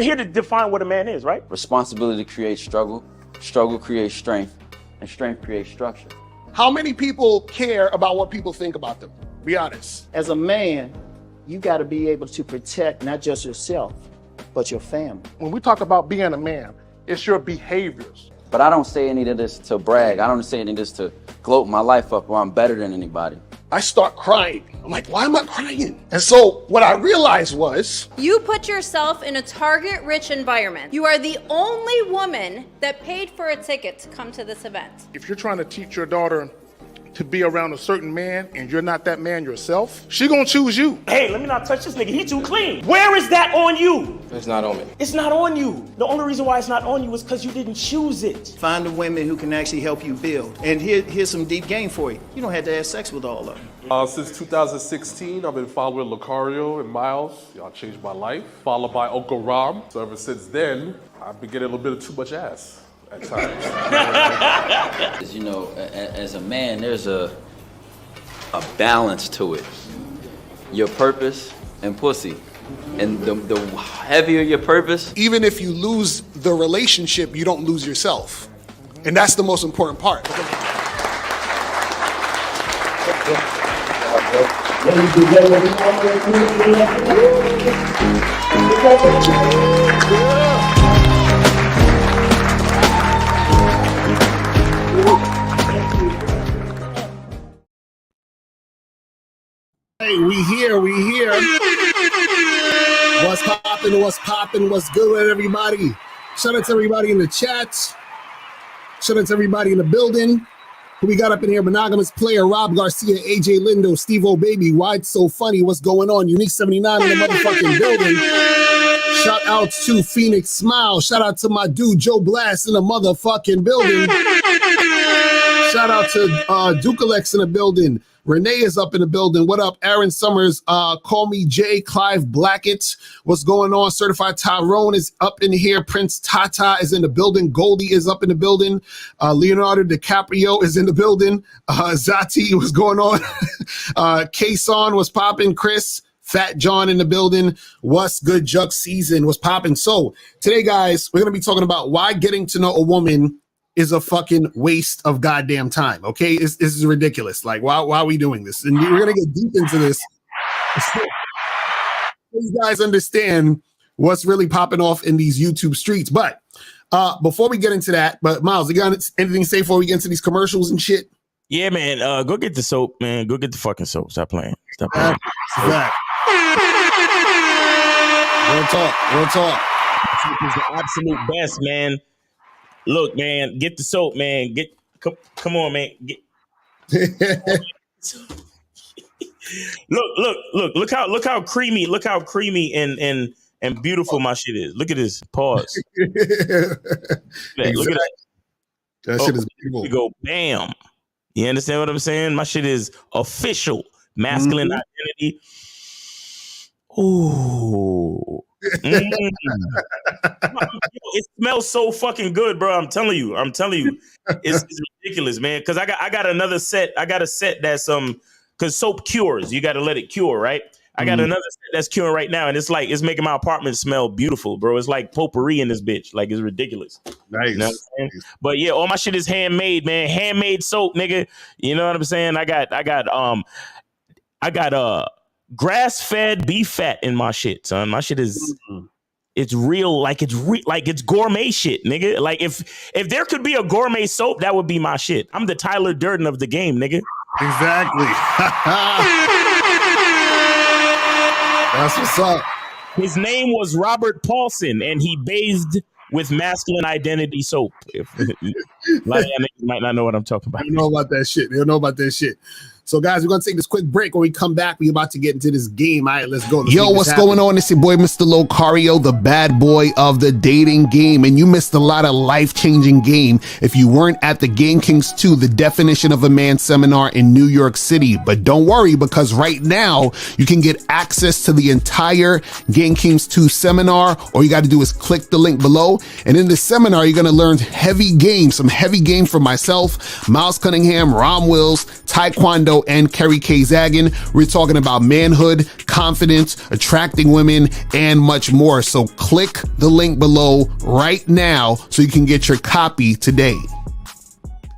here to define what a man is, right? Responsibility creates struggle, struggle creates strength, and strength creates structure. How many people care about what people think about them? Be honest. As a man, you got to be able to protect not just yourself, but your family. When we talk about being a man, it's your behaviors. But I don't say any of this to brag. I don't say any of this to gloat my life up or I'm better than anybody. I start crying. I'm like, why am I crying? And so what I realized was... You put yourself in a target-rich environment. You are the only woman that paid for a ticket to come to this event. If you're trying to teach your daughter to be around a certain man and you're not that man yourself, she gonna choose you. Hey, let me not touch this nigga. He too clean. Where is that on you? It's not on me. It's not on you. The only reason why it's not on you is because you didn't choose it. Find the women who can actually help you build. And here's some deep game for you. You don't have to have sex with all of them. Since 2016, I've been following Lucario and Miles. Y'all changed my life. Followed by Uncle Ram. So ever since then, I've been getting a little bit of too much ass at times. You know, as a man, there's a balance to it. Your purpose and pussy. And the heavier your purpose. Even if you lose the relationship, you don't lose yourself. And that's the most important part. Hey, we here. What's poppin', what's good with everybody? Shout out to everybody in the chat. Shout out to everybody in the building. Who we got up in here? Monogamous Player, Rob Garcia, AJ Lindo, Steve O'Baby. Why it's so funny? What's going on? Unique 79 in the motherfucking building. Shout out to Phoenix Smile. Shout out to my dude Joe Blast in the motherfucking building. Shout out to Dukalex in the building. Renee is up in the building. What up? Aaron Summers. Call me Jay. Clive Blackett. What's going on? Certified Tyrone is up in here. Prince Tata is in the building. Goldie is up in the building. Leonardo DiCaprio is in the building. Zati, what's going on? K-Son was popping. Chris. Fat John in the building. What's good? Juck Season was popping. So today, guys, we're going to be talking about why getting to know a woman is a fucking waste of goddamn time. Okay, this is ridiculous. Like, why are we doing this? And we're gonna get deep into this. So you guys understand what's really popping off in these YouTube streets. But before we get into that, Miles, you got anything to say before we get into these commercials and shit? Yeah, man. Go get the soap, man. Go get the fucking soap. Stop playing. Stop playing. Real talk. Soap is the absolute best, man. Look, man, get the soap, man. Come on, man. Look how creamy and beautiful my shit is. Look at this. Pause. Exactly. Look at that. That shit is beautiful. We go bam. You understand what I'm saying? My shit is official masculine identity. Ooh. It smells so fucking good, bro. I'm telling you, it's ridiculous, man. Because I got another set. I got a set that's because soap cures. You got to let it cure, right? I got another set that's curing right now, and it's making my apartment smell beautiful, bro. It's like potpourri in this bitch. Like, it's ridiculous. Nice. You know what I'm saying? But yeah, all my shit is handmade, man. Handmade soap, nigga. You know what I'm saying? I got grass-fed beef fat in my shit, son. My shit is it's real, like it's gourmet shit, nigga. Like if there could be a gourmet soap, that would be my shit. I'm the Tyler Durden of the game, nigga. Exactly. That's what's up. His name was Robert Paulson, and he bathed with masculine identity soap. A lot of y'all niggas might not know what I'm talking about. They don't know about that shit. So, guys, we're going to take this quick break. When we come back, we're about to get into this game. All right, let's go. Yo, what's going on? It's your boy, Mr. Lucario, the bad boy of the dating game. And you missed a lot of life-changing game if you weren't at the Game Kings 2, the definition of a man seminar in New York City. But don't worry, because right now, you can get access to the entire Game Kings 2 seminar. All you got to do is click the link below. And in this seminar, you're going to learn some heavy game from myself, Miles Cunningham, Rom Wills, Taekwondo, Orlando and Kerry K. Zagan. We're talking about manhood, confidence, attracting women, and much more. So click the link below right now so you can get your copy today.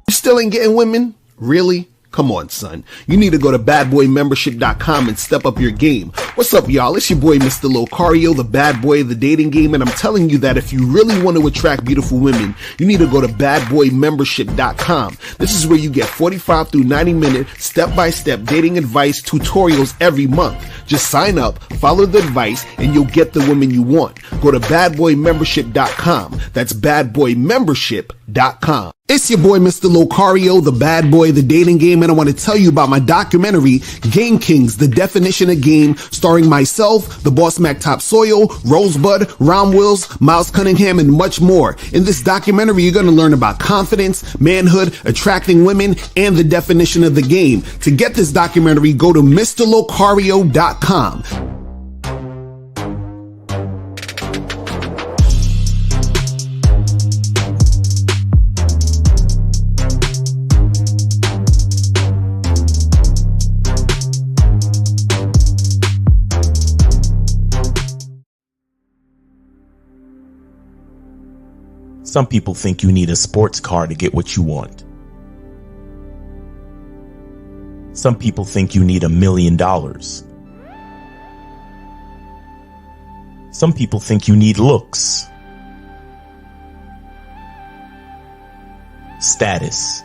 You still ain't getting women? Really? Come on, son. You need to go to badboymembership.com and step up your game. What's up, y'all? It's your boy, Mr. Locario, the bad boy of the dating game, and I'm telling you that if you really want to attract beautiful women, you need to go to badboymembership.com. This is where you get 45 through 90-minute step-by-step dating advice tutorials every month. Just sign up, follow the advice, and you'll get the woman you want. Go to badboymembership.com. That's badboymembership.com. It's your boy, Mr. Locario, the bad boy of the dating game, and I want to tell you about my documentary, Game Kings, The Definition of Game, starring myself, the Boss Mac Top Soil, Rosebud, Ron Wills, Miles Cunningham, and much more. In this documentary, you're going to learn about confidence, manhood, attracting women, and the definition of the game. To get this documentary, go to MrLocario.com. Some people think you need a sports car to get what you want. Some people think you need $1 million. Some people think you need looks, status.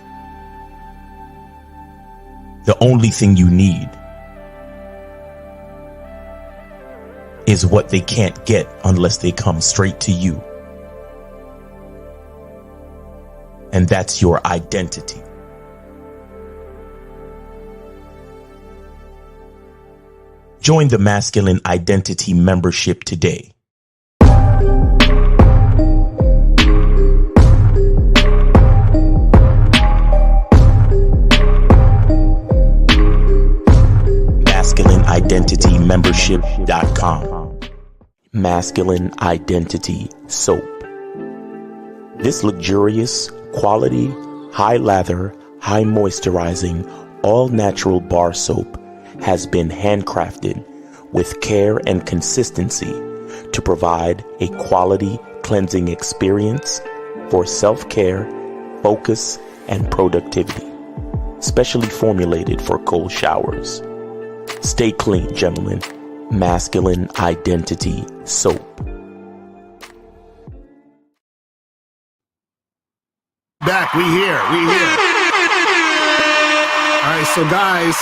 The only thing you need is what they can't get unless they come straight to you. And that's your identity. Join the Masculine Identity membership today. MasculineIdentityMembership.com. Masculine Identity Soap. This luxurious, quality, high lather, high moisturizing, all natural bar soap has been handcrafted with care and consistency to provide a quality cleansing experience for self-care, focus, and productivity. Specially formulated for cold showers. Stay clean, gentlemen. Masculine Identity Soap. Back, we here. All right, so guys,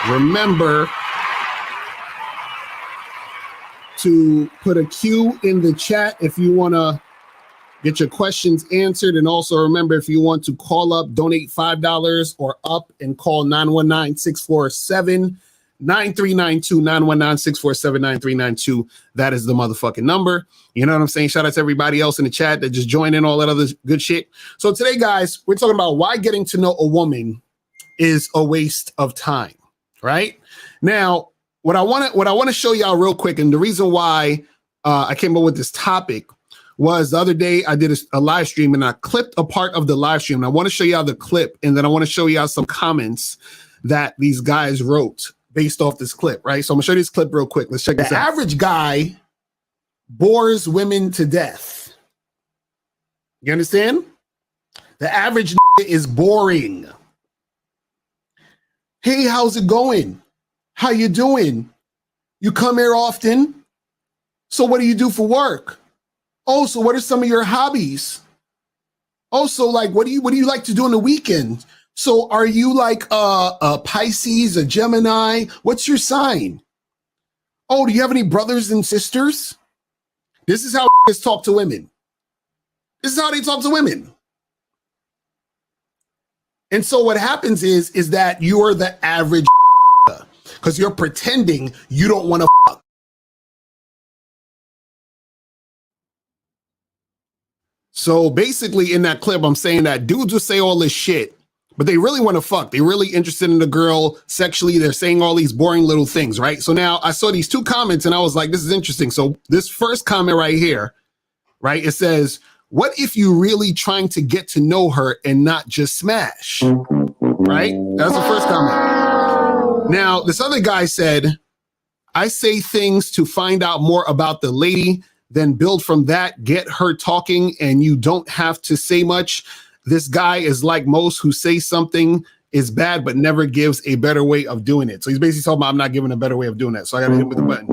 remember to put a Q in the chat if you want to get your questions answered. And also remember, if you want to call up, donate $5 or up and call 919-647-9392, 919-647-9392. That is the motherfucking number. You know what I'm saying? Shout out to everybody else in the chat that just joined in, all that other good shit. So today, guys, we're talking about why getting to know a woman is a waste of time, right? Now, what I want to show y'all real quick, and the reason why I came up with this topic was the other day I did a live stream and I clipped a part of the live stream. And I want to show y'all the clip, and then I want to show y'all some comments that these guys wrote based off this clip, right? So I'm gonna show you this clip real quick. Let's check this out. The average guy bores women to death. You understand? The average is boring. Hey, how's it going? How you doing? You come here often? So what do you do for work? Oh, so what are some of your hobbies? Oh, so like, what do you like to do on the weekend? So are you like a Pisces, a Gemini? What's your sign? Oh, do you have any brothers and sisters? This is how talk to women. This is how they talk to women. And so what happens is that you are the average because you're pretending you don't want to fuck. So basically in that clip, I'm saying that dudes will say all this shit, but they really want to fuck. They're really interested in the girl sexually. They're saying all these boring little things, right? So now I saw these two comments and I was like, this is interesting. So this first comment right here, right? It says, what if you really trying to get to know her and not just smash? right? That's the first comment. Now, this other guy said, I say things to find out more about the lady, then build from that, get her talking, and you don't have to say much. This guy is like most who say something is bad, but never gives a better way of doing it. So he's basically talking about I'm not giving a better way of doing that. So I got to hit with the button.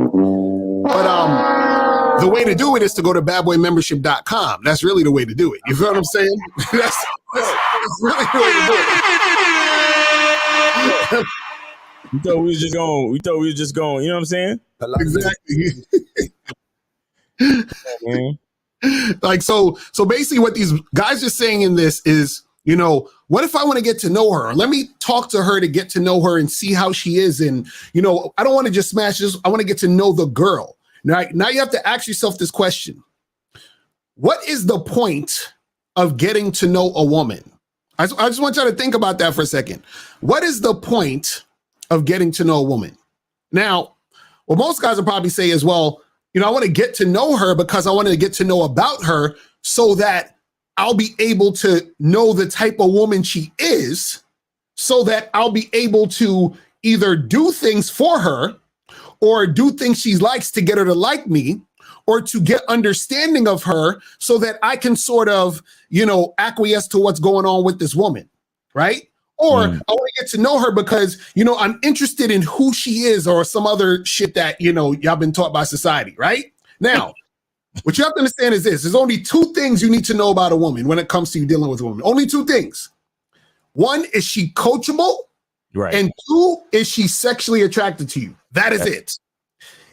But the way to do it is to go to badboymembership.com. That's really the way to do it. You feel what I'm saying? that's really the way to do it. We thought we was just going, you know what I'm saying? Exactly. Man. Like, so basically what these guys are saying in this is, you know, what if I want to get to know her? Let me talk to her to get to know her and see how she is. And, you know, I don't want to just smash this. I want to get to know the girl. Now you have to ask yourself this question. What is the point of getting to know a woman? I just want you to think about that for a second. What is the point of getting to know a woman? Now, what most guys will probably say is, well, you know, I want to get to know her because I want to get to know about her so that I'll be able to know the type of woman she is, so that I'll be able to either do things for her or do things she likes to get her to like me, or to get understanding of her so that I can sort of, you know, acquiesce to what's going on with this woman, right? Or I want to get to know her because, you know, I'm interested in who she is or some other shit that, you know, y'all been taught by society, right? Now, what you have to understand is this. There's only two things you need to know about a woman when it comes to you dealing with a woman. Only two things. One, is she coachable? Right. And two, is she sexually attracted to you? That is it.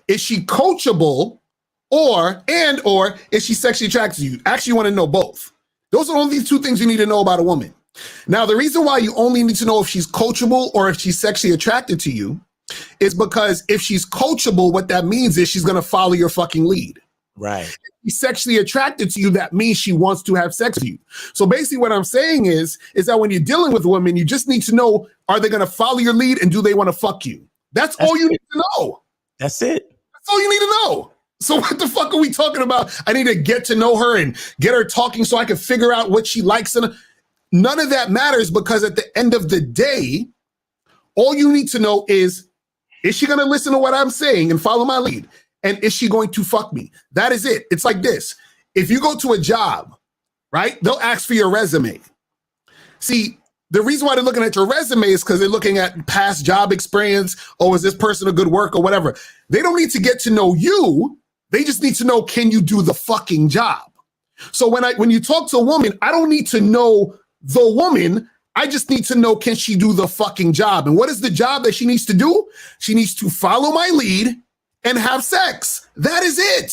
Is she coachable or is she sexually attracted to you? Actually, you want to know both. Those are only two things you need to know about a woman. Now, the reason why you only need to know if she's coachable or if she's sexually attracted to you is because if she's coachable, what that means is she's going to follow your fucking lead. Right. If she's sexually attracted to you, that means she wants to have sex with you. So basically what I'm saying is that when you're dealing with women, you just need to know, are they going to follow your lead and do they want to fuck you? That's all you need to know. That's it. That's all you need to know. So what the fuck are we talking about? I need to get to know her and get her talking so I can figure out what she likes. And none of that matters, because at the end of the day, all you need to know is she going to listen to what I'm saying and follow my lead? And is she going to fuck me? That is it. It's like this. If you go to a job, right, they'll ask for your resume. See, the reason why they're looking at your resume is because they're looking at past job experience. Oh, is this person a good worker or whatever? They don't need to get to know you. They just need to know, can you do the fucking job? So when you talk to a woman, I don't need to know the woman. I just need to know, can she do the fucking job? And what is the job that she needs to do? She needs to follow my lead and have sex. That is it.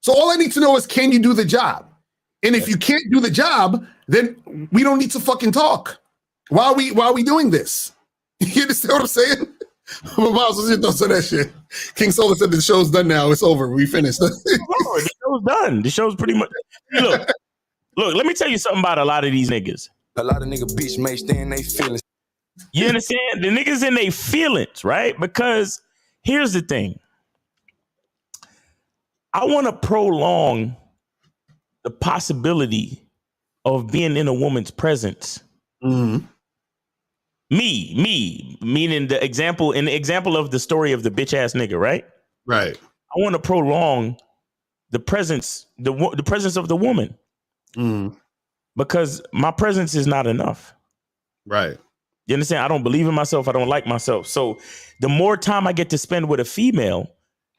So all I need to know is, can you do the job? And if you can't do the job, then we don't need to fucking talk. Why are we doing this? You understand what I'm saying? Miles, what's your thoughts on that shit? King Solar said the show's done now. It's over. We finished. The show's done. The show's pretty much. Look, let me tell you something about a lot of these niggas. A lot of nigga bitch may stay in they feelings. You understand? The niggas in their feelings, right? Because here's the thing. I want to prolong the possibility of being in a woman's presence. Mm-hmm. Me, meaning the example of the story of the bitch ass nigga, right? Right. I want to prolong the presence, the presence of the woman, because my presence is not enough. Right. You understand? I don't believe in myself. I don't like myself. So the more time I get to spend with a female,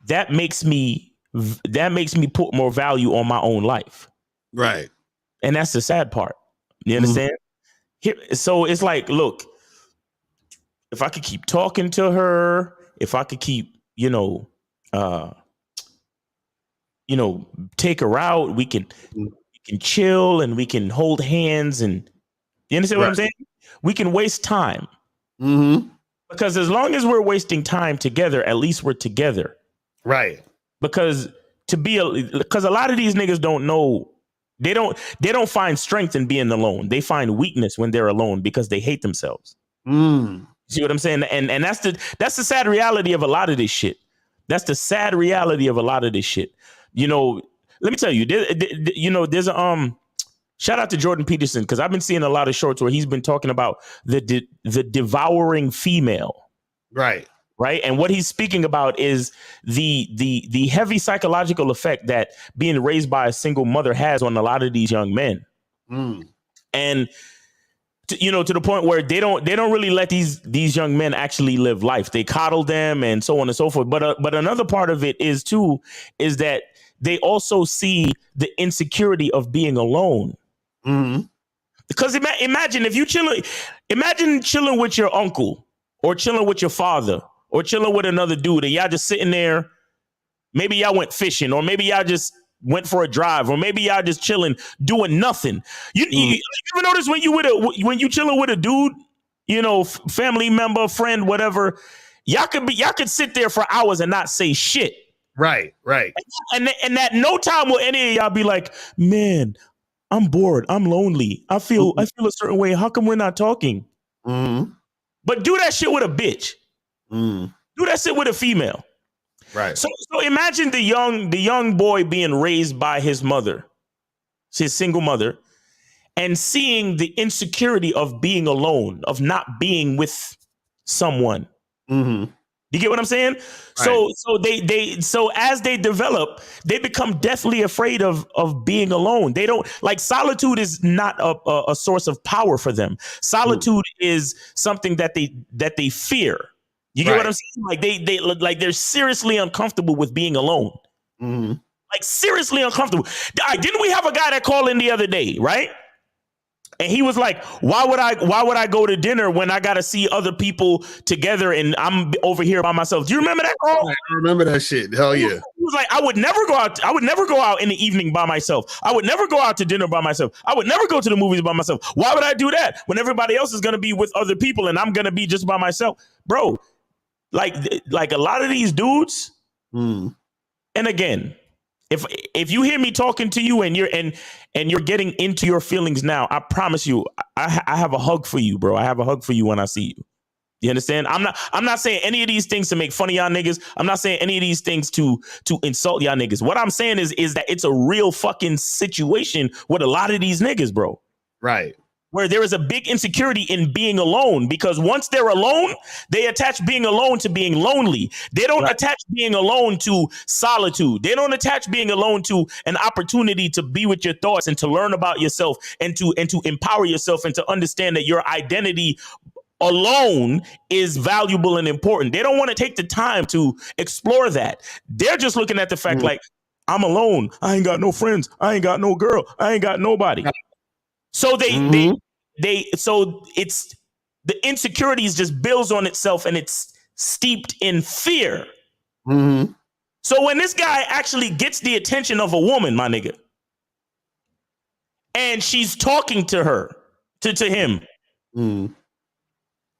that makes me put more value on my own life. Right. And that's the sad part. You understand? So it's like, look, if I could keep talking to her, if I could keep, take her out, we can chill and we can hold hands, and you understand what I'm saying? We can waste time. Because as long as we're wasting time together, at least we're together. Right. Because a lot of these niggas don't know. They don't find strength in being alone. They find weakness when they're alone because they hate themselves. See what I'm saying? And that's the sad reality of a lot of this shit. That's the sad reality of a lot of this shit. Let me tell you, there's Shout out to Jordan Peterson, because I've been seeing a lot of shorts where he's been talking about the devouring female. Right. Right. And what he's speaking about is the heavy psychological effect that being raised by a single mother has on a lot of these young men. And to the point where they don't really let these young men actually live life. They coddle them and so on and so forth. But another part of it is that they also see the insecurity of being alone. Because imagine if you chilling with your uncle or chilling with your father or chilling with another dude and y'all just sitting there. Maybe y'all went fishing, or maybe y'all just went for a drive, or maybe y'all just chilling, doing nothing. You ever notice when you chilling with a dude, family member, friend, whatever, y'all could sit there for hours and not say shit. Right. And that no time will any of y'all be like, man, I'm bored, I'm lonely, I feel a certain way. How come we're not talking? But do that shit with a bitch. Do that shit with a female. Right. So imagine the young boy being raised by his mother, his single mother, and seeing the insecurity of being alone, of not being with someone. You get what I'm saying? Right. So as they develop, they become deathly afraid of being alone. They don't like solitude is not a source of power for them. Solitude is something that they fear. You get what I'm saying? Like they look like they're seriously uncomfortable with being alone. Like seriously uncomfortable. Didn't we have a guy that called in the other day, right? And he was like, why would I go to dinner when I got to see other people together and I'm over here by myself? Do you remember that call? I remember that shit. Hell yeah. He was like, I would never go out in the evening by myself. I would never go out to dinner by myself. I would never go to the movies by myself. Why would I do that when everybody else is going to be with other people and I'm going to be just by myself? Bro, like a lot of these dudes. And again, if you hear me talking to you and you're getting into your feelings now, I promise you, I have a hug for you, bro. I have a hug for you when I see you. You understand? I'm not saying any of these things to make fun of y'all niggas. I'm not saying any of these things to insult y'all niggas. What I'm saying is that it's a real fucking situation with a lot of these niggas, bro. Right. Where there is a big insecurity in being alone, because once they're alone, they attach being alone to being lonely. They don't attach being alone to solitude. They don't attach being alone to an opportunity to be with your thoughts and to learn about yourself and to empower yourself and to understand that your identity alone is valuable and important. They don't want to take the time to explore that. They're just looking at the fact like, I'm alone. I ain't got no friends. I ain't got no girl. I ain't got nobody. So so it's the insecurities just builds on itself and it's steeped in fear. So when this guy actually gets the attention of a woman, my nigga, and she's talking to her, to him.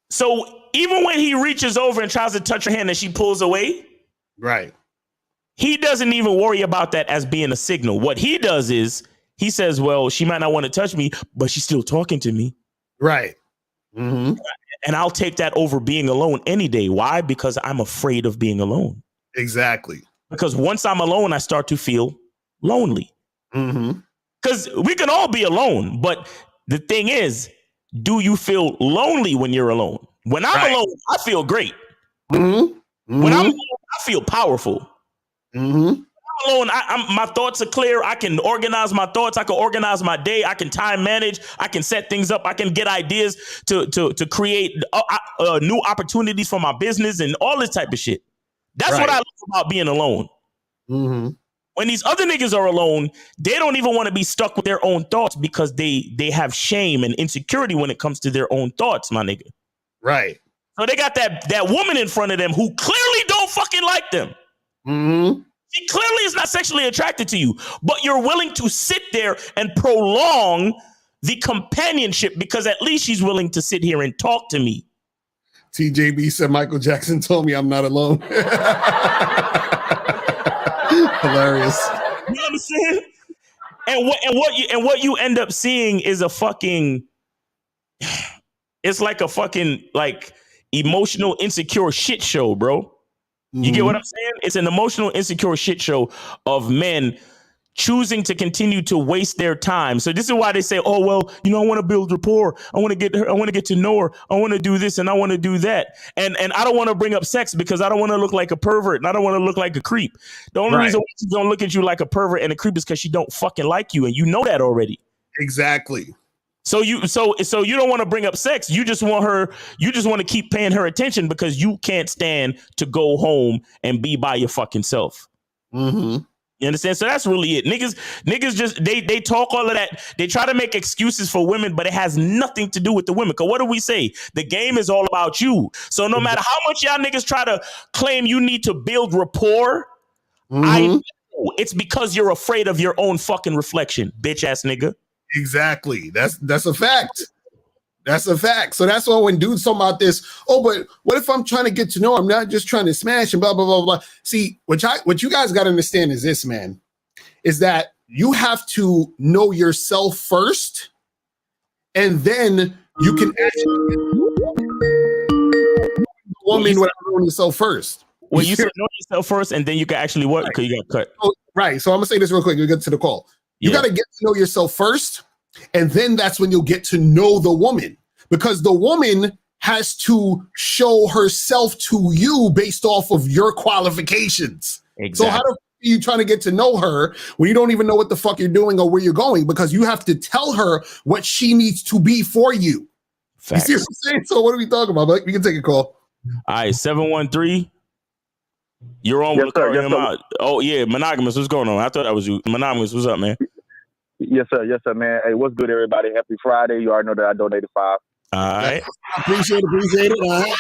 So even when he reaches over and tries to touch her hand and she pulls away, right, he doesn't even worry about that as being a signal. What he does is he says, well, she might not want to touch me, but she's still talking to me. Right. And I'll take that over being alone any day. Why? Because I'm afraid of being alone. Exactly. Because once I'm alone, I start to feel lonely. Because we can all be alone. But the thing is, do you feel lonely when you're alone? When I'm alone, I feel great. When I'm alone, I feel powerful. Alone, my thoughts are clear. I can organize my thoughts. I can organize my day. I can time manage. I can set things up. I can get ideas to create new opportunities for my business and all this type of shit. That's what I love about being alone. When these other niggas are alone, they don't even want to be stuck with their own thoughts because they have shame and insecurity when it comes to their own thoughts, my nigga. Right. So they got that woman in front of them who clearly don't fucking like them. She clearly is not sexually attracted to you, but you're willing to sit there and prolong the companionship because at least she's willing to sit here and talk to me. TJB said Michael Jackson told me I'm not alone. Hilarious. You know what I'm saying? And what you end up seeing is a fucking, it's like a fucking like emotional insecure shit show, bro. You get what I'm saying? It's an emotional insecure shit show of men choosing to continue to waste their time. So this is why they say, oh, well, you know, I want to build rapport. I want to get her. I want to get to know her. I want to do this and I want to do that. And I don't want to bring up sex because I don't want to look like a pervert and I don't want to look like a creep. The only reason why she's going to look at you like a pervert and a creep is because she don't fucking like you. And you know that already. Exactly. So you don't want to bring up sex. You just want her. You just want to keep paying her attention because you can't stand to go home and be by your fucking self. Mm-hmm. You understand? So that's really it. Niggas just they talk all of that. They try to make excuses for women, but it has nothing to do with the women. Because what do we say? The game is all about you. So no matter how much y'all niggas try to claim you need to build rapport, I know it's because you're afraid of your own fucking reflection, bitch ass nigga. Exactly. That's a fact. That's a fact. So that's why when dudes talk about this, oh, but what if I'm trying to get to know? I'm not just trying to smash and blah, blah, blah, blah. See, what you guys got to understand is this, man, is that you have to know yourself first, and then you can actually get woman without knowing yourself first. Well, you said know yourself first, and then you can actually what? Because you got cut. Oh, right. So I'm going to say this real quick. We get to the call. You got to get to know yourself first, and then that's when you'll get to know the woman, because the woman has to show herself to you based off of your qualifications. Exactly. So how are you trying to get to know her when you don't even know what the fuck you're doing or where you're going? Because you have to tell her what she needs to be for you. Facts. You see what I'm saying? So what are we talking about? We can take a call. All right, 713. You're on with the Oh yeah, Monogamous. What's going on? I thought that was you. Monogamous, what's up, man? Yes, sir, man. Hey, what's good, everybody? Happy Friday. You already know that I donated $5. All right. Appreciate it. All right.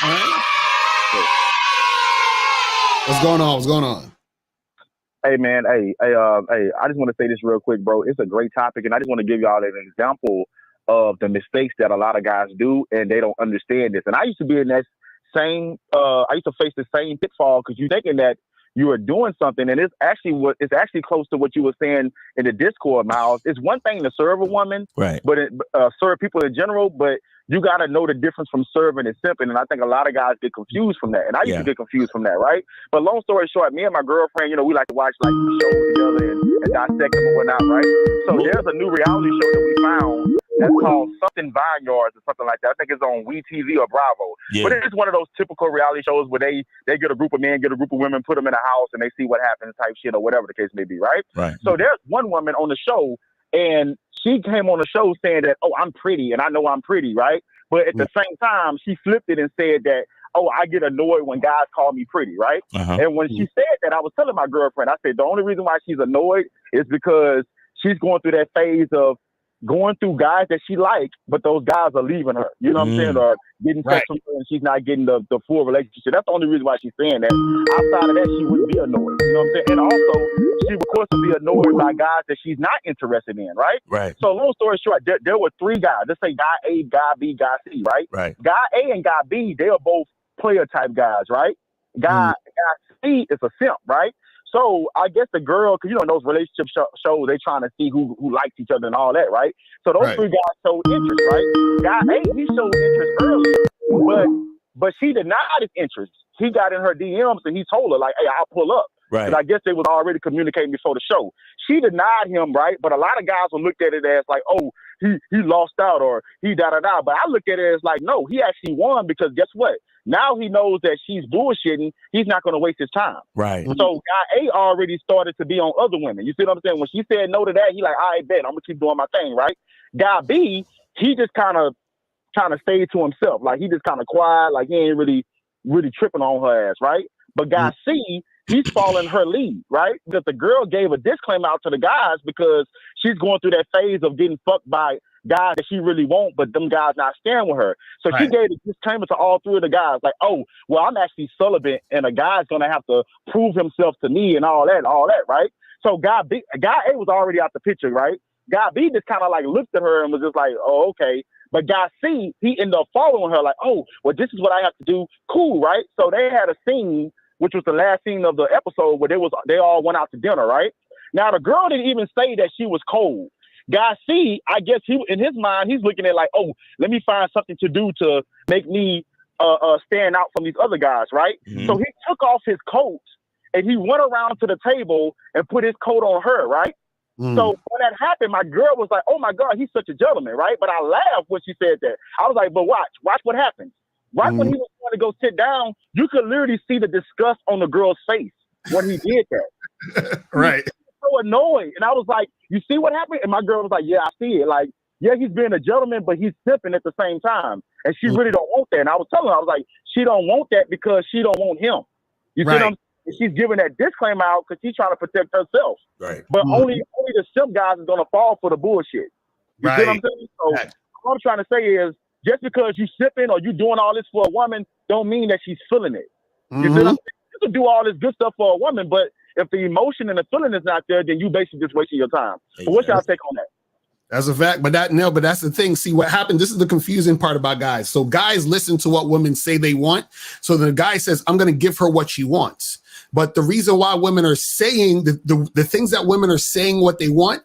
What's going on? Hey, man. Hey, I just want to say this real quick, bro. It's a great topic, and I just want to give y'all an example of the mistakes that a lot of guys do, and they don't understand this. And I used to be in that I used to face the same pitfall, because you're thinking that you are doing something, and it's actually close to what you were saying in the Discord, Miles. It's one thing to serve a woman, right? But serve people in general, but you got to know the difference from serving and simping. And I think a lot of guys get confused from that, and I used to get confused from that, right? But long story short, me and my girlfriend, we like to watch like shows together and dissect them and whatnot, right? So there's a new reality show that we found that's called something Vineyards or something like that. I think it's on WeTV or Bravo. Yeah. But it's one of those typical reality shows where they get a group of men, get a group of women, put them in a house, and they see what happens type shit or whatever the case may be, right? Right. So there's one woman on the show, and she came on the show saying that, oh, I'm pretty, and I know I'm pretty, right? But at the same time, she flipped it and said that, oh, I get annoyed when guys call me pretty, right? And when she said that, I was telling my girlfriend, I said, the only reason why she's annoyed is because she's going through that phase of going through guys that she likes, but those guys are leaving her. You know what I'm saying? Or getting sex from her and she's not getting the full relationship. That's the only reason why she's saying that. Outside of that, she wouldn't be annoyed. You know what I'm saying? And also, she of course would be annoyed by guys that she's not interested in, right? Right. So long story short, there were three guys. Let's say guy A, guy B, guy C, right? Right. Guy A and guy B, they are both player type guys, right? Guy C is a simp, right? So I guess the girl, because those relationship shows, they trying to see who likes each other and all that, right? So those three guys showed interest, right? Guy A, he showed interest early, but she denied his interest. He got in her DMs and he told her, like, hey, I'll pull up. Right. Because I guess they was already communicating before the show. She denied him, right? But a lot of guys will look at it as like, oh, he lost out or he da-da-da. But I look at it as like, no, he actually won, because guess what? Now he knows that she's bullshitting. He's not going to waste his time. Right. So guy A already started to be on other women. You see what I'm saying? When she said no to that, he like, all right, bet, I'm going to keep doing my thing, right? Guy B, he just kind of stayed to himself. Like, he just kind of quiet. Like, he ain't really tripping on her ass, right? But guy C, he's following her lead, right? Because the girl gave a disclaimer out to the guys because she's going through that phase of getting fucked by guys that she really won't, but them guys not staying with her. So she gave a disclaimer to all three of the guys, like, oh, well, I'm actually celibate, and a guy's going to have to prove himself to me and all that, right? So guy A was already out the picture, right? Guy B just kind of like looked at her and was just like, oh, okay. But guy C, he ended up following her like, oh, well, this is what I have to do. Cool, right? So they had a scene, which was the last scene of the episode, where they all went out to dinner, right? Now, the girl didn't even say that she was cold. Guy C, I guess in his mind, he's looking at like, oh, let me find something to do to make me stand out from these other guys, right? Mm-hmm. So he took off his coat and he went around to the table and put his coat on her, right? So when that happened, my girl was like, "Oh my God, he's such a gentleman," right? But I laughed when she said that. I was like, "But watch what happens." Right when he was going to go sit down, you could literally see the disgust on the girl's face when he did that. Right. So annoyed, and I was like, "You see what happened?" And my girl was like, "Yeah, I see it. Like, yeah, he's being a gentleman, but he's simping at the same time." And she really don't want that. And I was telling her, I was like, "She don't want that because she don't want him." You see what I'm saying? She's giving that disclaimer out because she's trying to protect herself. Right. But only the simp guys is gonna fall for the bullshit. You see what I'm saying? So what I'm trying to say is, just because you sipping or you doing all this for a woman, don't mean that she's feeling it. You see what I'm saying? You can do all this good stuff for a woman, but if the emotion and the feeling is not there, then you basically just wasting your time. So what's y'all take on that? That's a fact, but that's the thing. See what happened. This is the confusing part about guys. So guys listen to what women say they want. So the guy says, "I'm going to give her what she wants." But the reason why women are saying the things that women are saying what they want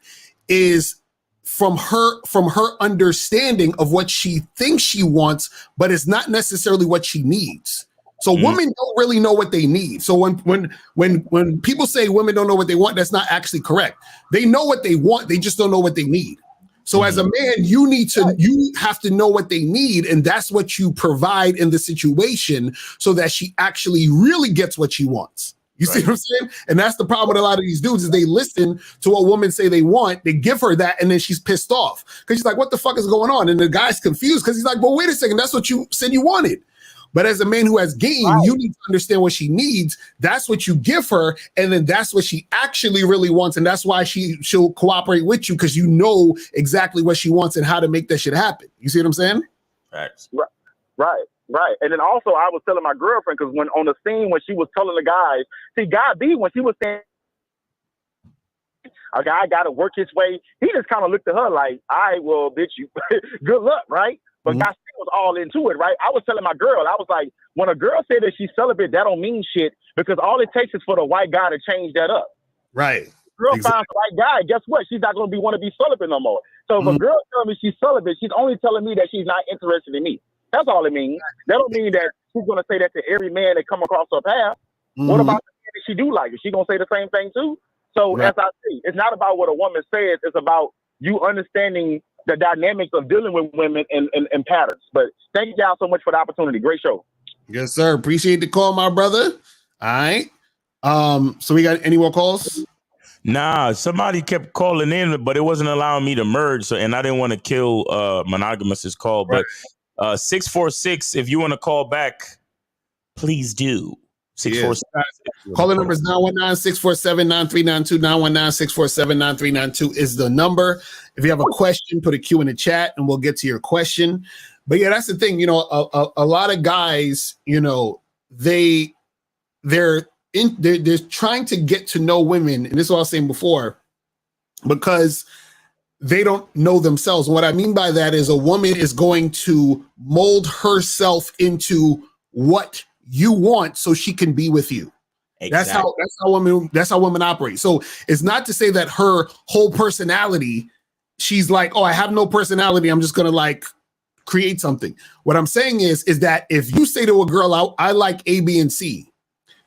is from her understanding of what she thinks she wants, but it's not necessarily what she needs. So women don't really know what they need. So when people say women don't know what they want, that's not actually correct. They know what they want, they just don't know what they need. So as a man, you have to know what they need, and that's what you provide in the situation so that she actually really gets what she wants. You see what I'm saying? And that's the problem with a lot of these dudes is they listen to what women say they want, they give her that, and then she's pissed off because she's like, "What the fuck is going on?" And the guy's confused because he's like, "Well, wait a second, that's what you said you wanted." But as a man who has game, you need to understand what she needs. That's what you give her, and then that's what she actually really wants, and that's why she'll cooperate with you because you know exactly what she wants and how to make that shit happen. You see what I'm saying? Facts. Right. And then also I was telling my girlfriend, because when on the scene when she was telling the guys, see, God B, when she was saying a guy got to work his way, he just kind of looked at her like, "All right, well, bitch, you good luck," right? But God C was all into it, right? I was telling my girl, I was like, when a girl said that she's celibate, that don't mean shit, because all it takes is for the white guy to change that up. Right. Girl finds the right guy, guess what? She's not going to want to be celibate no more. So if a girl tells me she's celibate, she's only telling me that she's not interested in me. That's all it means. That don't mean that she's going to say that to every man that come across her path. What about the man that she do like? Is she going to say the same thing too? So as I say, it's not about what a woman says. It's about you understanding the dynamics of dealing with women and patterns. But thank y'all so much for the opportunity. Great show. Yes, sir. Appreciate the call, my brother. All right. So we got any more calls? Nah, somebody kept calling in, but it wasn't allowing me to merge. So, and I didn't want to kill Monogamous's call. But 646, if you want to call back, please do. 646. Caller number is 919-647-9392. 919-647-9392 is the number. If you have a question, put a Q in the chat and we'll get to your question. But yeah, that's the thing. You know, a lot of guys, you know, they're trying to get to know women, and this is what I was saying before, because they don't know themselves. And what I mean by that is a woman is going to mold herself into what you want so she can be with you. Exactly. That's how women operate. So it's not to say that her whole personality, she's like, "Oh, I have no personality, I'm just gonna like create something." What I'm saying is that if you say to a girl, I like A, B, and C,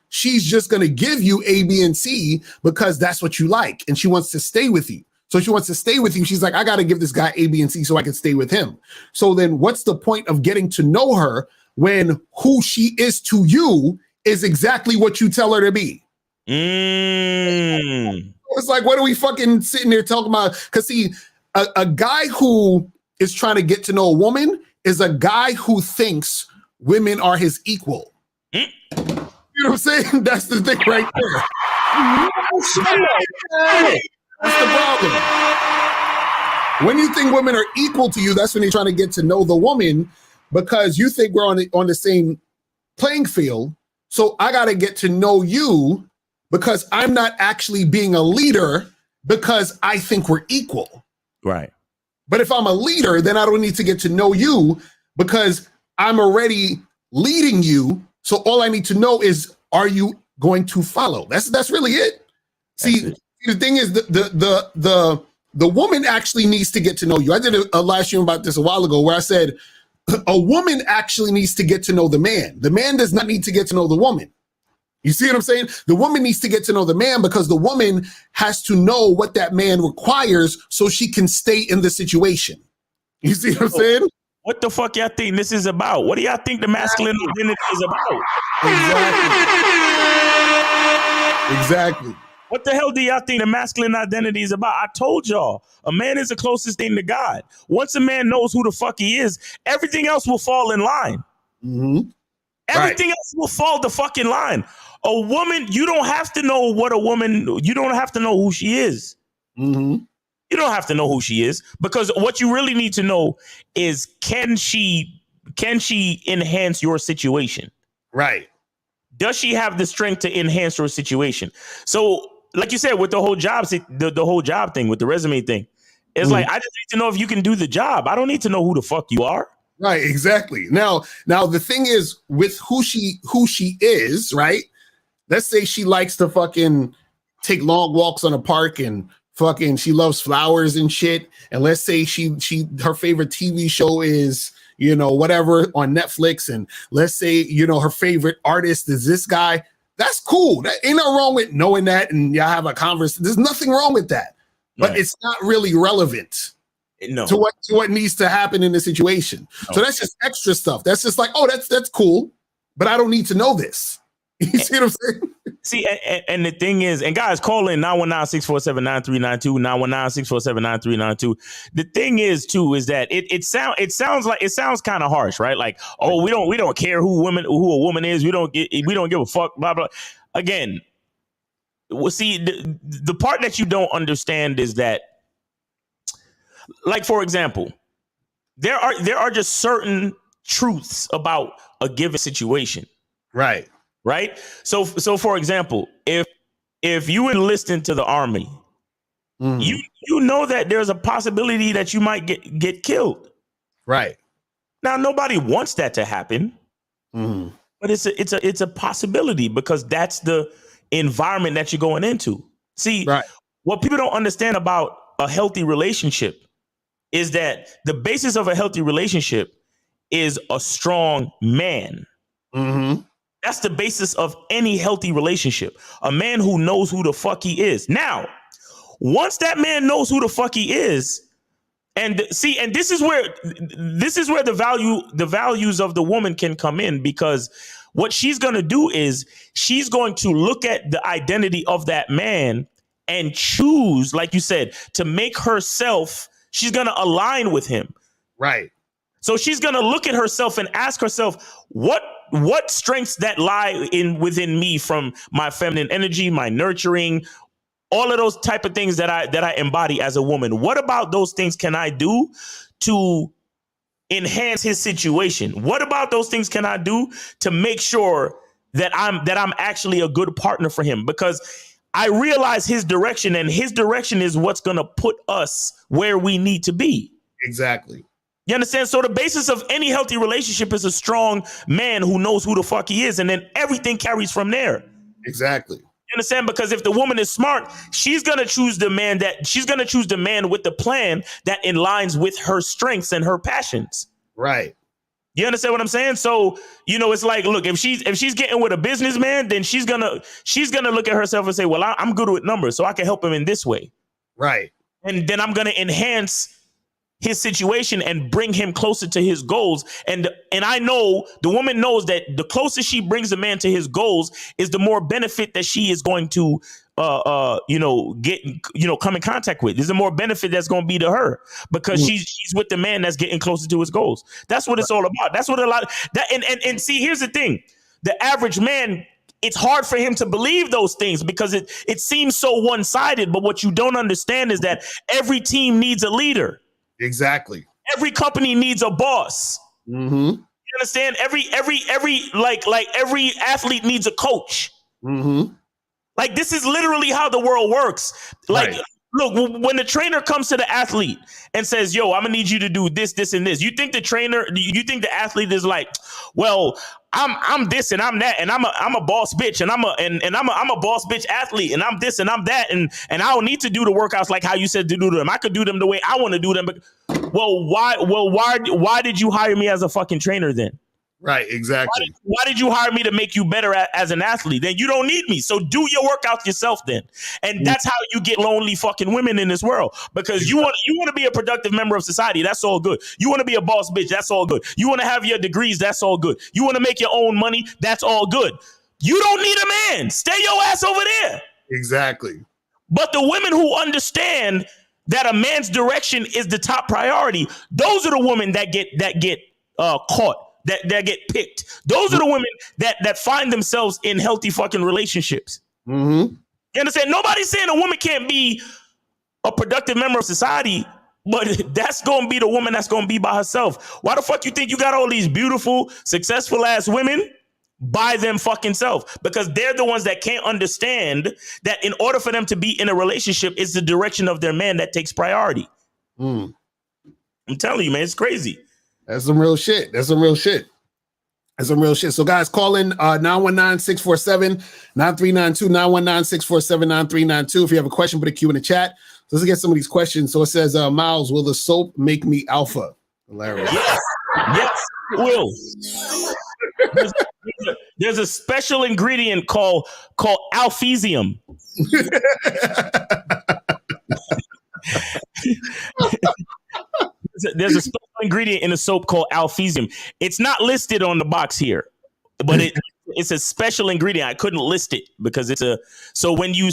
she's just gonna give you A, B, and C because that's what you like, and she wants to stay with you. So she wants to stay with you. She's like, "I got to give this guy A, B, and C so I can stay with him." So then what's the point of getting to know her when who she is to you is exactly what you tell her to be? It's like, what are we fucking sitting there talking about? Because see, a guy who is trying to get to know a woman is a guy who thinks women are his equal. You know what I'm saying? That's the thing right there. That's the problem. When you think women are equal to you, that's when you're trying to get to know the woman, because you think we're on the same playing field. So I got to get to know you because I'm not actually being a leader because I think we're equal. Right. But if I'm a leader, then I don't need to get to know you because I'm already leading you. So all I need to know is, are you going to follow? That's really it. See, the thing is, the woman actually needs to get to know you. I did a live stream about this a while ago where I said a woman actually needs to get to know the man. The man does not need to get to know the woman. You see what I'm saying? The woman needs to get to know the man because the woman has to know what that man requires so she can stay in the situation. You see what I'm saying? What the fuck y'all think this is about? What do y'all think the masculine identity is about? Exactly. What the hell do y'all think the masculine identity is about? I told y'all, a man is the closest thing to God. Once a man knows who the fuck he is, everything else will fall in line. Mm-hmm. Everything else will fall the fucking line. A woman, you don't have to know what a woman, you don't have to know who she is. Mm-hmm. You don't have to know who she is, because what you really need to know is can she enhance your situation? Right. Does she have the strength to enhance your situation? So, like you said, with the whole job, the whole job thing, with the resume thing, it's like, I just need to know if you can do the job. I don't need to know who the fuck you are. Right, exactly. Now the thing is with who she is, right? Let's say she likes to fucking take long walks on a park and fucking she loves flowers and shit. And let's say she her favorite TV show is, you know, whatever on Netflix. And let's say, you know, her favorite artist is this guy. That's cool. That ain't nothing wrong with knowing that. And y'all have a conversation. There's nothing wrong with that. But it's not really relevant to what needs to happen in the situation. So that's just extra stuff. That's just like, oh, that's cool, but I don't need to know this. You see what I'm saying? See, and the thing is, and guys, call in 919-647-9392, 919-647-9392. The thing is, too, is that it sounds kind of harsh, right? Like, oh, we don't care who a woman is. We don't give a fuck, blah, blah. Again, well, see, the part that you don't understand is that, like, for example, there are just certain truths about a given situation. Right. Right. So for example, if you enlist into the army, you know that there's a possibility that you might get killed. Right. Now, nobody wants that to happen, but it's a possibility because that's the environment that you're going into. See, what people don't understand about a healthy relationship is that the basis of a healthy relationship is a strong man. Mm-hmm. That's the basis of any healthy relationship. A man who knows who the fuck he is. Now, once that man knows who the fuck he is, and this is where the values of the woman can come in, because what she's going to do is she's going to look at the identity of that man and choose, like you said, to make herself, she's going to align with him. Right. So she's going to look at herself and ask herself, what strengths that lie within me from my feminine energy, my nurturing, all of those type of things that I embody as a woman. What about those things can I do to enhance his situation? What about those things can I do to make sure that I'm actually a good partner for him? Because I realize his direction, and his direction is what's going to put us where we need to be. Exactly. You understand? So the basis of any healthy relationship is a strong man who knows who the fuck he is, and then everything carries from there. Exactly. You understand? Because if the woman is smart, she's gonna choose the man with the plan that aligns with her strengths and her passions. Right. You understand what I'm saying? So, you know, it's like, look, if she's getting with a businessman, then she's gonna look at herself and say, well, I'm good with numbers, so I can help him in this way. Right. And then I'm gonna enhance his situation and bring him closer to his goals. And I know the woman knows that the closer she brings a man to his goals is the more benefit that she is going to come in contact with. There's the more benefit that's going to be to her because she's with the man that's getting closer to his goals. That's what it's all about. That's what and see, here's the thing. The average man, it's hard for him to believe those things because it seems so one-sided. But what you don't understand is that every team needs a leader. Exactly. Every company needs a boss. Mm-hmm. You understand? Every athlete needs a coach. Mm-hmm. Like, this is literally how the world works. Like, look, when the trainer comes to the athlete and says, yo, I'm gonna need you to do this, this, and this. You think the athlete is like, well, I'm this and I'm that, and I'm a boss bitch, and I'm a boss bitch athlete, and I'm this and I'm that, and I don't need to do the workouts like how you said to do them. I could do them the way I want to do them. But why did you hire me as a fucking trainer then? Right, exactly. Why did you hire me to make you better as an athlete? Then you don't need me. So do your workouts yourself then. And that's how you get lonely fucking women in this world. Because you want to be a productive member of society. That's all good. You want to be a boss bitch. That's all good. You want to have your degrees. That's all good. You want to make your own money. That's all good. You don't need a man. Stay your ass over there. Exactly. But the women who understand that a man's direction is the top priority, those are the women that get caught, that get picked. Those are the women that find themselves in healthy fucking relationships. Mm-hmm. You understand? Nobody's saying a woman can't be a productive member of society, but that's going to be the woman that's going to be by herself. Why the fuck you think you got all these beautiful, successful ass women by them fucking self? Because they're the ones that can't understand that in order for them to be in a relationship, it's the direction of their man that takes priority. I'm telling you, man, it's crazy. That's some real shit. So guys, call in 919-647-9392, 919-647-9392. If you have a question, put a Q in the chat. So let's get some of these questions. So it says, Miles, will the soap make me alpha? Hilarious. Yes, it will. There's a special ingredient called alphesium. There's a special ingredient in the soap called alphesium. It's not listed on the box here, but it's a special ingredient. I couldn't list it because it's a. So when you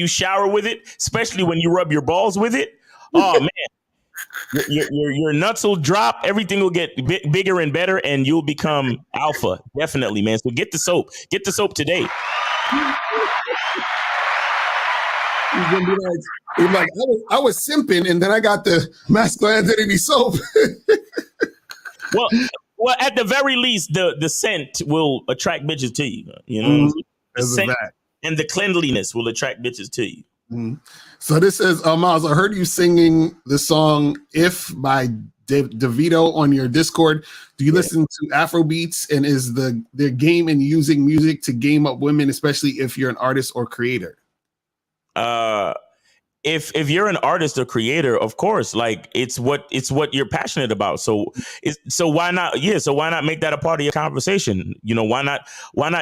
shower with it, especially when you rub your balls with it, oh man. Your nuts will drop. Everything will get bigger and better, and you'll become alpha. Definitely, man. So get the soap. Get the soap today. He's gonna be like, I was simping, and then I got the masculinity soap. well, at the very least, the scent will attract bitches to you. You know, the scent and the cleanliness will attract bitches to you. Mm-hmm. So this says, Miles, I heard you singing the song "If" by DeVito on your Discord. Do you listen to Afro beats? And is the game in using music to game up women, especially if you're an artist or creator? If you're an artist or creator, of course, like it's what you're passionate about. So why not? Yeah. So why not make that a part of your conversation? You know, why not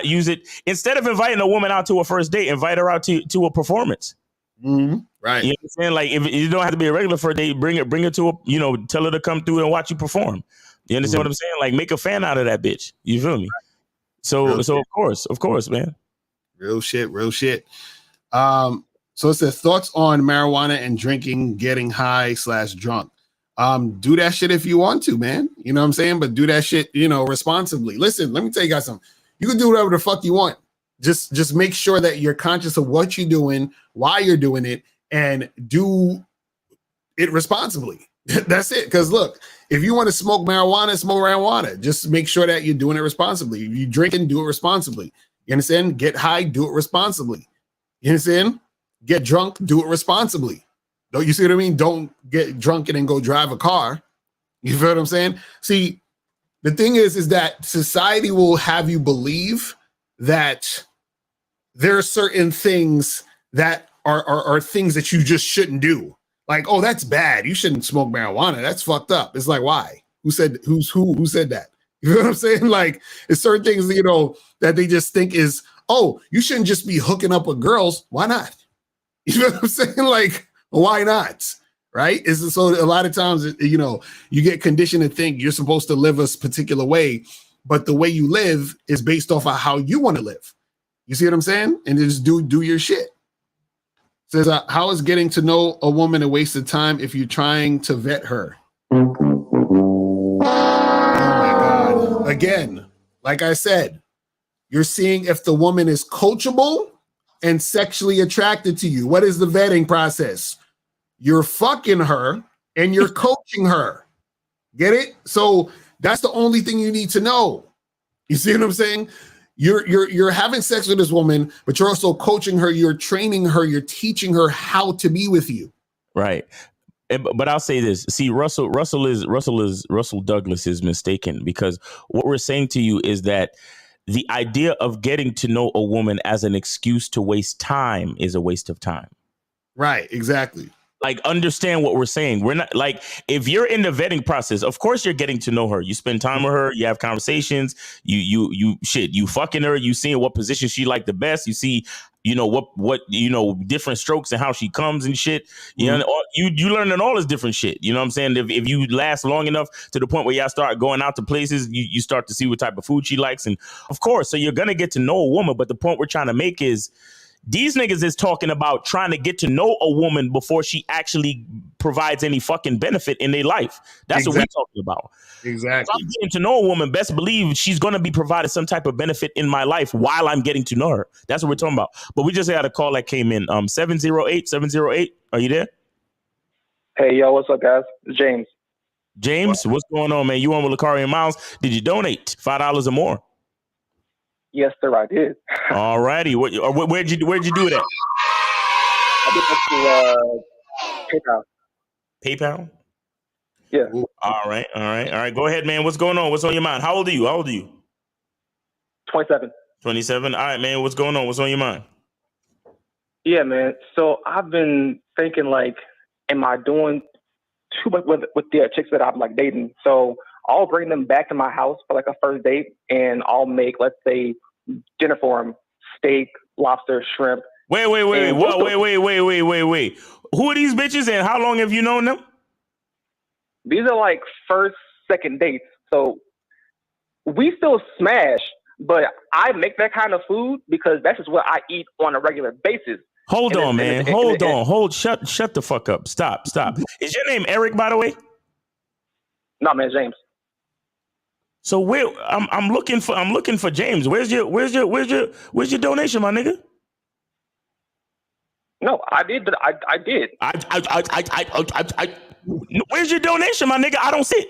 use it instead of inviting a woman out to a first date, invite her out to a performance. Mm-hmm. Right. You know what I'm saying? Like if you don't have to be a regular first date, bring her to a, tell her to come through and watch you perform. You understand what I'm saying? Like make a fan out of that bitch. You feel me? So of course, man. Real shit. So it says thoughts on marijuana and drinking, getting high / drunk. Do that shit if you want to, man. You know what I'm saying? But do that shit, responsibly. Listen, let me tell you guys something. You can do whatever the fuck you want. Just make sure that you're conscious of what you're doing, why you're doing it, and do it responsibly. That's it. Because look, if you want to smoke marijuana. Just make sure that you're doing it responsibly. If you're drinking, do it responsibly. You understand? Get high, do it responsibly. You understand? Get drunk, do it responsibly. Don't you see what I mean? Don't get drunk and then go drive a car. You feel what I'm saying? See, the thing is that society will have you believe that there are certain things that are things that you just shouldn't do. Like, oh, that's bad. You shouldn't smoke marijuana. That's fucked up. It's like, why? Who said that? You know what I'm saying? Like, it's certain things, that they just think is, oh, you shouldn't just be hooking up with girls. Why not? You know what I'm saying? Like, why not? Right? So a lot of times, you get conditioned to think you're supposed to live a particular way, but the way you live is based off of how you want to live. You see what I'm saying? And just do your shit. Says, how is getting to know a woman a waste of time if you're trying to vet her? Oh my God. Again, like I said, you're seeing if the woman is coachable and sexually attracted to you. What is the vetting process? You're fucking her and you're coaching her. Get it? So that's the only thing you need to know. You see what I'm saying? You're having sex with this woman, but you're also coaching her, you're training her, you're teaching her how to be with you. Right. But I'll say this. See, Russell Douglas is mistaken, because what we're saying to you is that the idea of getting to know a woman as an excuse to waste time is a waste of time. Right, exactly. Like, understand what we're saying. We're not like, if you're in the vetting process, of course you're getting to know her. You spend time with her, you have conversations, you fucking her, you seeing what position she like the best, you see, what different strokes and how she comes and shit. You know, you learning all this different shit. You know what I'm saying? If you last long enough to the point where y'all start going out to places, you start to see what type of food she likes. And of course, so you're gonna get to know a woman. But the point we're trying to make is, these niggas is talking about trying to get to know a woman before she actually provides any fucking benefit in their life. That's what we're talking about. Exactly. If I'm getting to know a woman, best believe she's going to be provided some type of benefit in my life while I'm getting to know her. That's what we're talking about. But we just had a call that came in. 708. Are you there? Hey, yo, what's up, guys? It's James. James, what's going on, man? You on with Lakari and Miles? Did you donate $5 or more? Yes, sir, I did. All righty. Where'd you do that? I did that to PayPal? Yeah. All right. Go ahead, man. What's going on? What's on your mind? How old are you? 27. 27. All right, man. What's going on? What's on your mind? Yeah, man. So I've been thinking, like, am I doing too much with the chicks that I'm like dating? So I'll bring them back to my house for like a first date, and I'll make, let's say, dinner for them: steak, lobster, shrimp. Wait. Who are these bitches, and how long have you known them? These are like first, second dates. So we still smash, but I make that kind of food because that's just what I eat on a regular basis. Hold on, man. Shut the fuck up. Stop. Is your name Eric, by the way? No, man, James. So where I'm looking for James. Where's your donation, my nigga? No, I did. I did. Where's your donation, my nigga? I don't see it.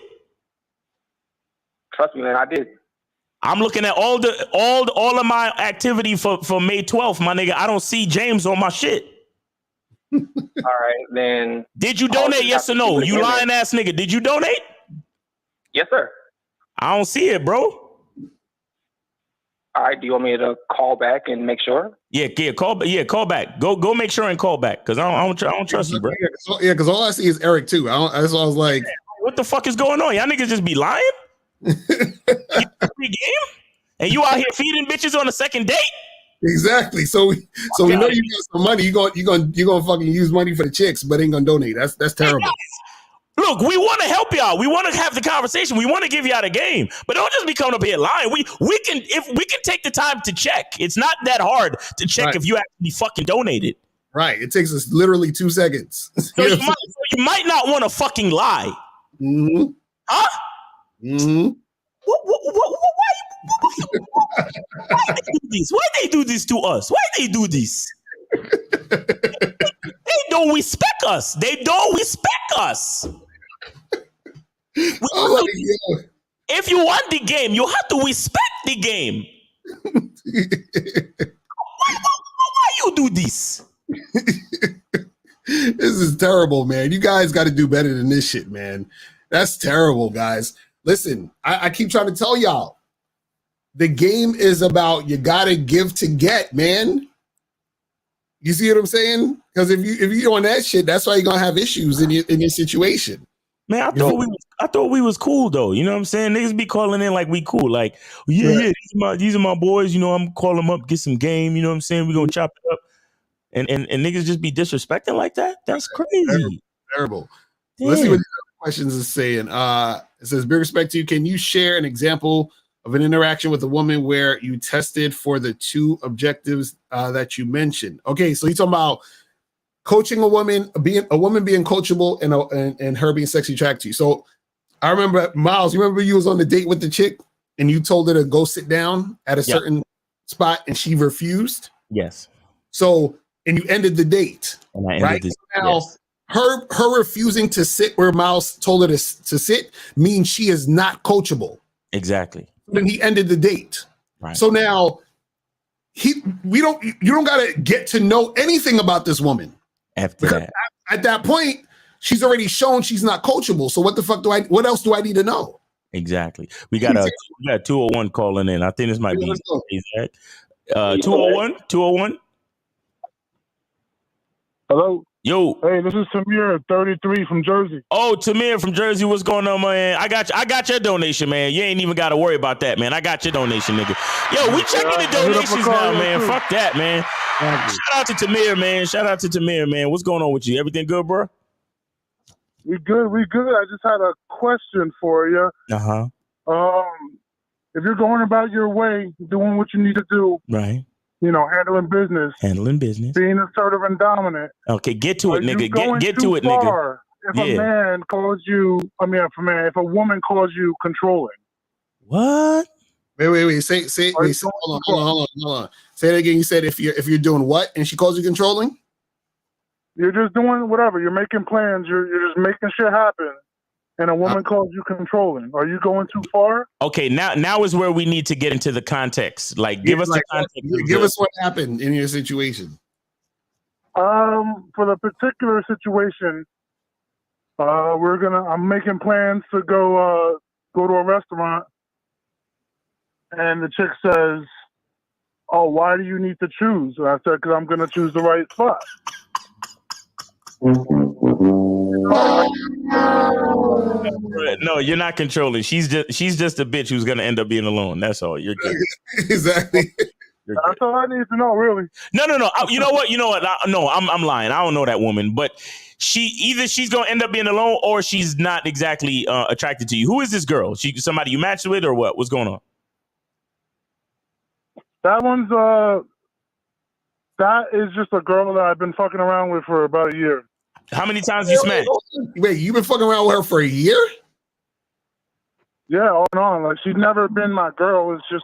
Trust me, man, I did. I'm looking at all of my activity for May 12th, my nigga. I don't see James on my shit. All right, then. Did you donate? Yes or no? You lying ass nigga. Did you donate? Yes, sir. I don't see it, bro. All right. Do you want me to call back and make sure? Yeah, call back. Go make sure and call back, because I don't trust you, bro. Yeah, because all I see is Eric too. That's why I was like, what the fuck is going on? Y'all niggas just be lying? Free game? And you out here feeding bitches on a second date? Exactly. So we know you got some money. You gonna fucking use money for the chicks, but ain't gonna donate. That's terrible. Look, we want to help y'all. We want to have the conversation. We want to give y'all the game, but don't just be coming up here lying. We can take the time to check. It's not that hard to check if you actually fucking donated. Right. It takes us literally 2 seconds. So you might not want to fucking lie. Mm-hmm. Huh? Mm-hmm. Why they do this? Why they do this to us? Why they do this? They don't respect us. If you want the game, you have to respect the game. Why you do this? This is terrible, man. You guys got to do better than this shit, man. That's terrible, guys. Listen, I keep trying to tell y'all, the game is about, you got to give to get, man. You see what I'm saying? Because if you doing that shit, that's why you're gonna have issues in your situation. Man, I thought we was cool though. You know what I'm saying? Niggas be calling in like we cool. Like, yeah, these are my boys. You know, I'm calling them up, get some game. You know what I'm saying? We gonna chop it up, and niggas just be disrespecting like that. That's crazy. Terrible. Let's see what the questions is saying. It says, big respect to you. Can you share an example of an interaction with a woman where you tested for the two objectives that you mentioned? Okay, so you're talking about coaching a woman, being coachable, and her being sexually attracted to you. So I remember, Miles, you remember you was on the date with the chick and you told her to go sit down at a certain spot and she refused? Yes. So, and you ended the date, and I ended this, now, yes. Her refusing to sit where Miles told her to sit means she is not coachable. Exactly. Then he ended the date. Right. So now you don't gotta get to know anything about this woman. After that. At that point, she's already shown she's not coachable. So what else do I need to know? Exactly. We got a 201 calling in. I think this might be 201. Hello. Yo. Hey, this is Samir, 33 from Jersey. Oh, Tamir from Jersey, what's going on, man? I got your donation, man. You ain't even got to worry about that, man. I got your donation, nigga. Yo, we checking the donations now, man. Too. Fuck that, man. Shout out to Tamir, man. Shout out to Tamir, man. What's going on with you? Everything good, bro? We good. I just had a question for you. If you're going about your way, doing what you need to do, right? You know, handling business, being assertive and dominant. Okay, get to it, nigga. Get to it, nigga. If a man calls you, if a woman calls you controlling. What? Wait. Say. Hold on. Say it again. You said if you're doing what, and she calls you controlling. You're just doing whatever. You're making plans. You're just making shit happen. And a woman calls you controlling. Are you going too far? Okay, now is where we need to get into the contect. Like, give us the context. Give us what happened in your situation. For the particular situation, I'm making plans to go to a restaurant, and the chick says, "Oh, why do you need to choose?" And I said, "Because I'm gonna choose the right spot." No, you're not controlling. She's just a bitch who's gonna end up being alone. That's all. You're good. Exactly. That's all I need to know, really. No. You know what? No, I'm lying. I don't know that woman, but she's gonna end up being alone, or she's not exactly attracted to you. Who is this girl? She somebody you matched with, or what? What's going on? That is just a girl that I've been fucking around with for about a year. How many times you smashed? Wait, you've been fucking around with her for a year? Yeah, on and on. Like, she's never been my girl. It's just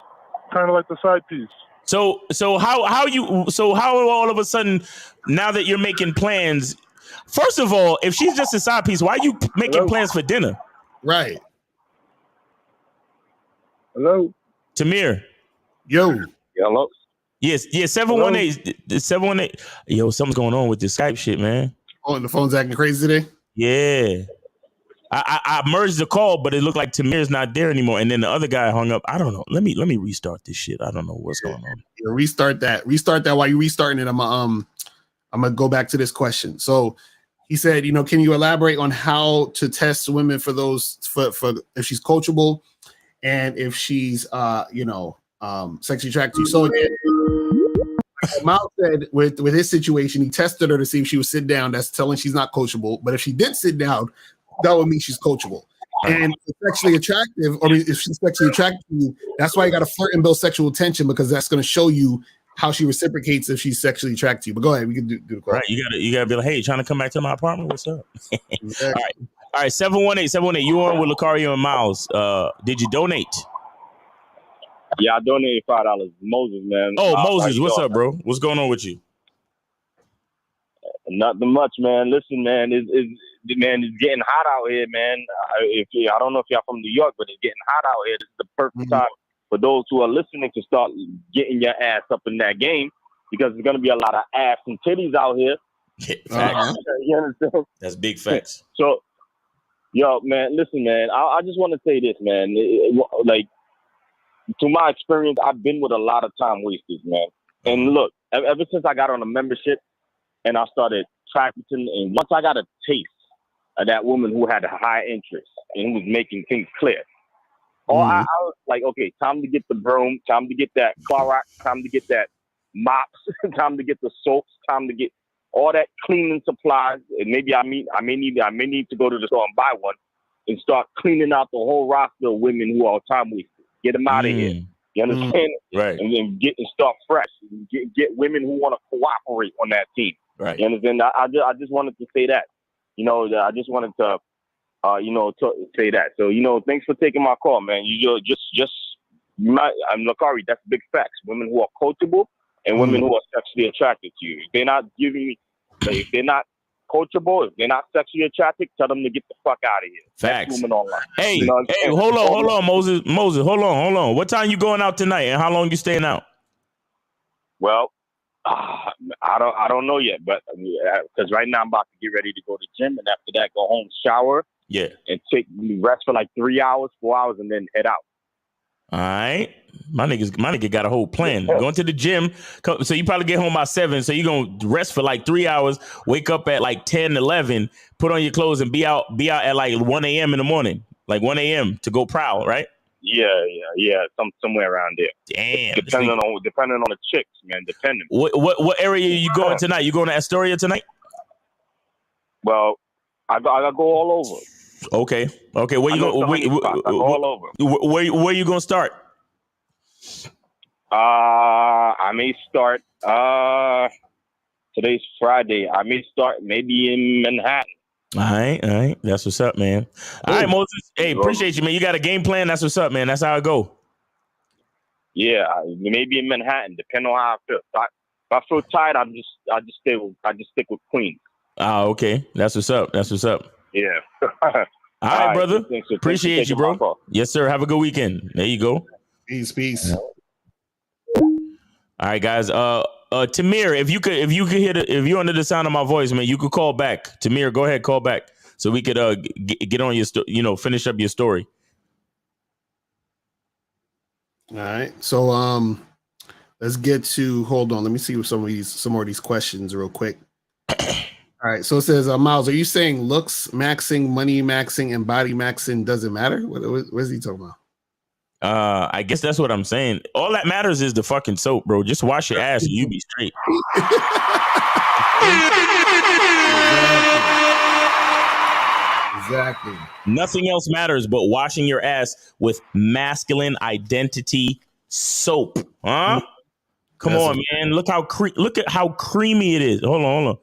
kind of like the side piece. So how all of a sudden, now that you're making plans, first of all, if she's just a side piece, why are you making plans for dinner? Right. Hello? Tamir. Yo. Hello? Yes, 718. Yo, something's going on with this Skype shit, man. Oh, and the phone's acting crazy today? Yeah. I merged the call, but it looked like Tamir's not there anymore. And then the other guy hung up. I don't know. Let me restart this shit. I don't know what's going on. Yeah, restart that. While you're restarting it, I'm gonna go back to this question. So he said, can you elaborate on how to test women for if she's coachable and if she's sexually attracted to you? So again, Miles said with his situation, he tested her to see if she would sit down. That's telling she's not coachable. But if she did sit down, that would mean she's coachable. And if sexually attractive, or if she's sexually attracted to you, that's why you got to flirt and build sexual tension, because that's going to show you how she reciprocates if she's sexually attracted to you. But go ahead, we can do the call. Right, you gotta be like, hey, trying to come back to my apartment? What's up? Exactly. All right, 718. You on with Lucario and Miles? Did you donate? Yeah, I donated $5. Moses, man. Oh, Moses, what's up, bro? What's going on with you? Nothing much, man. Listen, man, it's getting hot out here, man. I don't know if y'all from New York, but it's getting hot out here. This is the perfect time for those who are listening to start getting your ass up in that game, because there's going to be a lot of ass and titties out here. You understand? That's big facts. So, yo, man, listen, man. I just want to say this, man. To my experience, I've been with a lot of time wasters, man. And look, ever since I got on a membership and I started practicing, and once I got a taste of that woman who had a high interest and who was making things clear, I was like, okay, time to get the broom, time to get that Clorox, time to get that mops, time to get the soaps, time to get all that cleaning supplies, and maybe I may need to go to the store and buy one and start cleaning out the whole roster of women who are time wasters. Get them out of here. You understand? Right. And then start fresh. Get women who want to cooperate on that team. Right. You understand? I just wanted to say that. I just wanted to, say that. So, thanks for taking my call, man. I'm Lakari. That's big facts. Women who are coachable and women who are sexually attracted to you. If they're not if they're not coachable, if they're not sexually attracted, tell them to get the fuck out of here. Facts. Women online. Hey, hold on, Moses, hold on. What time you going out tonight, and how long you staying out? Well, I don't know yet, but because right now I'm about to get ready to go to the gym, and after that go home, shower, and rest for like 3 hours, 4 hours, and then head out. All right. My nigga got a whole plan. Going to the gym. So you probably get home by 7. So you're going to rest for like 3 hours, wake up at like 10, 11, put on your clothes and be out at like 1 a.m. in the morning, like 1 a.m. to go prowl, right? Yeah. Somewhere around there. Damn. Depending on the chicks, man. Depending. What area are you going tonight? You going to Astoria tonight? Well, I go all over. Okay. Where you going? All over. Where you going to start? I may start. Today's Friday. I may start maybe in Manhattan. All right. That's what's up, man. All right, Moses. Hey, appreciate you, man. You got a game plan. That's what's up, man. That's how it go. Yeah, maybe in Manhattan, depending on how I feel. If I feel tired, I just stick with Queens. Okay. That's what's up. Yeah. All right, brother. Thanks Appreciate you, bro. Yes, sir. Have a good weekend. There you go. Peace. All right, guys. Tamir, if you could hit it, if you're under the sound of my voice, man, you could call back. Tamir, go ahead, call back so we could get on your finish up your story. All right. So let's get to hold on. Let me see some more of these questions real quick. All right. So it says, Miles, are you saying looks maxing, money maxing, and body maxing doesn't matter? What is he talking about? I guess that's what I'm saying. All that matters is the fucking soap, bro. Just wash your ass and you be straight. Exactly. Nothing else matters but washing your ass with masculine identity soap. Huh? Come on, man. Look at how creamy it is. Hold on.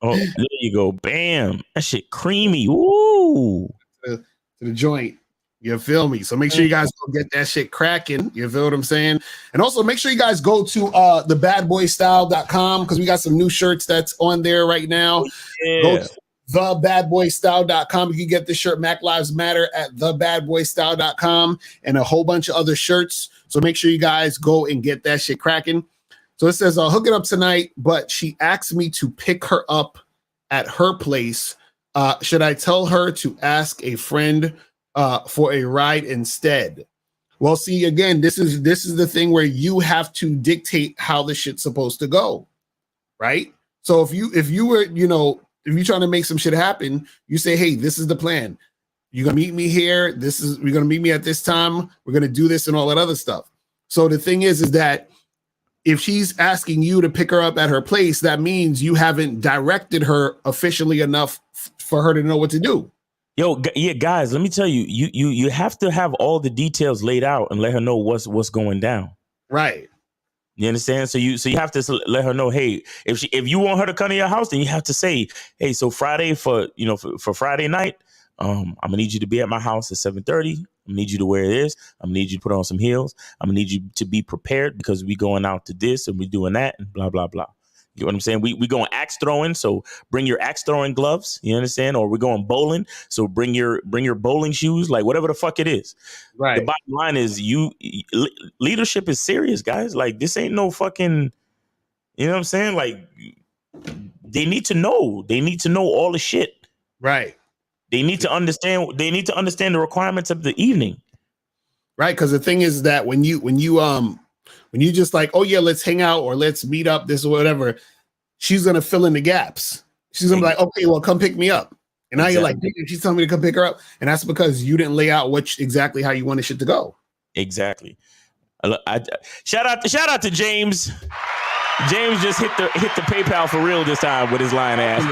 Oh, there you go. Bam. That shit creamy. Ooh. To the joint. You feel me? So make sure you guys go get that shit cracking. You feel what I'm saying? And also make sure you guys go to thebadboystyle.com because we got some new shirts that's on there right now. Yeah. Go to thebadboystyle.com. You can get the shirt Mac Lives Matter at thebadboystyle.com and a whole bunch of other shirts. So make sure you guys go and get that shit cracking. So it says, I'll hook it up tonight, but she asked me to pick her up at her place. Should I tell her to ask a friend for a ride instead? Well, see, again, this is the thing where you have to dictate how the shit's supposed to go, right? So if you were, if you're trying to make some shit happen, you say, hey, this is the plan. You're gonna meet me here. We're gonna meet me at this time. We're gonna do this and all that other stuff. So the thing is that if she's asking you to pick her up at her place, that means you haven't directed her officially enough for her to know what to do. Yo, yeah, guys, let me tell you, you have to have all the details laid out and let her know what's going down. Right. You understand? So you have to let her know, hey, if you want her to come to your house, then you have to say, hey, so Friday for Friday night, I'm gonna need you to be at my house at 7:30. I'm gonna need you to wear this. I'm gonna need you to put on some heels. I'm gonna need you to be prepared because we going out to this and we doing that and blah blah blah. You know what I'm saying? We going axe throwing, so bring your axe throwing gloves. You understand? Or we're going bowling, so bring your bowling shoes, like whatever the fuck it is. Right. The bottom line is leadership is serious, guys. Like this ain't no fucking. You know what I'm saying? Like they need to know. They need to know all the shit. Right. They need to understand. They need to understand the requirements of the evening. Right. Because the thing is that when you just like, oh yeah, let's hang out or let's meet up, this or whatever, she's gonna fill in the gaps. She's gonna be like, okay, well, come pick me up. And now you're like, she's telling me to come pick her up, and that's because you didn't lay out exactly how you wanted shit to go. Exactly. Shout out to James. James just hit the PayPal for real this time with his lying ass.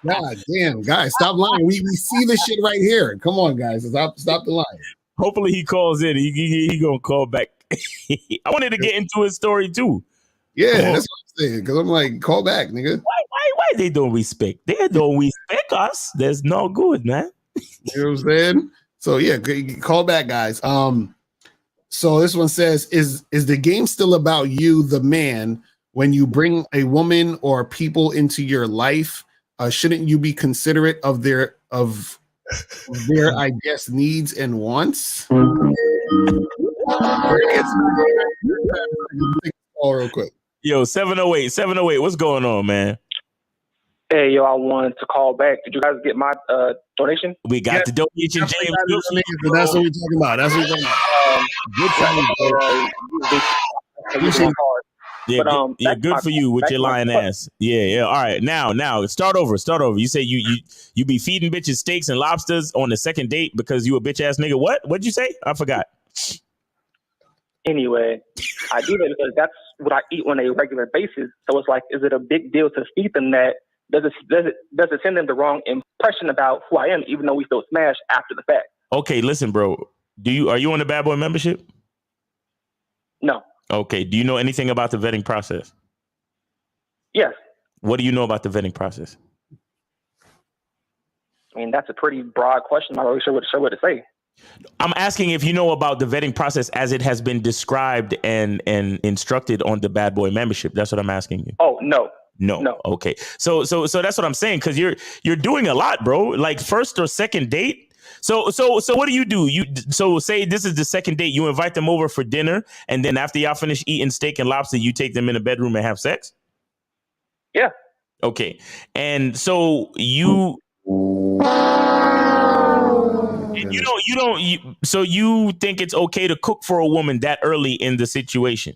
God damn, guys, stop lying. We see this shit right here. Come on, guys, stop the lying. Hopefully he calls in. He gonna call back. I wanted to get into his story too. Yeah, that's what I'm saying. Because I'm like, call back, nigga. Why they don't respect? They don't respect us. That's no good, man. You know what I'm saying? So yeah, call back, guys. So this one says, is the game still about you, the man, when you bring a woman or people into your life? Shouldn't you be considerate of their I guess needs and wants? Real quick. Yo, 708, what's going on, man? Hey, yo, I wanted to call back. Did you guys get my donation? We got the donation, James. Good for you, That's bro. what we're talking about. That's what we're talking about. Good for you, bro. Yeah, But good for you with your lying ass. Yeah. All right, now start over. You say you be feeding bitches steaks and lobsters on the second date because you a bitch ass nigga. What'd you say? I forgot. Anyway, I do that because that's what I eat on a regular basis. So it's like, is it a big deal to feed them that? Does it send them the wrong impression about who I am, even though we still smash after the fact? Okay, listen, bro. Are you on the Bad Boy membership? No. Okay. Do you know anything about the vetting process? Yes. What do you know about the vetting process? I mean, that's a pretty broad question. I'm not really sure what to say. I'm asking if you know about the vetting process as it has been described and instructed on the Bad Boy membership. That's what I'm asking you. Oh, no. No. Okay. So that's what I'm saying, because you're doing a lot, bro. Like first or second date. So what do? So say this is the second date. You invite them over for dinner, and then after y'all finish eating steak and lobster, you take them in a bedroom and have sex? Yeah. Okay. And so you so you think it's okay to cook for a woman that early in the situation?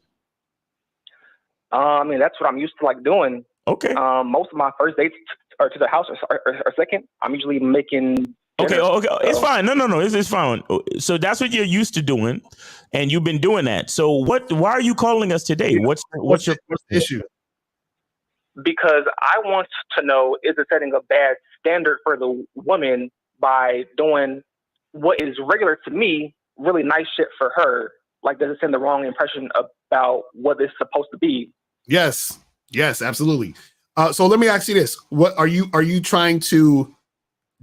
I mean, that's what I'm used to like doing. Okay. Most of my first dates are to the house or second. I'm usually making dinner. Okay. It's fine. No. It's fine. So that's what you're used to doing, and you've been doing that. So why are you calling us today? What's your issue? Because I want to know, is it setting a bad standard for the woman by doing what is regular to me, really nice shit for her? Like, does it send the wrong impression about what it's supposed to be? Yes, absolutely. So let me ask you this: what are you trying to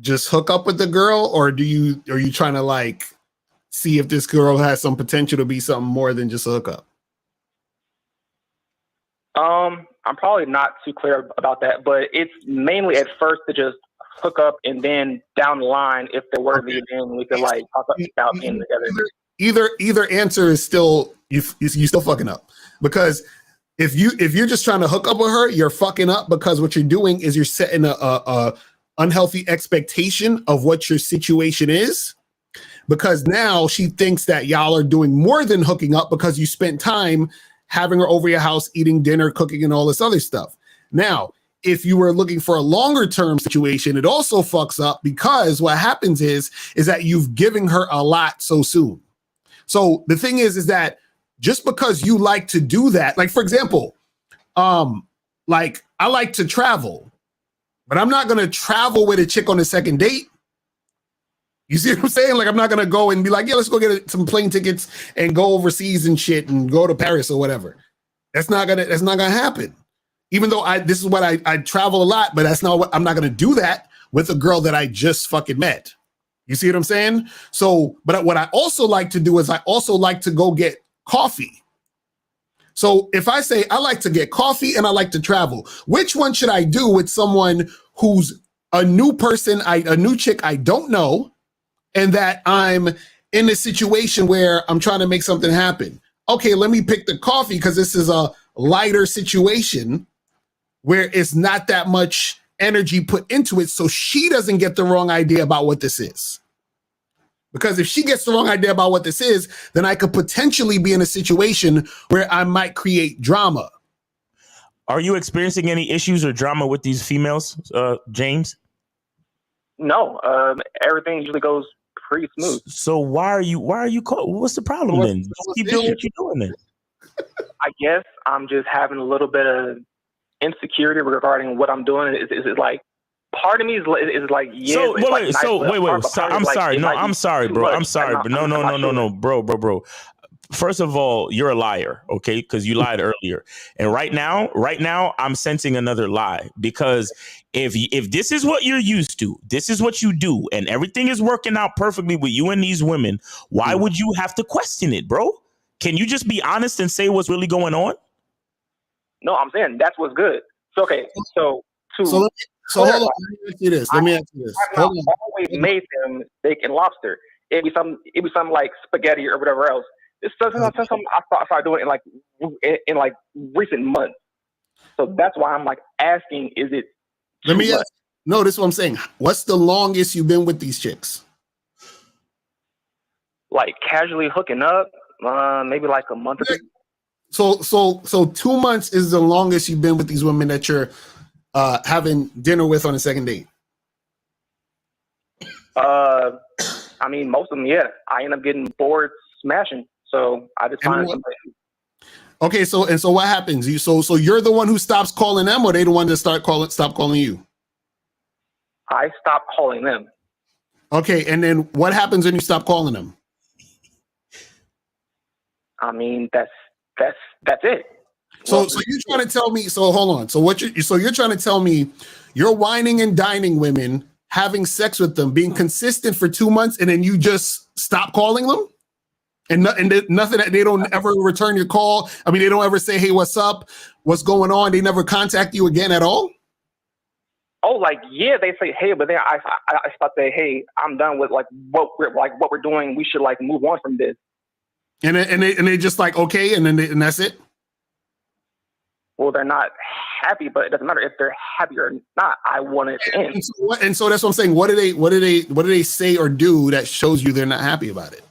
just hook up with the girl, or are you trying to like see if this girl has some potential to be something more than just a hookup? I'm probably not too clear about that, but it's mainly at first to just hook up, and then down the line, if they're worthy, then we can like talk about being together. Either answer is still you still fucking up, because if you're just trying to hook up with her, you're fucking up, because what you're doing is you're setting a unhealthy expectation of what your situation is, because now she thinks that y'all are doing more than hooking up because you spent time having her over your house, eating dinner, cooking, and all this other stuff. Now, if you were looking for a longer term situation, it also fucks up, because what happens is that you've given her a lot so soon. So the thing is that just because you like to do that, like for example, like I like to travel, but I'm not going to travel with a chick on the second date. You see what I'm saying? Like, I'm not going to go and be like, yeah, let's go get some plane tickets and go overseas and shit and go to Paris or whatever. That's not going to happen. Even though this is what I travel a lot, but I'm not going to do that with a girl that I just fucking met. You see what I'm saying? So, but what I also like to do is I also like to go get coffee. So if I say I like to get coffee and I like to travel, which one should I do with someone who's a new person, a new chick I don't know, and that I'm in a situation where I'm trying to make something happen? Okay, let me pick the coffee because this is a lighter situation where it's not that much energy put into it, so she doesn't get the wrong idea about what this is. Because if she gets the wrong idea about what this is, then I could potentially be in a situation where I might create drama. Are you experiencing any issues or drama with these females, James? No, everything usually goes pretty smooth. So why are you what's the problem then? Keep doing what you're doing then. I guess I'm just having a little bit of insecurity regarding what I'm doing. Is it like, part of me is like, yeah. So wait. I'm sorry. No, I'm sorry, bro. I'm sorry, but no, bro. First of all, you're a liar, okay? Because you lied earlier, and right now, I'm sensing another lie. Because if this is what you're used to, this is what you do, and everything is working out perfectly with you and these women, why would you have to question it, bro? Can you just be honest and say what's really going on? No, I'm saying that's what's good. So okay, so hold on. Let me ask you this. I've not always made them steak and lobster. It'd be some like spaghetti or whatever else. It's something I started doing in like recent months. So that's why I'm like asking: is it Let me ask. No, this is what I'm saying. What's the longest you've been with these chicks? Like casually hooking up, maybe like a month or two. So 2 months is the longest you've been with these women that you're having dinner with on a second date. I mean, most of them, yeah. I end up getting bored smashing, so I just find somebody. Okay, so what happens? So you're the one who stops calling them, or they the one that stop calling you? I stop calling them. Okay, and then what happens when you stop calling them? I mean, that's it. So you're trying to tell me? So hold on. So you're trying to tell me you're whining and dining women, having sex with them, being consistent for 2 months, and then you just stop calling them, and nothing. They don't ever return your call. I mean, they don't ever say, "Hey, what's up? What's going on?" They never contact you again at all. Oh, like yeah, they say hey, but then I start saying, hey, I'm done with what we're doing. We should move on from this. And they just like okay, and that's it. Well, they're not happy, but it doesn't matter if they're happy or not. I want it to end. And so that's what I'm saying. What do they say or do that shows you they're not happy about it?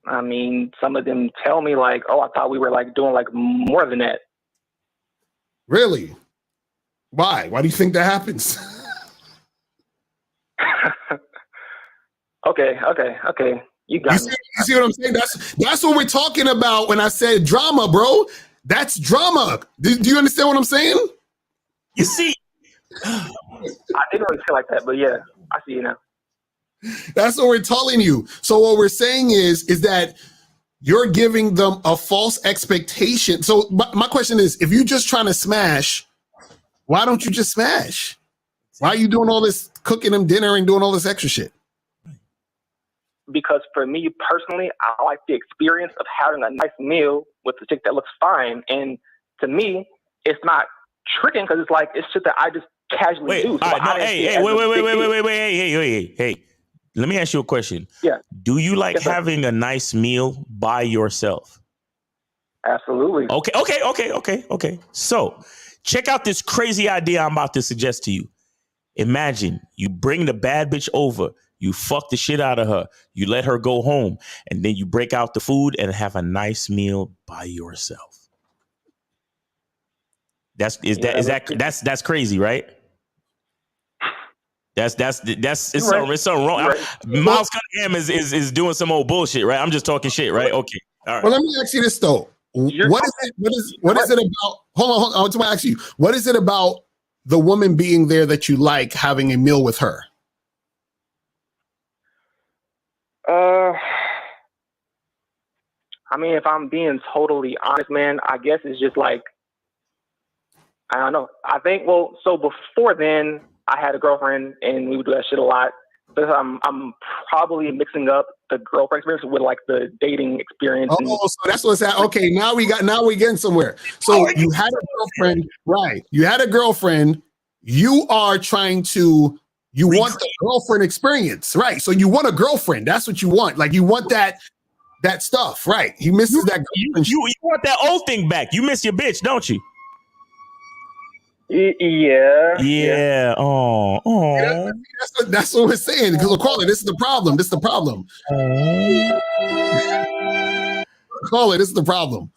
I mean, some of them tell me oh, I thought we were doing more than that. Really? Why? Why do you think that happens? Okay. You got me. You see what I'm saying? That's what we're talking about when I said drama, bro. That's drama. Do you understand what I'm saying? You see, I didn't really feel like that, but yeah, I see you now. That's what we're telling you. So what we're saying is that you're giving them a false expectation. So my question is, if you're just trying to smash, why don't you just smash? Why are you doing all this cooking them dinner and doing all this extra shit? Because for me personally, I like the experience of having a nice meal with a chick that looks fine. And to me, it's not tricking because it's shit that I just casually do. So hey. Let me ask you a question. Yeah. Do you like having a nice meal by yourself? Absolutely. Okay. So check out this crazy idea I'm about to suggest to you. Imagine you bring the bad bitch over. You fuck the shit out of her. You let her go home, and then you break out the food and have a nice meal by yourself. That's crazy, right? That's something wrong. Right. Miles Cunningham is doing some old bullshit, right? I'm just talking shit, right? Okay. All right. Well, let me ask you this though. What is it about? Hold on. I want to ask you, what is it about the woman being there that you like having a meal with her? I mean, if I'm being totally honest, man, I guess it's just I don't know. I think, so before then, I had a girlfriend and we would do that shit a lot. But I'm probably mixing up the girlfriend experience with the dating experience. So that's what's happening. Okay, now we're getting somewhere. So you had a girlfriend, right? You had a girlfriend. You are trying to. You want the girlfriend experience, right? So you want a girlfriend. That's what you want. You want that stuff, right? He misses that girlfriend. You want that old thing back. You miss your bitch, don't you? Yeah. Yeah. Oh. That's what we're saying. Because Carla, this is the problem. This is the problem. Carla, this is the problem.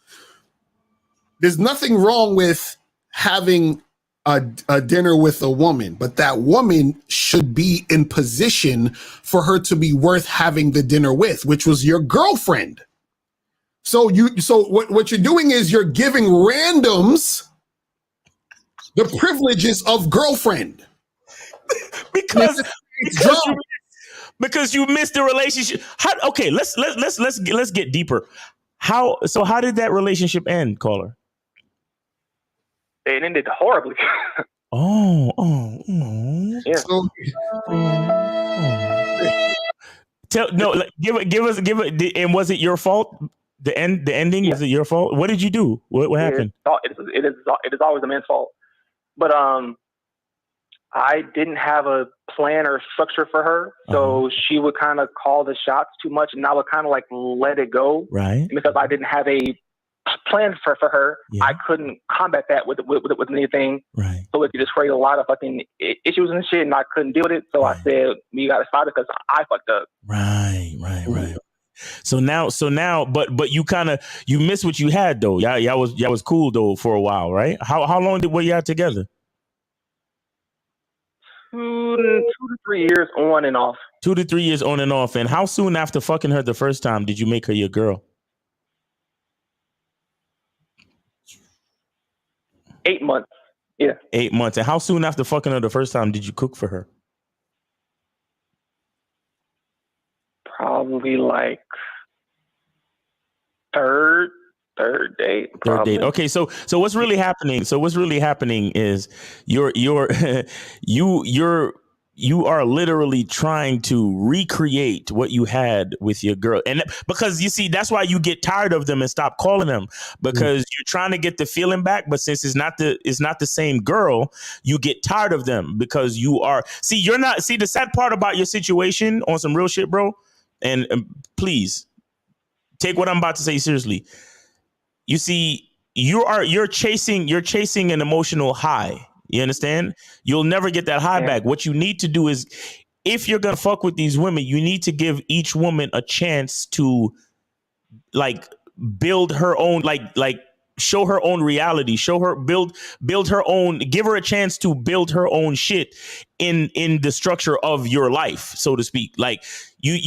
There's nothing wrong with having a dinner with a woman, but that woman should be in position for her to be worth having the dinner with, which was your girlfriend. So what you're doing is you're giving randoms the privileges of girlfriend because you missed the relationship. Okay, let's get deeper. How did that relationship end, caller? It ended horribly. Yeah. Give us. And was it your fault? The ending, was it your fault? What did you do? What happened? It is always the man's fault. But I didn't have a plan or structure for her, so she would kind of call the shots too much, and I would kind of let it go, right? Because I didn't have a planned for her. Yeah. I couldn't combat that with anything. Right. So it just created a lot of fucking issues and shit, and I couldn't deal with it. So I said, "We got to stop it because I fucked up." Right. So now, but you missed what you had though. Y'all was cool though for a while, right? How long were y'all together? 2 to 3 years on and off. 2 to 3 years on and off. And how soon after fucking her the first time did you make her your girl? 8 months. Yeah. 8 months. And how soon after fucking her the first time did you cook for her? Probably like third date. Third date. Okay, so what's really happening? So what's really happening is you're you are literally trying to recreate what you had with your girl. And because you see, that's why you get tired of them and stop calling them, because you're trying to get the feeling back. But since it's not the same girl, you get tired of them because you're not. See, the sad part about your situation on some real shit, bro. And please take what I'm about to say seriously. You see, you're chasing an emotional high. You understand? You'll never get that high back. What you need to do is, if you're gonna fuck with these women, you need to give each woman a chance to like build her own, like show her own reality, show her build her own, give her a chance to build her own shit in the structure of your life, so to speak. Like you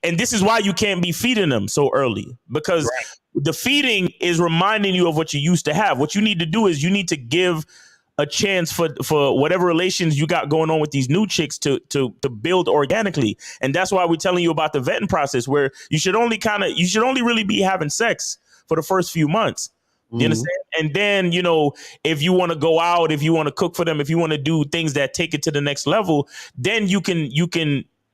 and this is why you can't be feeding them so early, because the feeding is reminding you of what you used to have. What you need to do is you need to give a chance for whatever relations you got going on with these new chicks to build organically. And that's why we're telling you about the vetting process, where you should only really be having sex for the first few months. You understand? And then, if you want to go out, if you want to cook for them, if you want to do things that take it to the next level, then you can,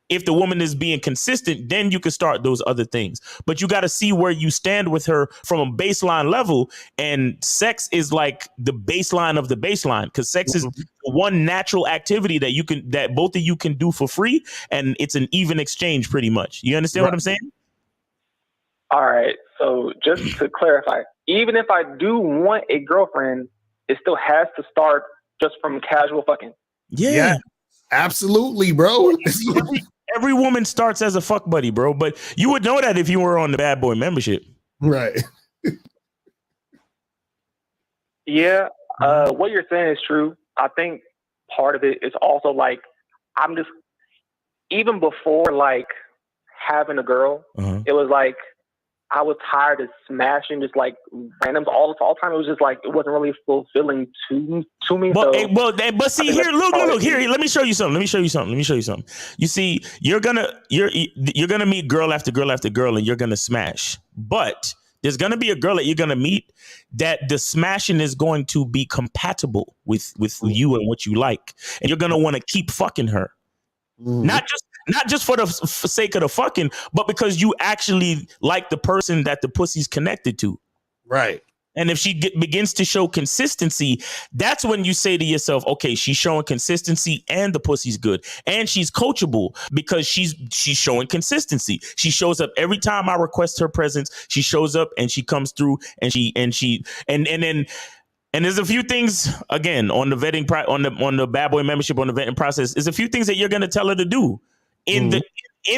if the woman is being consistent, then you can start those other things. But you got to see where you stand with her from a baseline level. And sex is like the baseline of the baseline, because sex is one natural activity that both of you can do for free. And it's an even exchange pretty much. You understand what I'm saying? All right. So just to clarify, even if I do want a girlfriend, it still has to start just from casual fucking. Yeah, absolutely, bro. Every woman starts as a fuck buddy, bro. But you would know that if you were on the Bad Boy membership. Right. Yeah. What you're saying is true. I think part of it is also like, I'm just, even before like having a girl, it was like, I was tired of smashing just like randoms all the time. It was just like, it wasn't really fulfilling to me. But see here, look here. Let me show you something. You see, you're gonna meet girl after girl after girl, and you're gonna smash. But there's gonna be a girl that you're gonna meet that the smashing is going to be compatible with you and what you like, and you're gonna want to keep fucking her, not just for the sake of the fucking, but because you actually like the person that the pussy's connected to. Right. And if she begins to show consistency, that's when you say to yourself, okay, she's showing consistency and the pussy's good. And she's coachable because she's showing consistency. She shows up every time I request her presence. She shows up and she comes through, and there's a few things, again, on the vetting on the Bad Boy membership, on the vetting process, there's a few things that you're going to tell her to do. In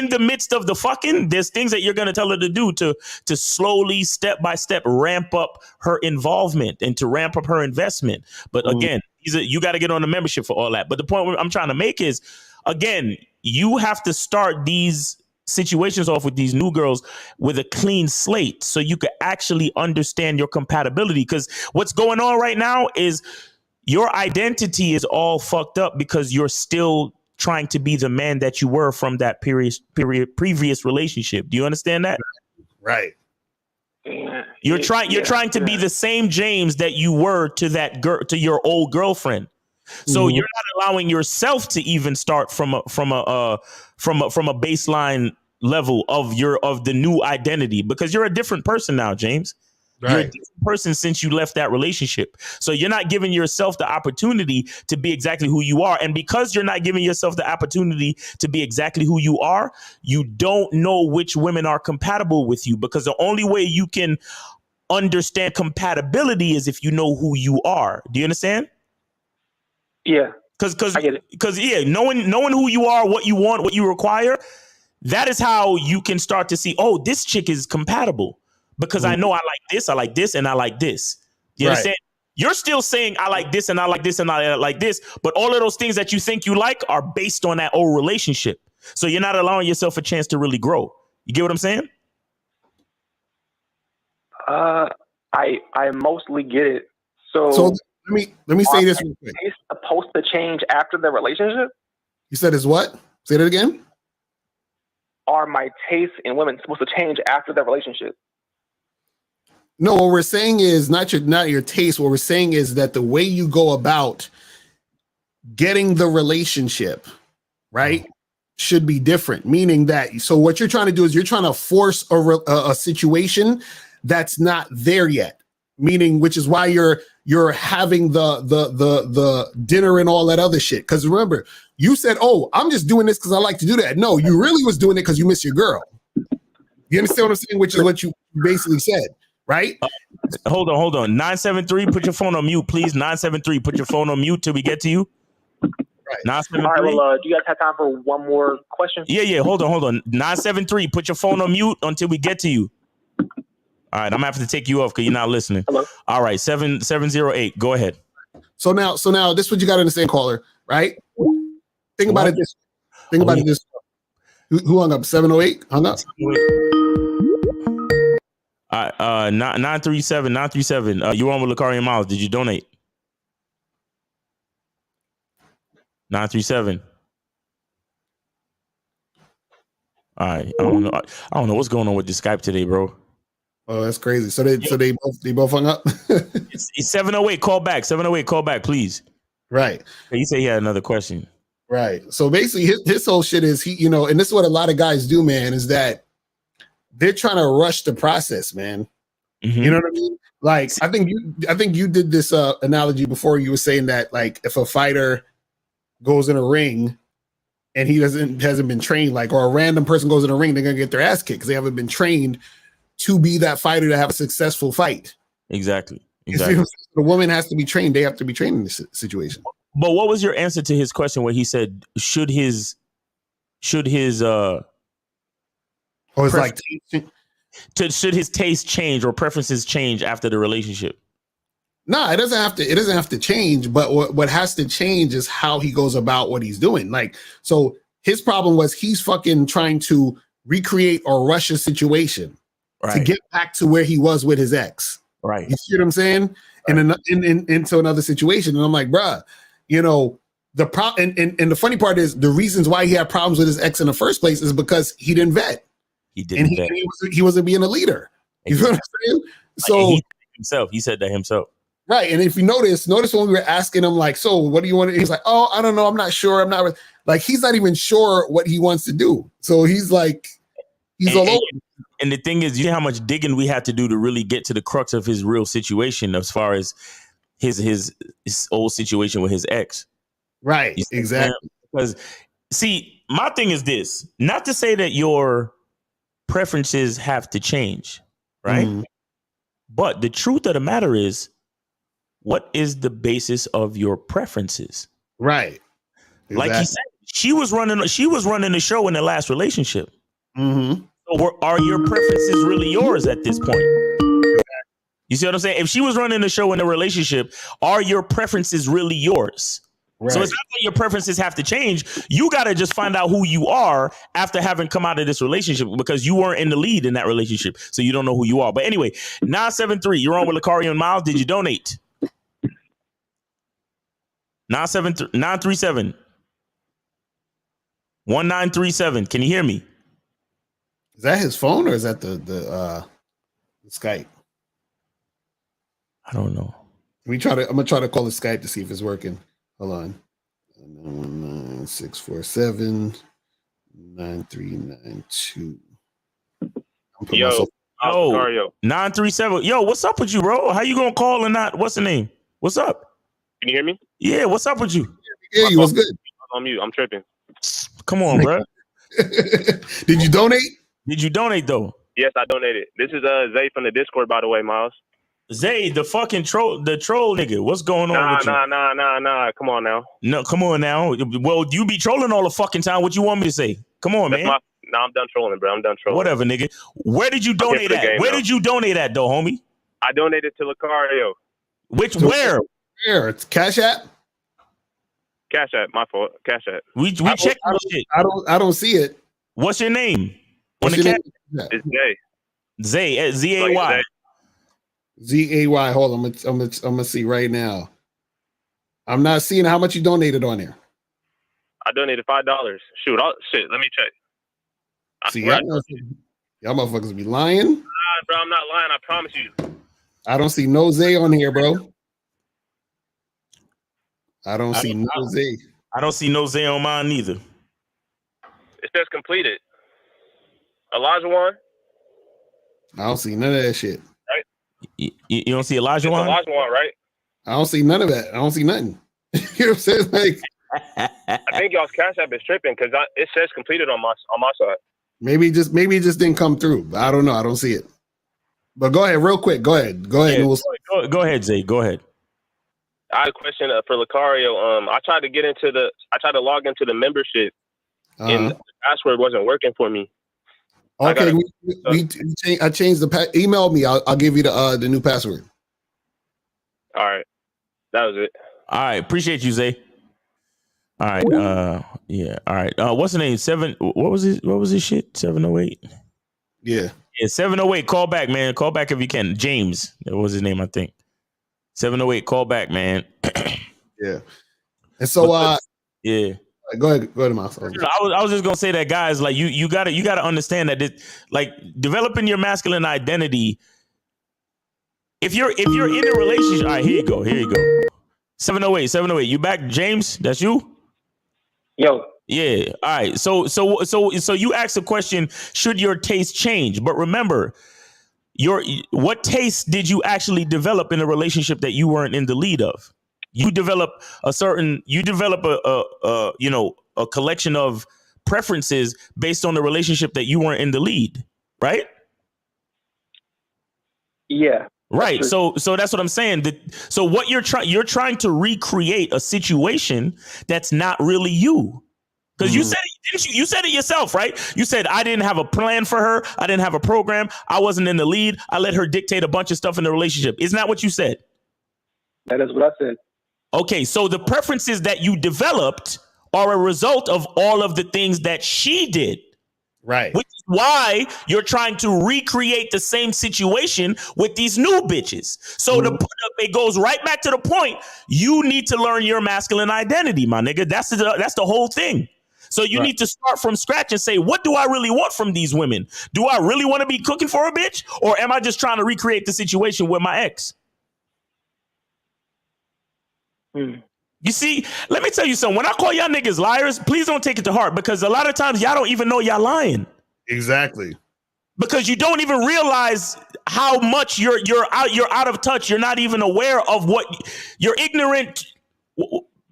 the midst of the fucking, there's things that you're going to tell her to do to slowly, step by step, ramp up her involvement and to ramp up her investment. But again, you got to get on the membership for all that. But the point I'm trying to make is, again, you have to start these situations off with these new girls with a clean slate, so you could actually understand your compatibility. Because what's going on right now is your identity is all fucked up because you're still trying to be the man that you were from that previous relationship. Do you understand that? Right. You're trying to be the same James that you were to that girl, to your old girlfriend. So you're not allowing yourself to even start from a baseline level of the new identity, because you're a different person now, James. Right. You're a different person since you left that relationship. So you're not giving yourself the opportunity to be exactly who you are. And because you're not giving yourself the opportunity to be exactly who you are, you don't know which women are compatible with you, because the only way you can understand compatibility is if you know who you are. Do you understand? Yeah. Because knowing who you are, what you want, what you require, that is how you can start to see, oh, this chick is compatible because I know I like this, and I like this. You understand? You're still saying I like this and I like this and I like this, but all of those things that you think you like are based on that old relationship. So you're not allowing yourself a chance to really grow. You get what I'm saying? I mostly get it. So let me say this real quick. Is supposed to change after the relationship? You said it's what? Say that again. Are my tastes in women supposed to change after the relationship? No, what we're saying is not your taste. What we're saying is that the way you go about getting the relationship, right, should be different. Meaning that, so what you're trying to do is you're trying to force a situation that's not there yet. Meaning, which is why you're having the dinner and all that other shit. Because remember, you said, "Oh, I'm just doing this because I like to do that." No, you really was doing it because you miss your girl. You understand what I'm saying? Which is what you basically said, right? Hold on. 973, put your phone on mute, please. 973, put your phone on mute till we get to you. Right. 973. All right, well, do you guys have time for one more question? Yeah. Hold on. 973, put your phone on mute until we get to you. All right, I'm gonna have to take you off because you're not listening. Hello. All right, 7708. Go ahead. So now, this is what you got to understand, caller. Right? Think about it this. Think about it this. Who hung up? 708 hung up. 937. You on with Lakari and Miles? Did you donate? 937. All right, I don't know what's going on with the Skype today, bro. Oh, that's crazy. So they both hung up. It's 708. Call back. 708. Call back, please. Right. You say he had another question. Right. So basically, his whole shit is and this is what a lot of guys do, man, is that they're trying to rush the process, man. Mm-hmm. You know what I mean? Like, I think you did this analogy before. You were saying that, like, if a fighter goes in a ring and he hasn't been trained, like, or a random person goes in a ring, they're gonna get their ass kicked because they haven't been trained to be that fighter to have a successful fight. Exactly. The woman has to be trained. They have to be trained in this situation. But what was your answer to his question where he said, should his should his taste change or preferences change after the relationship? No, it doesn't have to change, but what has to change is how he goes about what he's doing. Like, so his problem was he's fucking trying to recreate or rush a situation to get back to where he was with his ex. Right. You see what I'm saying? Right. And into another situation. And I'm like, bruh, the problem, and the funny part is the reasons why he had problems with his ex in the first place is because he didn't vet. He didn't vet. He wasn't being a leader. You know what I'm saying? So he said that himself. Right. And if you notice when we were asking him, like, so what do you want to, he's like, oh, I don't know. I'm not sure. I'm not like, he's not even sure what he wants to do. So he's like, he's all over. And the thing is, you know how much digging we had to do to really get to the crux of his real situation as far as his old situation with his ex. Right. Exactly. Because see, my thing is this, not to say that your preferences have to change, right? Mm-hmm. But the truth of the matter is, what is the basis of your preferences? Right. Exactly. Like he said, she was running the show in the last relationship. Mm-hmm. So are your preferences really yours at this point? You see what I'm saying? If she was running the show in a relationship, are your preferences really yours? Right. So it's not that your preferences have to change. You got to just find out who you are after having come out of this relationship, because you weren't in the lead in that relationship. So you don't know who you are. But anyway, 973, you're on with Lakari and Miles. Did you donate? 937 1937. Can you hear me? Is that his phone or is that the Skype? I don't know. I'm gonna try to call the Skype to see if it's working. Hold on. 919-647-9392. Yo, 937. Yo, what's up with you, bro? How you gonna call and not? What's the name? What's up? Can you hear me? Yeah, what's up with you? Yeah, you was good. I'm on mute. I'm tripping. Come on, bro. Did you donate? Did you donate though? Yes, I donated. This is Zay from the Discord, by the way, Miles. Zay, the fucking troll nigga. What's going on with you? Nah. Come on now. No, come on now. Well, you be trolling all the fucking time. What you want me to say? Come on, man. I'm done trolling, bro. I'm done trolling. Whatever, nigga. Where did you donate at? Where did you donate at, though, homie? I donated to Lucario. Where? Where? It's Cash App? Cash App, my fault. Cash App. We checked this shit. I don't see it. What's your name? What's your name? It's Zay. Zay, Z-A-Y. Z-A-Y. Hold on. I'm gonna see right now. I'm not seeing how much you donated on there. I donated $5. Shoot, let me check. See, y'all motherfuckers be lying. Nah, bro, I'm not lying. I promise you. I don't see no Zay on here, bro. I don't see no Zay. I don't see no Zay on mine neither. It says completed. Elijah One. I don't see none of that shit. Right? You don't see Elijah One? Elijah One, right? I don't see none of that. I don't see nothing. You know what I'm saying? Like, I think y'all's Cash App is tripping because it says completed on my side. Maybe it just didn't come through. But I don't know. I don't see it. But go ahead, real quick. Go ahead. Yeah, go ahead, Zay. Go ahead. I had a question for Lucario. I tried to log into the membership, and the password wasn't working for me. Okay, I changed the email me. I'll give you the new password. All right, that was it. All right, appreciate you, Zay. All right, yeah. All right, what's the name? What was his shit? 708. Yeah, 708. Call back, man. Call back if you can. James, that was his name, I think. 708. Call back, man. Yeah. And so, yeah. Go ahead, Miles. I was just gonna say that, guys. Like you gotta understand that like developing your masculine identity. If you're in a relationship, all right, here you go. 708. You back, James? That's you? Yo. Yeah. All right. So you asked the question, should your taste change? But remember, what taste did you actually develop in a relationship that you weren't in the lead of? You develop a collection of preferences based on the relationship that you weren't in the lead, right? Yeah. Right. So that's what I'm saying. So what you're trying to recreate a situation that's not really you. Because you said it, didn't you? You said it yourself, right? You said, I didn't have a plan for her. I didn't have a program. I wasn't in the lead. I let her dictate a bunch of stuff in the relationship. Isn't that what you said? That is what I said. Okay, so the preferences that you developed are a result of all of the things that she did. Right. Which is why you're trying to recreate the same situation with these new bitches. So it goes right back to the point. You need to learn your masculine identity, my nigga. That's the whole thing. So you need to start from scratch and say, what do I really want from these women? Do I really want to be cooking for a bitch? Or am I just trying to recreate the situation with my ex? You see, let me tell you something. When I call y'all niggas liars, please don't take it to heart, because a lot of times y'all don't even know y'all lying. Exactly. Because you don't even realize how much you're out of touch. You're not even aware of what you're ignorant.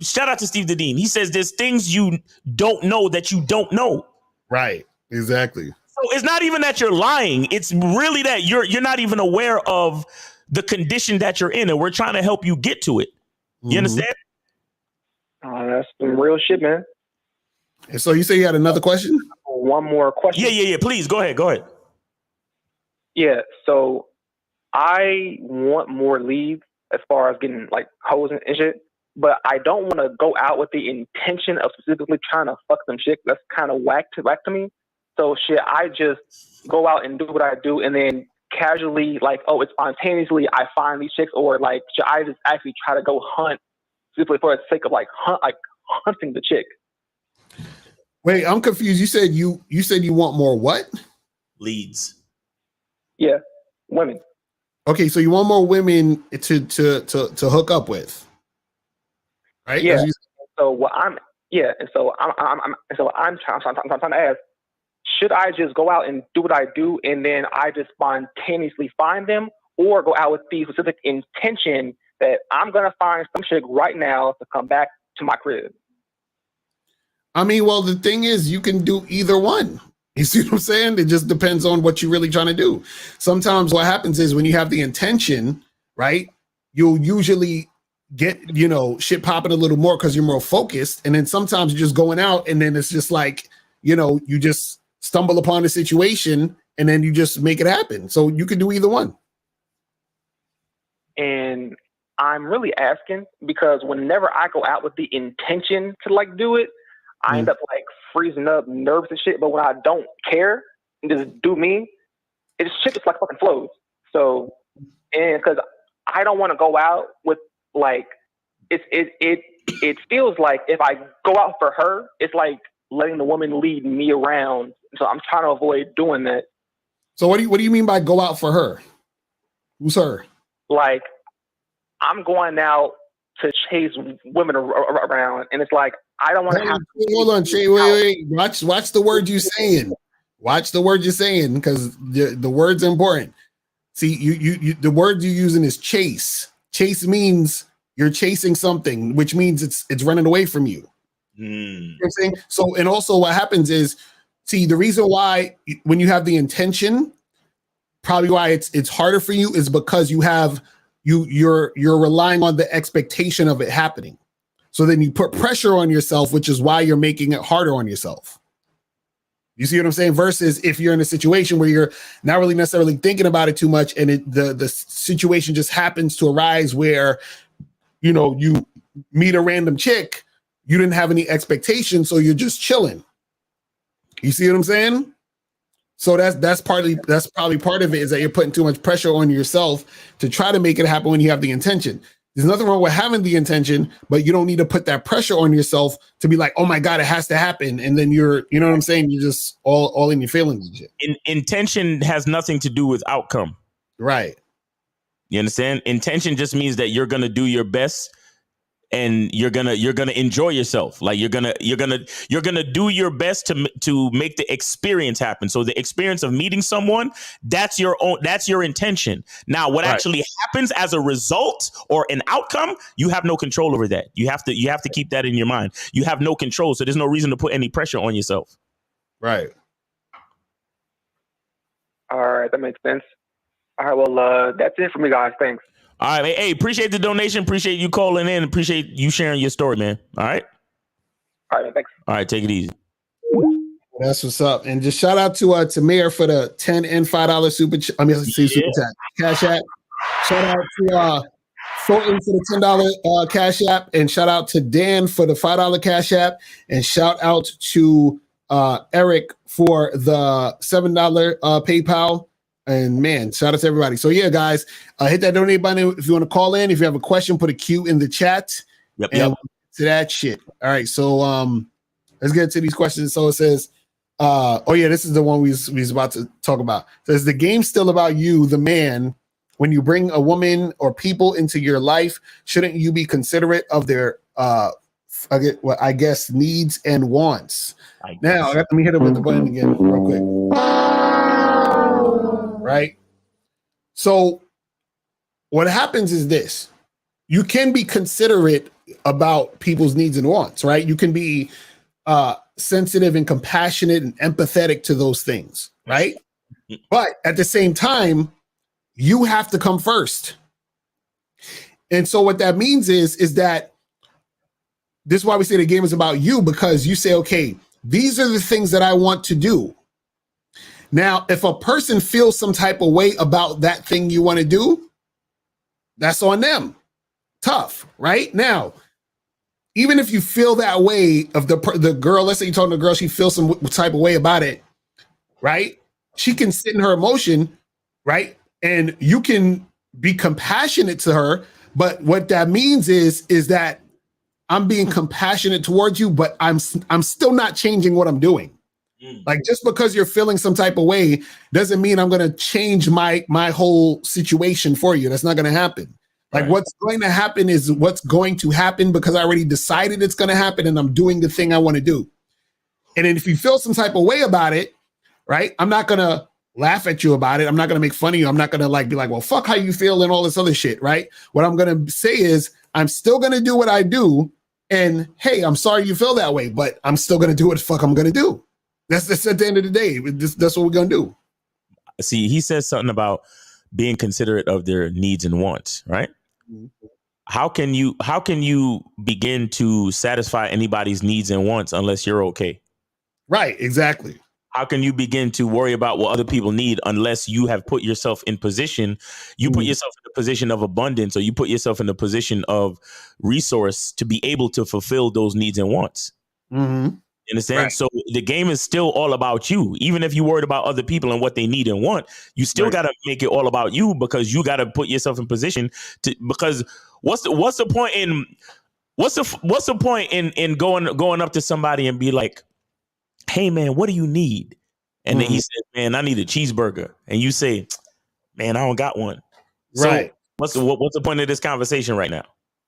Shout out to Steve Dedeen. He says there's things you don't know that you don't know. Right. Exactly. So it's not even that you're lying. It's really that you're not even aware of the condition that you're in, and we're trying to help you get to it. You understand? Oh, that's some real shit, man. And so you say you had another question? One more question. Yeah. Please go ahead. Yeah. So I want more leads as far as getting like hoes and shit, but I don't want to go out with the intention of specifically trying to fuck some shit. That's kind of whack to me. So I just go out and do what I do, and then casually, like, it's spontaneously I find these chicks, or like should I just actually try to go hunt simply for the sake of hunting the chick? Wait, I'm confused. You said you want more what? Leads. Yeah, women. Okay, so you want more women to hook up with, right? Yeah. So I'm trying to ask, should I just go out and do what I do, and then I just spontaneously find them, or go out with the specific intention that I'm gonna find some chick right now to come back to my crib? I mean, well, the thing is, you can do either one. You see what I'm saying? It just depends on what you're really trying to do. Sometimes what happens is when you have the intention, right, you'll usually get, shit popping a little more because you're more focused. And then sometimes you're just going out and then it's just like, you just stumble upon a situation and then you just make it happen. So you can do either one. And I'm really asking because whenever I go out with the intention to like do it, I end up like freezing up, nervous and shit. But when I don't care and just do me, it's shit just like fucking flows. So, and because I don't want to go out with like it feels like if I go out for her, it's like letting the woman lead me around. So I'm trying to avoid doing that. So what do you mean by go out for her? Who's her? Like I'm going out to chase women around, and it's like I don't want to have. Hold on, Shay. Wait. Watch the word you're saying. Watch the word you're saying because the word's important. See, you the word you're using is chase. Chase means you're chasing something, which means it's running away from you. You know what I'm saying? So, and also what happens is, see, the reason why when you have the intention, probably why it's harder for you is because you're relying on the expectation of it happening. So then you put pressure on yourself, which is why you're making it harder on yourself. You see what I'm saying? Versus if you're in a situation where you're not really necessarily thinking about it too much, and the situation just happens to arise where, you meet a random chick, you didn't have any expectation, so you're just chilling. You see what I'm saying? So that's probably part of it, is that you're putting too much pressure on yourself to try to make it happen when you have the intention. There's nothing wrong with having the intention, but you don't need to put that pressure on yourself to be like, oh my God, it has to happen. And then you know what I'm saying? You're just all in your feelings and shit. Intention has nothing to do with outcome. Right. You understand? Intention just means that you're going to do your best and you're gonna enjoy yourself. Like you're gonna do your best to make the experience happen. So the experience of meeting someone, that's your intention. Now, what actually happens as a result or an outcome, you have no control over that. You have to keep that in your mind. You have no control, so there's no reason to put any pressure on yourself. Right. All right, that makes sense. All right, well, that's it for me, guys. Thanks. All right. Hey, appreciate the donation. Appreciate you calling in. Appreciate you sharing your story, man. All right. All right. Thanks. All right. Take it easy. That's what's up. And just shout out to Mayor for the $10 and $5 super chat. Cash app. Shout out to Fulton for the $10 cash app. And shout out to Dan for the $5 cash app. And shout out to Eric for the $7 PayPal. And man, shout out to everybody. So yeah, guys, hit that donate button if you want to call in. If you have a question, put a Q in the chat. Yep. To that shit. All right, so let's get to these questions. So it says, this is the one we was about to talk about. It says, the game's still about you, the man. When you bring a woman or people into your life, shouldn't you be considerate of their I guess needs and wants? Now let me hit it with the button again real quick. Right. So what happens is this: you can be considerate about people's needs and wants, right? You can be sensitive and compassionate and empathetic to those things, right? But at the same time, you have to come first. And so what that means is that this is why we say the game is about you, because you say, okay, these are the things that I want to do. Now, if a person feels some type of way about that thing you want to do, that's on them. Tough, right? Now, even if you feel that way of the girl, let's say you're talking to a girl, she feels some type of way about it, right? She can sit in her emotion, right? And you can be compassionate to her, but what that means is that I'm being compassionate towards you, but I'm still not changing what I'm doing. Like, just because you're feeling some type of way doesn't mean I'm going to change my whole situation for you. That's not going to happen. Like, what's going to happen is what's going to happen, because I already decided it's going to happen and I'm doing the thing I want to do. And then if you feel some type of way about it, right, I'm not going to laugh at you about it. I'm not going to make fun of you. I'm not going to be like, well, fuck how you feel and all this other shit, right? What I'm going to say is I'm still going to do what I do. And hey, I'm sorry you feel that way, but I'm still going to do what the fuck I'm going to do. That's at the end of the day. That's what we're gonna do. See, he says something about being considerate of their needs and wants, right? Mm-hmm. How can you begin to satisfy anybody's needs and wants unless you're okay? Right, exactly. How can you begin to worry about what other people need unless you have put yourself in position? You put yourself in a position of abundance, or you put yourself in a position of resource to be able to fulfill those needs and wants. Mm-hmm. You understand? Right. So the game is still all about you. Even if you're worried about other people and what they need and want, you still got to make it all about you, because you got to put yourself in position to. Because what's the point in going up to somebody and be like, "Hey man, what do you need?" And then he says, "Man, I need a cheeseburger," and you say, "Man, I don't got one." Right. So what's the point of this conversation right now?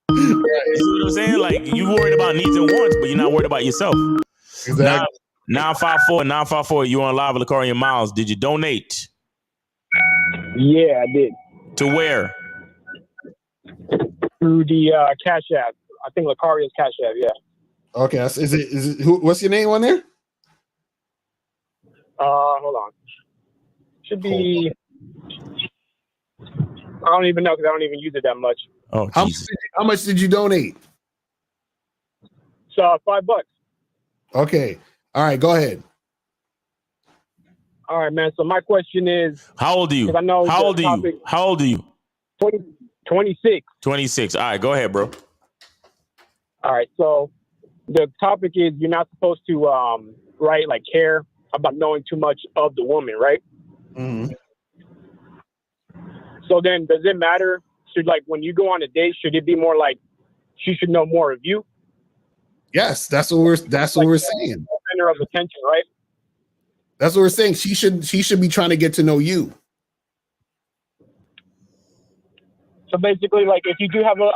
You know what I'm saying? Like, you worried about needs and wants, but you're not worried about yourself. Exactly. 954, you on live with Lakari and Miles. Did you donate? Yeah, I did. To where? Through the Cash App. I think Lacario's Cash App, yeah. Okay, is it what's your name on there? Hold on. Should be. I don't even know, because I don't even use it that much. Oh, how much did you donate? So $5. Okay. All right, go ahead. All right, man. So my question is, how old are you? I know How old are you? 26. 26. All right, go ahead, bro. All right. So the topic is, you're not supposed to care about knowing too much of the woman, right? Mm-hmm. So then, does it matter? Should, like, when you go on a date, should it be more like she should know more of you? Yes, that's what we're saying. Center of attention, right? That's what we're saying. She should be trying to get to know you. So basically, like, if you do have a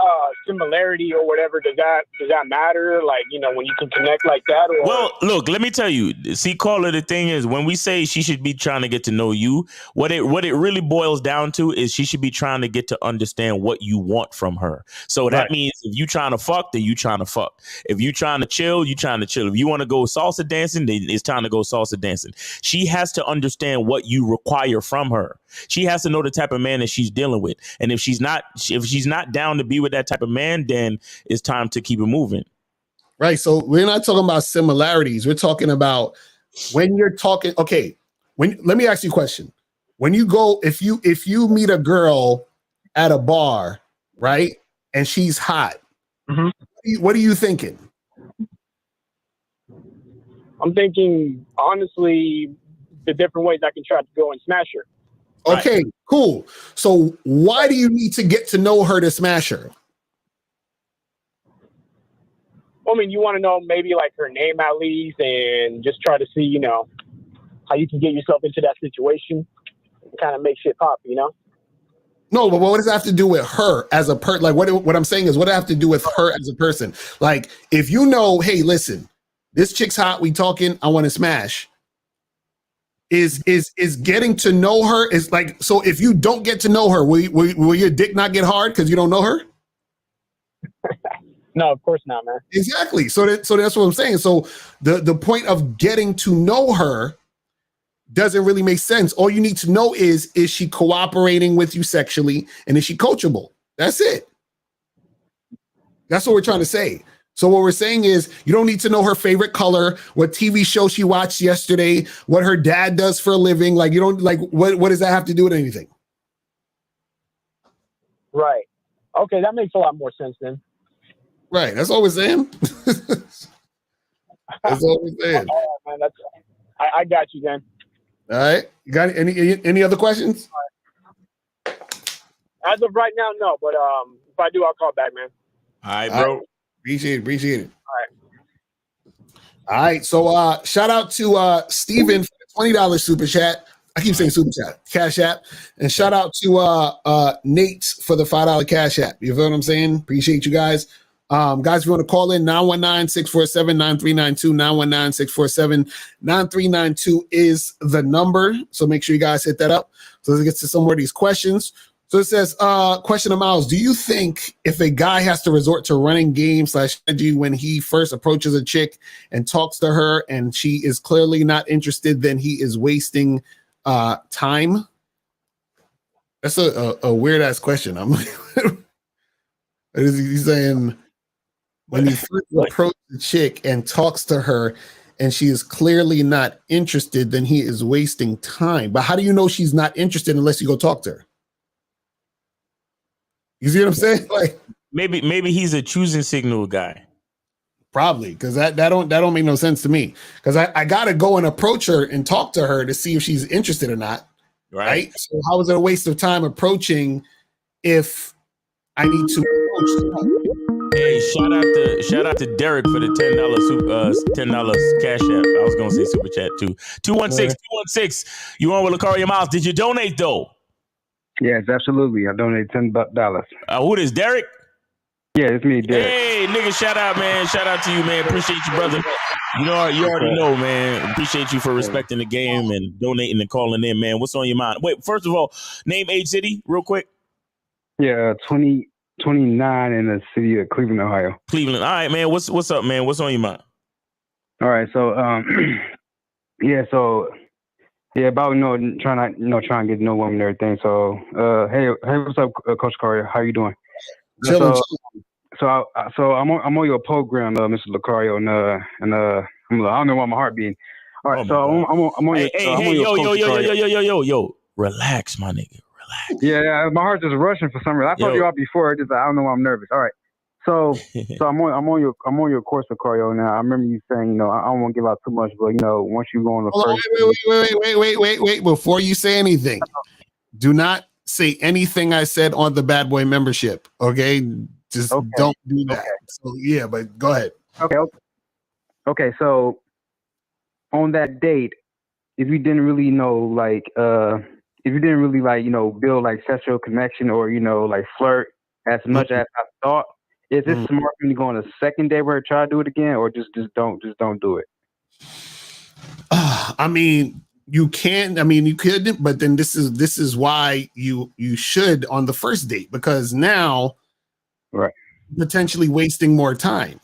similarity or whatever, does that matter? Like, when you can connect like that? Or? Well, look, let me tell you. See, caller, the thing is, when we say she should be trying to get to know you, what it really boils down to is she should be trying to get to understand what you want from her. So that means if you trying to fuck, then you trying to fuck. If you trying to chill, you trying to chill. If you want to go salsa dancing, then it's time to go salsa dancing. She has to understand what you require from her. She has to know the type of man that she's dealing with. And if she's not down to be with that type of man, then it's time to keep it moving. Right. So we're not talking about similarities. We're talking about when you're talking. Okay. Let me ask you a question. When you go, if you meet a girl at a bar, right, and she's hot, what are you thinking? I'm thinking, honestly, the different ways I can try to go and smash her. Okay, cool. So why do you need to get to know her to smash her? I mean, you want to know maybe like her name at least, and just try to see, how you can get yourself into that situation and kind of make shit pop, No, but what does that have to do with her as a person? Like, what I'm saying is, what does it have to do with her as a person? Like, if you know, hey, listen, this chick's hot, we talking, I want to smash. Is getting to know her is like, so if you don't get to know her, will your dick not get hard because you don't know her? No, of course not, man. Exactly. So that's what I'm saying. So the point of getting to know her doesn't really make sense. All you need to know is she cooperating with you sexually, and is she coachable? That's it. That's what we're trying to say. So what we're saying is, you don't need to know her favorite color, what TV show she watched yesterday, what her dad does for a living. Like, you don't like, what does that have to do with anything? Right. Okay, that makes a lot more sense then. Right. That's all we're saying. That's all we're saying. Oh, man, I got you, then. All right. You got any other questions? As of right now, no. But if I do, I'll call back, man. All right, bro. Appreciate it. All right. So shout out to Steven for the $20 super chat. I keep saying super chat, Cash App. And shout out to Nate for the $5 Cash App. You feel what I'm saying? Appreciate you guys. Guys, if you want to call in, 919-647-9392, 919-647-9392 is the number. So make sure you guys hit that up. So let's get to some more of these questions. So it says, question of Miles, do you think if a guy has to resort to running game / strategy when he first approaches a chick and talks to her and she is clearly not interested, then he is wasting time? That's a weird ass question. I'm like, is he saying when you first approach the chick and talks to her and she is clearly not interested, then he is wasting time? But how do you know she's not interested unless you go talk to her? You see what I'm saying? Like maybe he's a choosing signal guy. Probably, because that don't make no sense to me. Because I gotta go and approach her and talk to her to see if she's interested or not. Right? So how is it a waste of time approaching if I need to approach? Hey, shout out to Derek for the $10 cash app. I was gonna say super chat too. 216. You on with Lucario Miles? Did you donate though? Yes, absolutely. I donated $10. Who is Derek? Yeah, it's me, Derek. Hey, nigga, shout out, man. Shout out to you, man. Appreciate you, brother. You already know, man. Appreciate you for respecting the game and donating and calling in, man. What's on your mind? Wait, first of all, name, age, city, real quick. Yeah, 29 in the city of Cleveland, Ohio. Cleveland. All right, man. What's up, man? What's on your mind? All right, so about trying to get to know woman and everything. So hey, what's up, Coach Lucario? How you doing? So I'm on your program, Mr. Lucario, and I don't know why my heart beating. All right, I'm on your. Yo, relax, my nigga, relax. Yeah, my heart's just rushing for some reason. I told you all before, just I don't know why I'm nervous. All right, so I'm on your course, Lucario. Now I remember you saying, I don't want to give out too much, but once you go on the Wait. Before you say anything, do not say anything I said on the Bad Boy membership. Okay, just don't do that. Okay. So yeah, but go ahead. Okay. So on that date, if you didn't really know, build like sexual connection or like flirt as much as I thought, is it smart when you go on a second date where try to do it again, or just don't do it? I mean, you can. I mean, you could, but then this is why you should on the first date, because now, right, potentially wasting more time.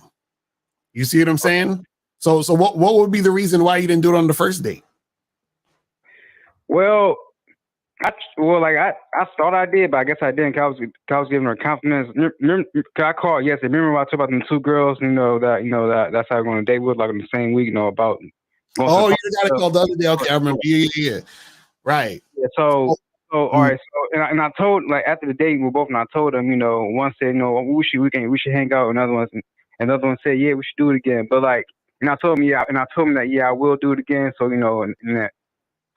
You see what I'm saying? So what would be the reason why you didn't do it on the first date? Well, I thought I did, but I guess I didn't. I was giving her confidence. I called yesterday. Remember when I talked about them two girls? That's how I'm going to date with, like in the same week. About. Oh, you got to call the other day. Okay, I remember. Yeah. Right. Yeah. So all right. So and I told, like, after the date, we both, and I told them, one said, we should hang out. Another one said, yeah, we should do it again. But like, and I told him that I will do it again. So and that.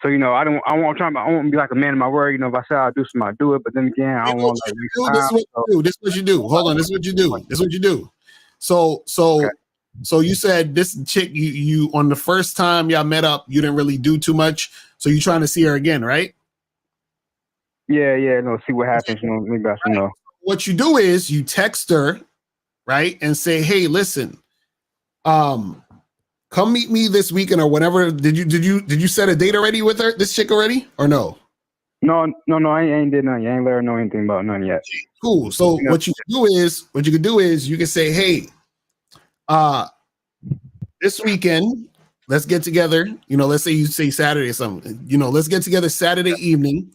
So I want to be like a man of my word. If I say I'll do something, I'll do it. But then again, I don't want to like. This is what you do. Hold on. This is what you do. So you said this chick you on the first time y'all met up, you didn't really do too much. So you trying to see her again, right? Yeah. See what happens. Maybe I should know. What you do is you text her, right, and say, "Hey, listen, come meet me this weekend or whenever." Did you set a date already with her, this chick already, or no? No, I ain't did nothing. I ain't let her know anything about none yet. Cool. So what you can do is you can say, "Hey, this weekend, let's get together." Let's say you say Saturday or something. Let's get together Saturday evening.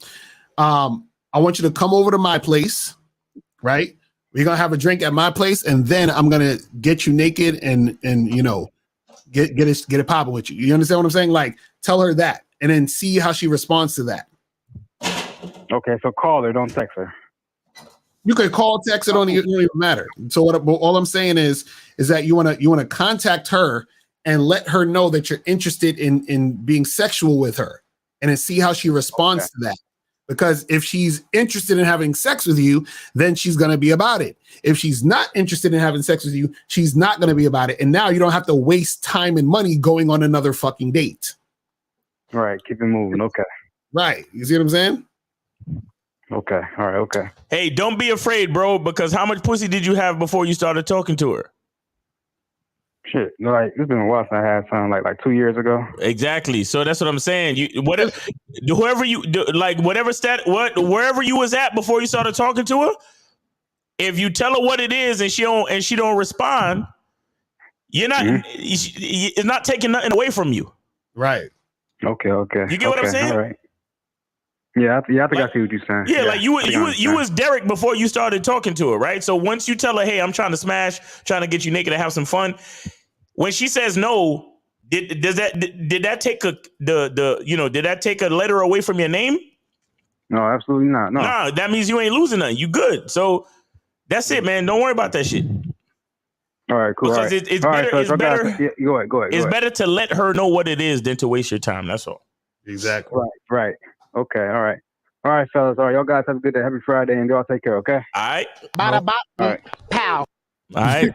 I want you to come over to my place, right? We're gonna have a drink at my place, and then I'm gonna get you naked and get it popping with you. You understand what I'm saying? Like, tell her that, and then see how she responds to that. Okay, so call her, don't text her. You could call, text, it don't even matter. So all I'm saying is that you wanna contact her and let her know that you're interested in being sexual with her, and then see how she responds to that. Because if she's interested in having sex with you, then she's going to be about it. If she's not interested in having sex with you, she's not going to be about it. And now you don't have to waste time and money going on another fucking date. Right. Keep it moving. Okay. Right. You see what I'm saying? Okay. All right. Okay. Hey, don't be afraid, bro, because how much pussy did you have before you started talking to her? Shit, like it's been a while since I had something like 2 years ago. Exactly. So that's what I'm saying. Whoever you like, wherever you was at before you started talking to her, if you tell her what it is and she don't respond, you're not. It's not taking nothing away from you. Right. Okay. You get what I'm saying? All right. Yeah, I think I see what you're saying. Yeah, like you was Derek before you started talking to her, right? So once you tell her, hey, I'm trying to smash, trying to get you naked to have some fun, when she says no, did that take a letter away from your name? No, absolutely not. No. Nah, that means you ain't losing nothing. You good. So that's it, man. Don't worry about that shit. All right, cool. Because it's better. Go ahead. It's better to let her know what it is than to waste your time. That's all. Exactly. Right. Okay. All right, fellas. All right, y'all guys have a good day. Happy Friday, and y'all take care. Okay. All right. Bada bop. All right. Pow. All right.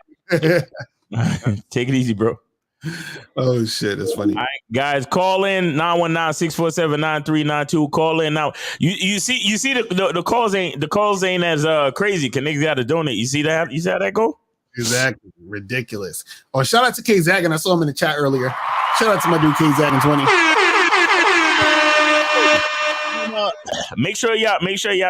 Take it easy, bro. Oh shit, that's funny. All right, guys, call in 919-647-9392. Call in now. You see the calls ain't as crazy. Cause niggas got to donate. You see that? You see how that go? Exactly. Ridiculous. Oh, shout out to K Zaggin. I saw him in the chat earlier. Shout out to my dude K Zaggin 20. Make sure y'all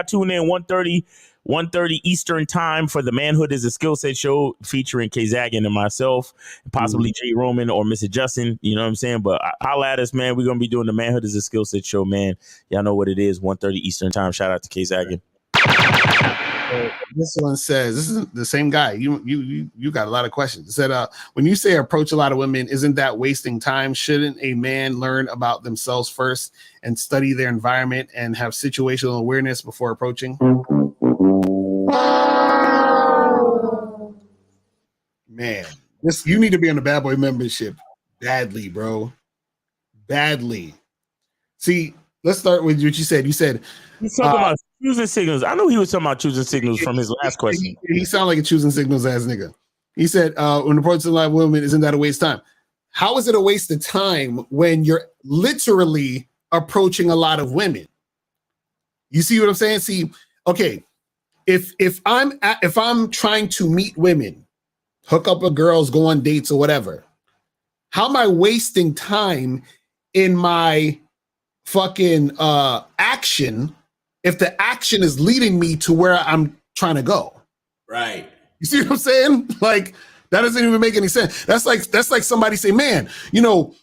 tune in 1:30 Eastern time for the Manhood is a Skill Set show featuring K Zaggin and myself, and possibly Jay Roman or Mr. Justin. You know what I'm saying? But holla at us, man. We're gonna be doing the Manhood is a Skill Set show, man. Y'all know what it is. 1:30 Eastern time. Shout out to K Zaggin. This one says, this is the same guy. You got a lot of questions. It said, when you say approach a lot of women, isn't that wasting time? Shouldn't a man learn about themselves first and study their environment and have situational awareness before approaching? Man, you need to be on the Bad Boy membership badly, bro. Badly. See, let's start with what you said. You said he's talking about choosing signals. I know he was talking about choosing signals from his last question. He sounded like a choosing signals ass nigga. He said, when approaching a lot of women, isn't that a waste of time? How is it a waste of time when you're literally approaching a lot of women? You see what I'm saying? See, okay, if I'm trying to meet women, hook up with girls, go on dates or whatever, how am I wasting time in my fucking action if the action is leading me to where I'm trying to go? Right. You see what I'm saying? Like, that doesn't even make any sense. That's like somebody say, man, you know,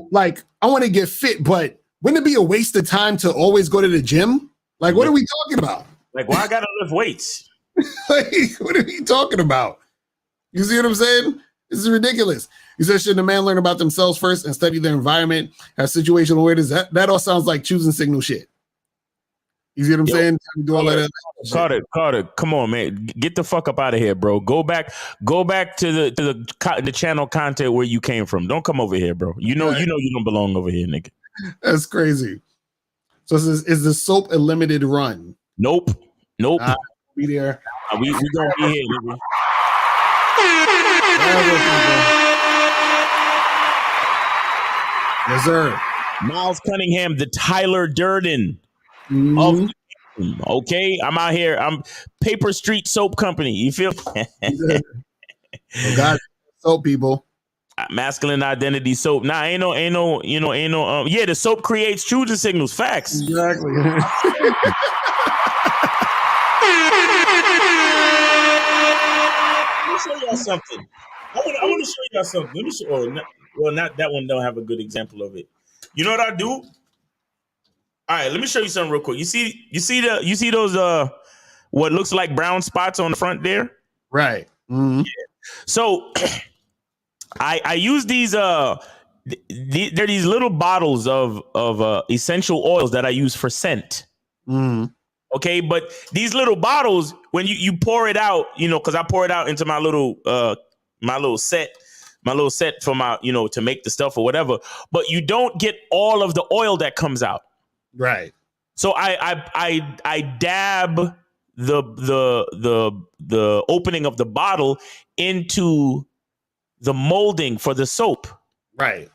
like, I want to get fit, but wouldn't it be a waste of time to always go to the gym? Like, what are we talking about? Like, why I gotta lift weights? Like, what are we talking about? You see what I'm saying? This is ridiculous. He says, should a man learn about themselves first and study their environment, have situational awareness? That all sounds like choosing signal shit. You see what I'm saying? Do all that. Carter, come on, man. Get the fuck up out of here, bro. Go back to the channel content where you came from. Don't come over here, bro. You know you don't belong over here, nigga. That's crazy. So is the soap a limited run? Nope. Be there. We gonna be here, nigga. Yes, sir. Miles Cunningham, the Tyler Durden Mm-hmm. of, okay, I'm out here. I'm Paper Street Soap Company. You feel? Oh, God, soap people. Masculine identity soap. Nah, ain't no. Yeah, the soap creates choosing signals. Facts. Exactly. Let me show y'all something. I want to show y'all something. Let me show. Not that one. Don't have a good example of it. You know what I do? All right, let me show you something real quick. You see those what looks like brown spots on the front there? Right. Mm-hmm. Yeah. So I use these they're these little bottles of essential oils that I use for scent. Mm-hmm. Okay, but these little bottles, when you pour it out, because I pour it out into my little set for my, to make the stuff or whatever, but you don't get all of the oil that comes out. Right. So I dab the opening of the bottle into the molding for the soap. Right.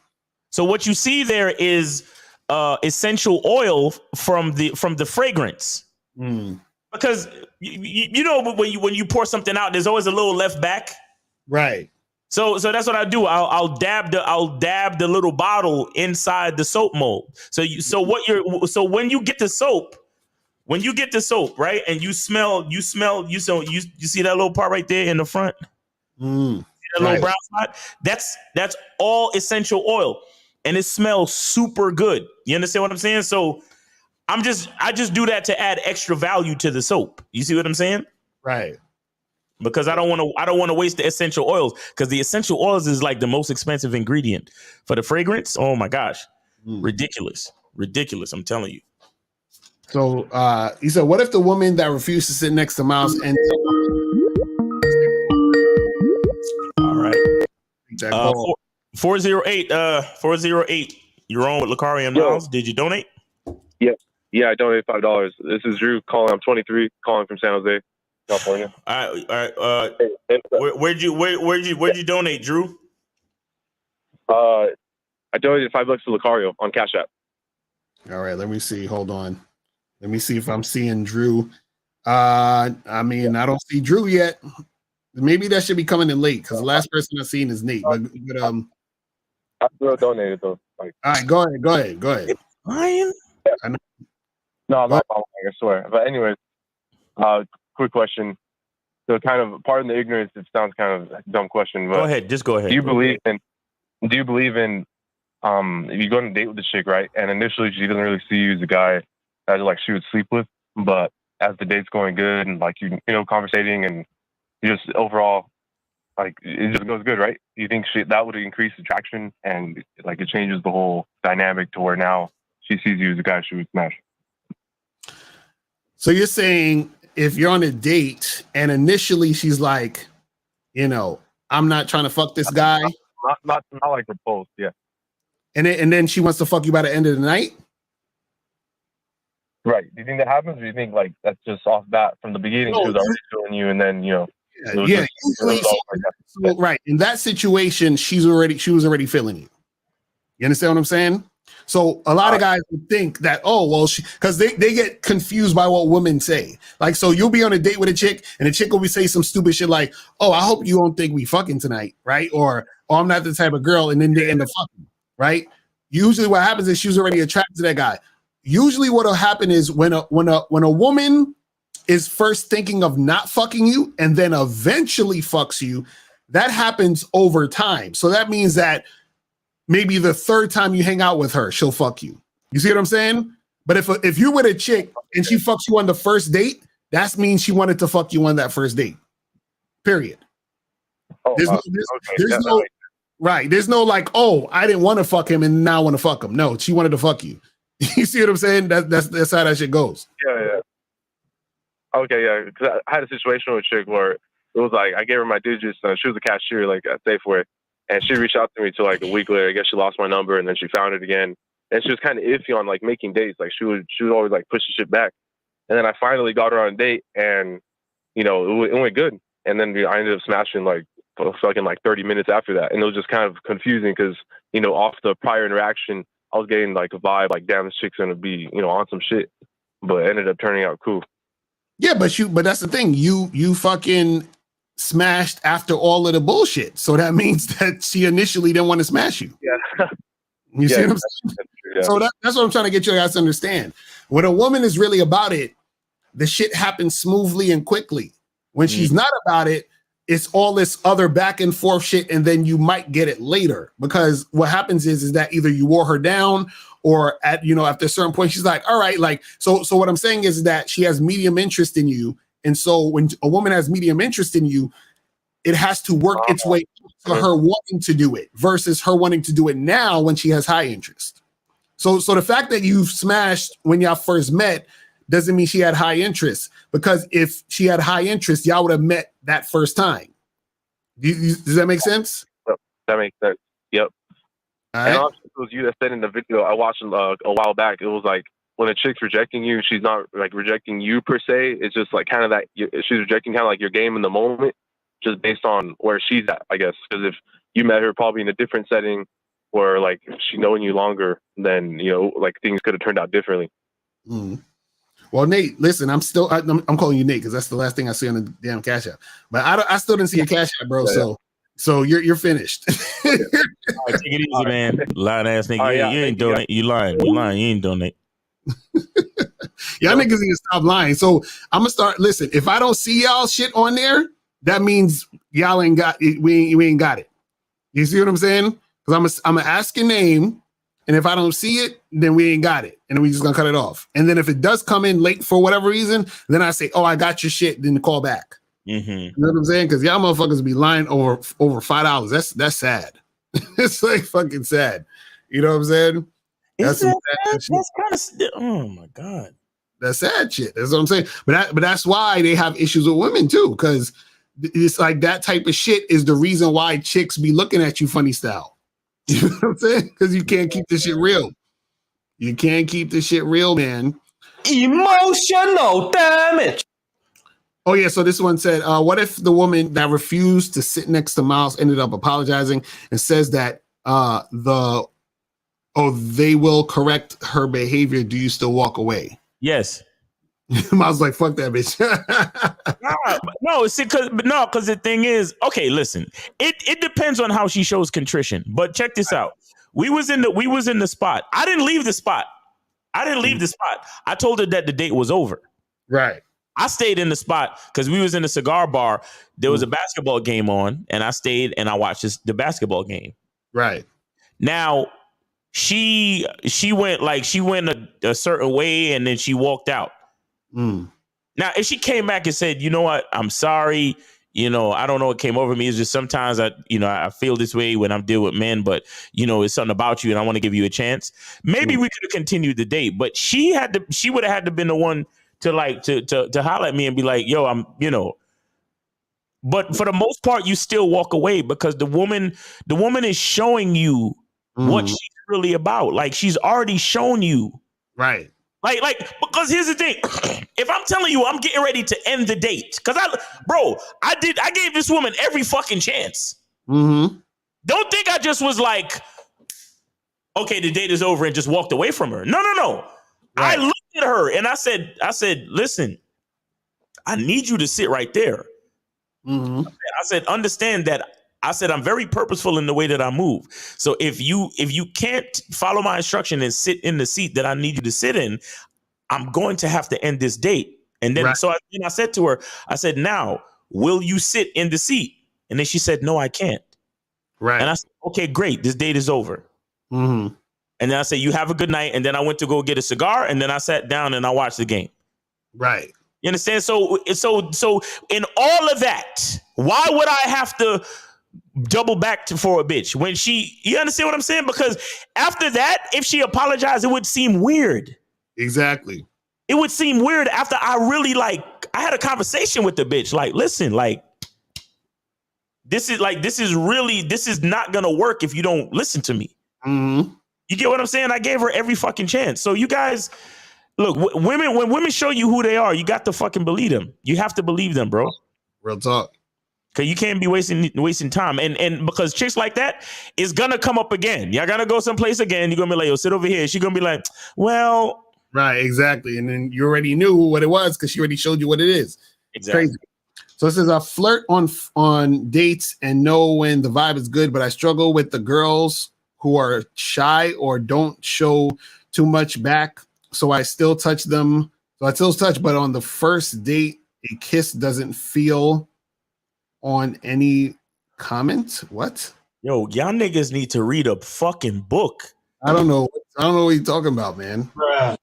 So what you see there is essential oil from the fragrance. Mm. Because when you pour something out, there's always a little left back. Right. So that's what I do. I'll dab the little bottle inside the soap mold. So when you get the soap, right, and you see that little part right there in the front, that little brown spot. That's all essential oil, and it smells super good. You understand what I'm saying? So I just do that to add extra value to the soap. You see what I'm saying? Right. Because I don't want to waste the essential oils, because the essential oils is like the most expensive ingredient for the fragrance. Oh my gosh. Ridiculous. I'm telling you. So he said, what if the woman that refused to sit next to Miles and all right. 408 you're on with Lakari and Miles. Did you donate? Yeah, I donated $5. This is Drew calling. I'm 23, calling from San Jose, California. All right. Where'd you donate, Drew? I donated $5 to Lucario on Cash App. All right, let me see. Hold on. Let me see if I'm seeing Drew. I don't see Drew yet. Maybe that should be coming in late, because the last person I've seen is Nate. But I still donated though. all right, go ahead. Ryan? I know. No, I'm not following, I swear. But anyways, quick question. So kind of, pardon the ignorance, it sounds kind of a dumb question, but go ahead. Do you believe in if you go on a date with a chick, right? And initially she doesn't really see you as a guy that like she would sleep with, but as the date's going good and like you know, conversating and you just overall like it just goes good, right? Do you think that would increase attraction and like it changes the whole dynamic to where now she sees you as a guy she would smash? So you're saying if you're on a date and initially she's like, you know, I'm not trying to fuck this guy. Not like proposed, yeah. And then she wants to fuck you by the end of the night? Right. Do you think that happens, or do you think like that's just off bat from the beginning? She was already feeling you, and then you know. Right. In that situation, she was already feeling you. You understand what I'm saying? So a lot of guys would think that, because they get confused by what women say. Like, so you'll be on a date with a chick, and the chick will be say some stupid shit like, "Oh, I hope you don't think we fucking tonight," right? Or, "Oh, I'm not the type of girl," and then they end up fucking, right? Usually, what happens is she's already attracted to that guy. Usually, what'll happen is when a woman is first thinking of not fucking you and then eventually fucks you, that happens over time. So that means that maybe the third time you hang out with her, she'll fuck you. You see what I'm saying? But if you're with a chick and she fucks you on the first date, that means she wanted to fuck you on that first date. Period. There's no like, oh, I didn't want to fuck him and now I want to fuck him. No, she wanted to fuck you. You see what I'm saying? That's how that shit goes. Yeah. Okay, yeah. Because I had a situation with a chick where it was like I gave her my digits. She was a cashier like at Safeway, and she reached out to me like a week later. I guess she lost my number, and then she found it again. And she was kind of iffy on like making dates. Like she would always like push the shit back. And then I finally got her on a date, and you know it went good. And then I ended up smashing like fucking like 30 minutes after that, and it was just kind of confusing because you know off the prior interaction, I was getting like a vibe like damn, this chick's gonna be on some shit, but it ended up turning out cool. Yeah, but that's the thing. You fucking smashed after all of the bullshit. So that means that she initially didn't want to smash you. Yeah. You see what I'm saying? Yeah. So that's what I'm trying to get you guys to understand. When a woman is really about it, the shit happens smoothly and quickly. When she's not about it, it's all this other back and forth shit, and then you might get it later. Because what happens is that either you wore her down or after a certain point, she's like, all right, like, so what I'm saying is that she has medium interest in you. And so when a woman has medium interest in you, it has to work its way to her wanting to do it versus her wanting to do it now when she has high interest. So the fact that you smashed when y'all first met doesn't mean she had high interest, because if she had high interest, y'all would have met that first time. Does that make sense? Yep, that makes sense. Yep. Right. And also, it was you that said in the video I watched a while back, it was like when a chick's rejecting you, she's not like rejecting you per se. It's just like kind of that she's rejecting kind of like your game in the moment, just based on where she's at, I guess. Because if you met her probably in a different setting where like she knowing you longer, then like things could have turned out differently. Mm. Well, Nate, listen, I'm calling you Nate because that's the last thing I see on the damn Cash App. But I still didn't see your Cash App, bro. So So you're finished. All right, take it easy, man. Lying ass nigga. You ain't donate. You lying. You lying. You ain't donate. Y'all niggas need to stop lying. So I'm gonna start. Listen, if I don't see y'all shit on there, that means y'all ain't got it. We ain't got it. You see what I'm saying? Because I'm gonna ask your name, and if I don't see it, then we ain't got it, and we just gonna cut it off. And then if it does come in late for whatever reason, then I say, "Oh, I got your shit." Then call back. Mm-hmm. You know what I'm saying? Because y'all motherfuckers be lying over $5. That's sad. It's like fucking sad. You know what I'm saying? That's kind of. Oh my god. That's sad shit. That's what I'm saying. But that's why they have issues with women too, because it's like that type of shit is the reason why chicks be looking at you funny style. You know what I'm saying? Because you can't keep this shit real. You can't keep this shit real, man. Emotional damage. Oh yeah. So this one said, "What if the woman that refused to sit next to Miles ended up apologizing and says that they will correct her behavior? Do you still walk away?" Yes. Miles like, fuck that bitch. No, see, because the thing is, okay, listen, it depends on how she shows contrition. But check this out. We was in the spot. I didn't leave the spot. I told her that the date was over. Right. I stayed in the spot because we was in a cigar bar. There was a basketball game on, and I stayed and I watched the basketball game. Right. Now, she went a certain way, and then she walked out. Now, if she came back and said, "You know what? I'm sorry. You know, I don't know what came over me. It's just sometimes I feel this way when I'm dealing with men, but it's something about you, and I want to give you a chance." Maybe we could have continued the date, but she would have had to been the one to holler at me and be like, "Yo, But for the most part, you still walk away because the woman is showing you what she's really about. Like, she's already shown you. Right. Like, because here's the thing. If I'm telling you I'm getting ready to end the date, because I gave this woman every fucking chance. Mm-hmm. Don't think I just was like, okay, the date is over and just walked away from her. No. Right. I looked at her and I said, listen, I need you to sit right there. Mm-hmm. I said, understand that. I said, I'm very purposeful in the way that I move. So if you can't follow my instruction and sit in the seat that I need you to sit in, I'm going to have to end this date. And then, so I said to her, I said, now, will you sit in the seat? And then she said, no, I can't. Right. And I said, okay, great. This date is over. Mm-hmm. And then I said, you have a good night. And then I went to go get a cigar. And then I sat down and I watched the game. Right. You understand? So in all of that, why would I have to double back for a bitch when you understand what I'm saying? Because after that, if she apologized, it would seem weird. Exactly. It would seem weird after I really I had a conversation with the bitch. Like, listen, this is not gonna work if you don't listen to me. Mm-hmm. You get what I'm saying? I gave her every fucking chance. So you guys, look, when women show you who they are, you got to fucking believe them. You have to believe them, bro. Real talk. Because you can't be wasting time. And because chicks like that is going to come up again. Y'all going to go someplace again. You're going to be like, yo, sit over here. She's going to be like, well. Right, exactly. And then you already knew what it was because she already showed you what it is. Exactly. Crazy. So it says, I flirt on dates and know when the vibe is good, but I struggle with the girls who are shy or don't show too much back. So I still touch them. So I still touch, but on the first date, a kiss doesn't feel on any comment. What? Yo, y'all niggas need to read a fucking book. I don't know what you're talking about, man. Bruh.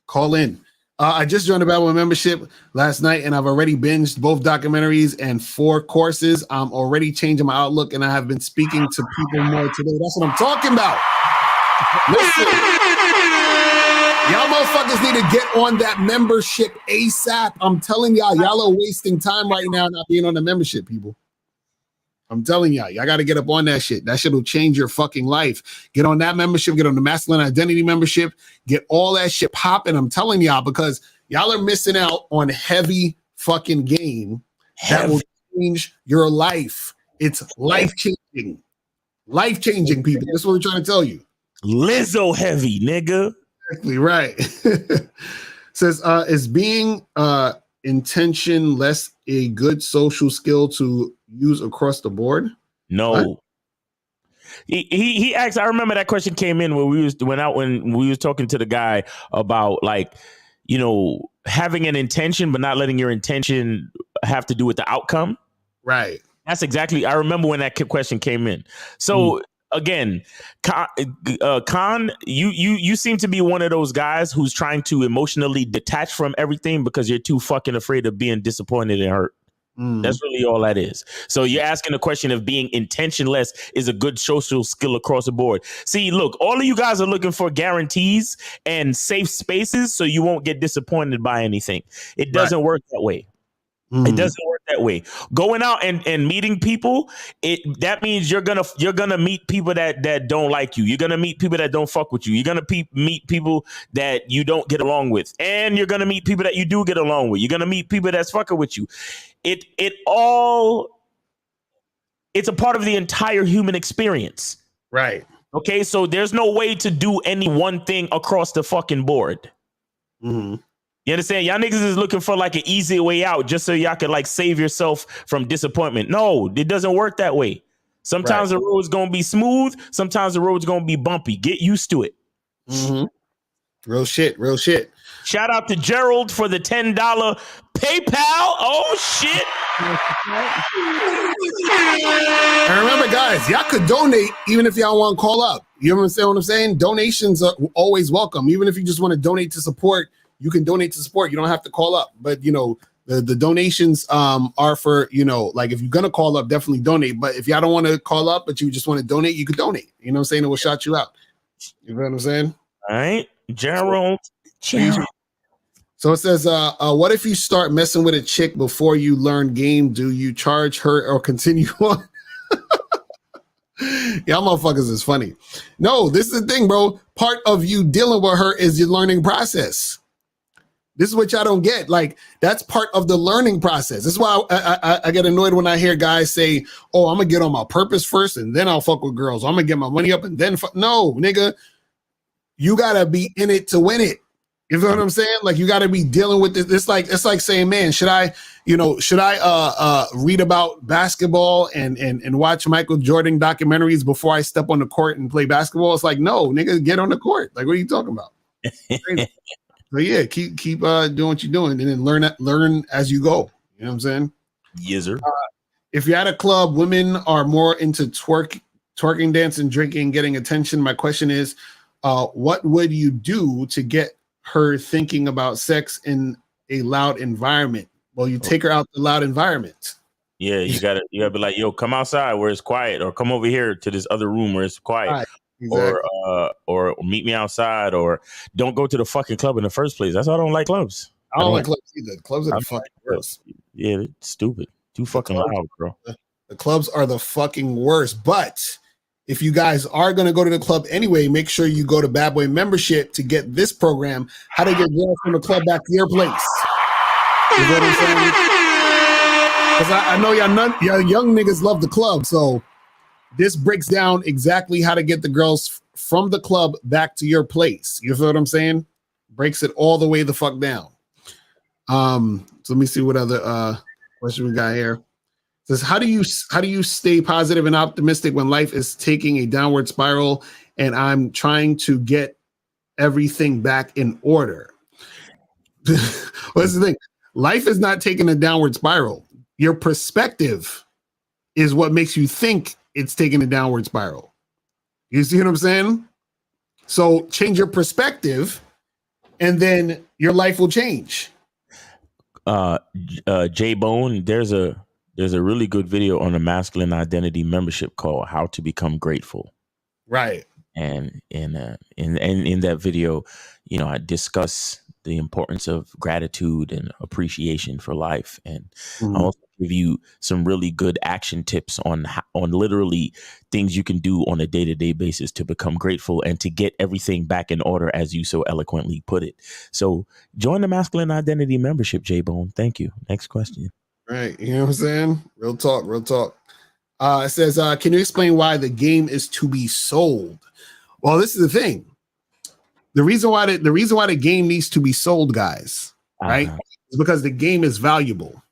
Call in. I just joined the Battle membership last night, and I've already binged both documentaries and 4 courses. I'm already changing my outlook, and I have been speaking to people more today. That's what I'm talking about. Listen, y'all motherfuckers need to get on that membership ASAP. I'm telling y'all are wasting time right now not being on the membership, people. I'm telling y'all got to get up on that shit. That shit will change your fucking life. Get on that membership. Get on the masculine identity membership. Get all that shit popping. I'm telling y'all because y'all are missing out on heavy fucking game that will change your life. It's life-changing. Life-changing, people. That's what we're trying to tell you. Lizzo heavy, nigga. Exactly right. Says, is being intention less a good social skill to use across the board? No. What? He asked. I remember that question came in when we was talking to the guy about like, you know, having an intention but not letting your intention have to do with the outcome. Right. That's exactly. I remember when that question came in. So again, Khan, you seem to be one of those guys who's trying to emotionally detach from everything because you're too fucking afraid of being disappointed and hurt. That's really all that is. So you're asking the question of being intentionless is a good social skill across the board. See, look, all of you guys are looking for guarantees and safe spaces so you won't get disappointed by anything. It doesn't work that way. It doesn't work that way. Going out and meeting people, that means you're gonna meet people that don't like you. You're gonna meet people that don't fuck with you. You're gonna meet people that you don't get along with, and you're gonna meet people that you do get along with. You're gonna meet people that's fucking with you. It's a part of the entire human experience. Right. Okay, so there's no way to do any one thing across the fucking board. You understand? Y'all niggas is looking for like an easy way out just so y'all could like save yourself from disappointment. No, it doesn't work that way. Sometimes the road's gonna be smooth. Sometimes the road's gonna be bumpy. Get used to it. Real shit. Real shit. Shout out to Gerald for the $10 PayPal. Oh shit. And remember, guys, y'all could donate even if y'all want to call up. You understand what I'm saying? Donations are always welcome. Even if you just want to donate to support, you can donate to support. You don't have to call up. But, you know, the donations are for, you know, like if you're going to call up, definitely donate. But if y'all don't want to call up, but you just want to donate, you could donate. You know what I'm saying? It will shout you out. You know what I'm saying? All right. Gerald. So it says, what if you start messing with a chick before you learn game? Do you charge her or continue on? Y'all motherfuckers is funny. No, this is the thing, bro. Part of you dealing with her is your learning process. This is what y'all don't get. Like, that's part of the learning process. This is why I get annoyed when I hear guys say, oh, I'm going to get on my purpose first and then I'll fuck with girls. I'm going to get my money up and then fuck. No, nigga. You got to be in it to win it. You know what I'm saying? Like, you got to be dealing with this. It's like saying, man, should I read about basketball and watch Michael Jordan documentaries before I step on the court and play basketball? It's like, no, nigga, get on the court. Like, what are you talking about? So yeah, keep doing what you're doing and then learn as you go. You know what I'm saying? Yes, sir. If you're at a club, women are more into twerking, dancing, drinking, getting attention. My question is, what would you do to get her thinking about sex in a loud environment? Well, you take her out the loud environment. Yeah, you gotta be like, yo, come outside where it's quiet, or come over here to this other room where it's quiet. Right. Exactly. Or meet me outside, or don't go to the fucking club in the first place. That's why I don't like clubs. I don't like clubs either. Clubs are the fucking worst. Yeah, it's stupid. Too fucking loud, bro. The clubs are the fucking worst. But if you guys are going to go to the club anyway, make sure you go to Bad Boy Membership to get this program, How to Get Girls from the Club Back to Your Place. You know what I'm saying? Because I know y'all young niggas love the club, so this breaks down exactly how to get the girls from the club back to your place. You feel what I'm saying? Breaks it all the way the fuck down. So let me see what other question we got here. It says, how do you stay positive and optimistic when life is taking a downward spiral and I'm trying to get everything back in order? What's the thing? Life is not taking a downward spiral. Your perspective is what makes you think it's taking a downward spiral. You see what I'm saying? So change your perspective and then your life will change. J Bone, there's a really good video on the masculine identity membership called How to Become Grateful. Right. And in that video, you know, I discuss the importance of gratitude and appreciation for life, and I also give you some really good action tips on literally things you can do on a day-to-day basis to become grateful and to get everything back in order, as you so eloquently put it. So join the masculine identity membership, J-Bone. Thank you. Next question. Right. You know what I'm saying? Real talk. It says, can you explain why the game is to be sold? Well, this is the thing. The reason why the game needs to be sold, guys, right? Is because the game is valuable.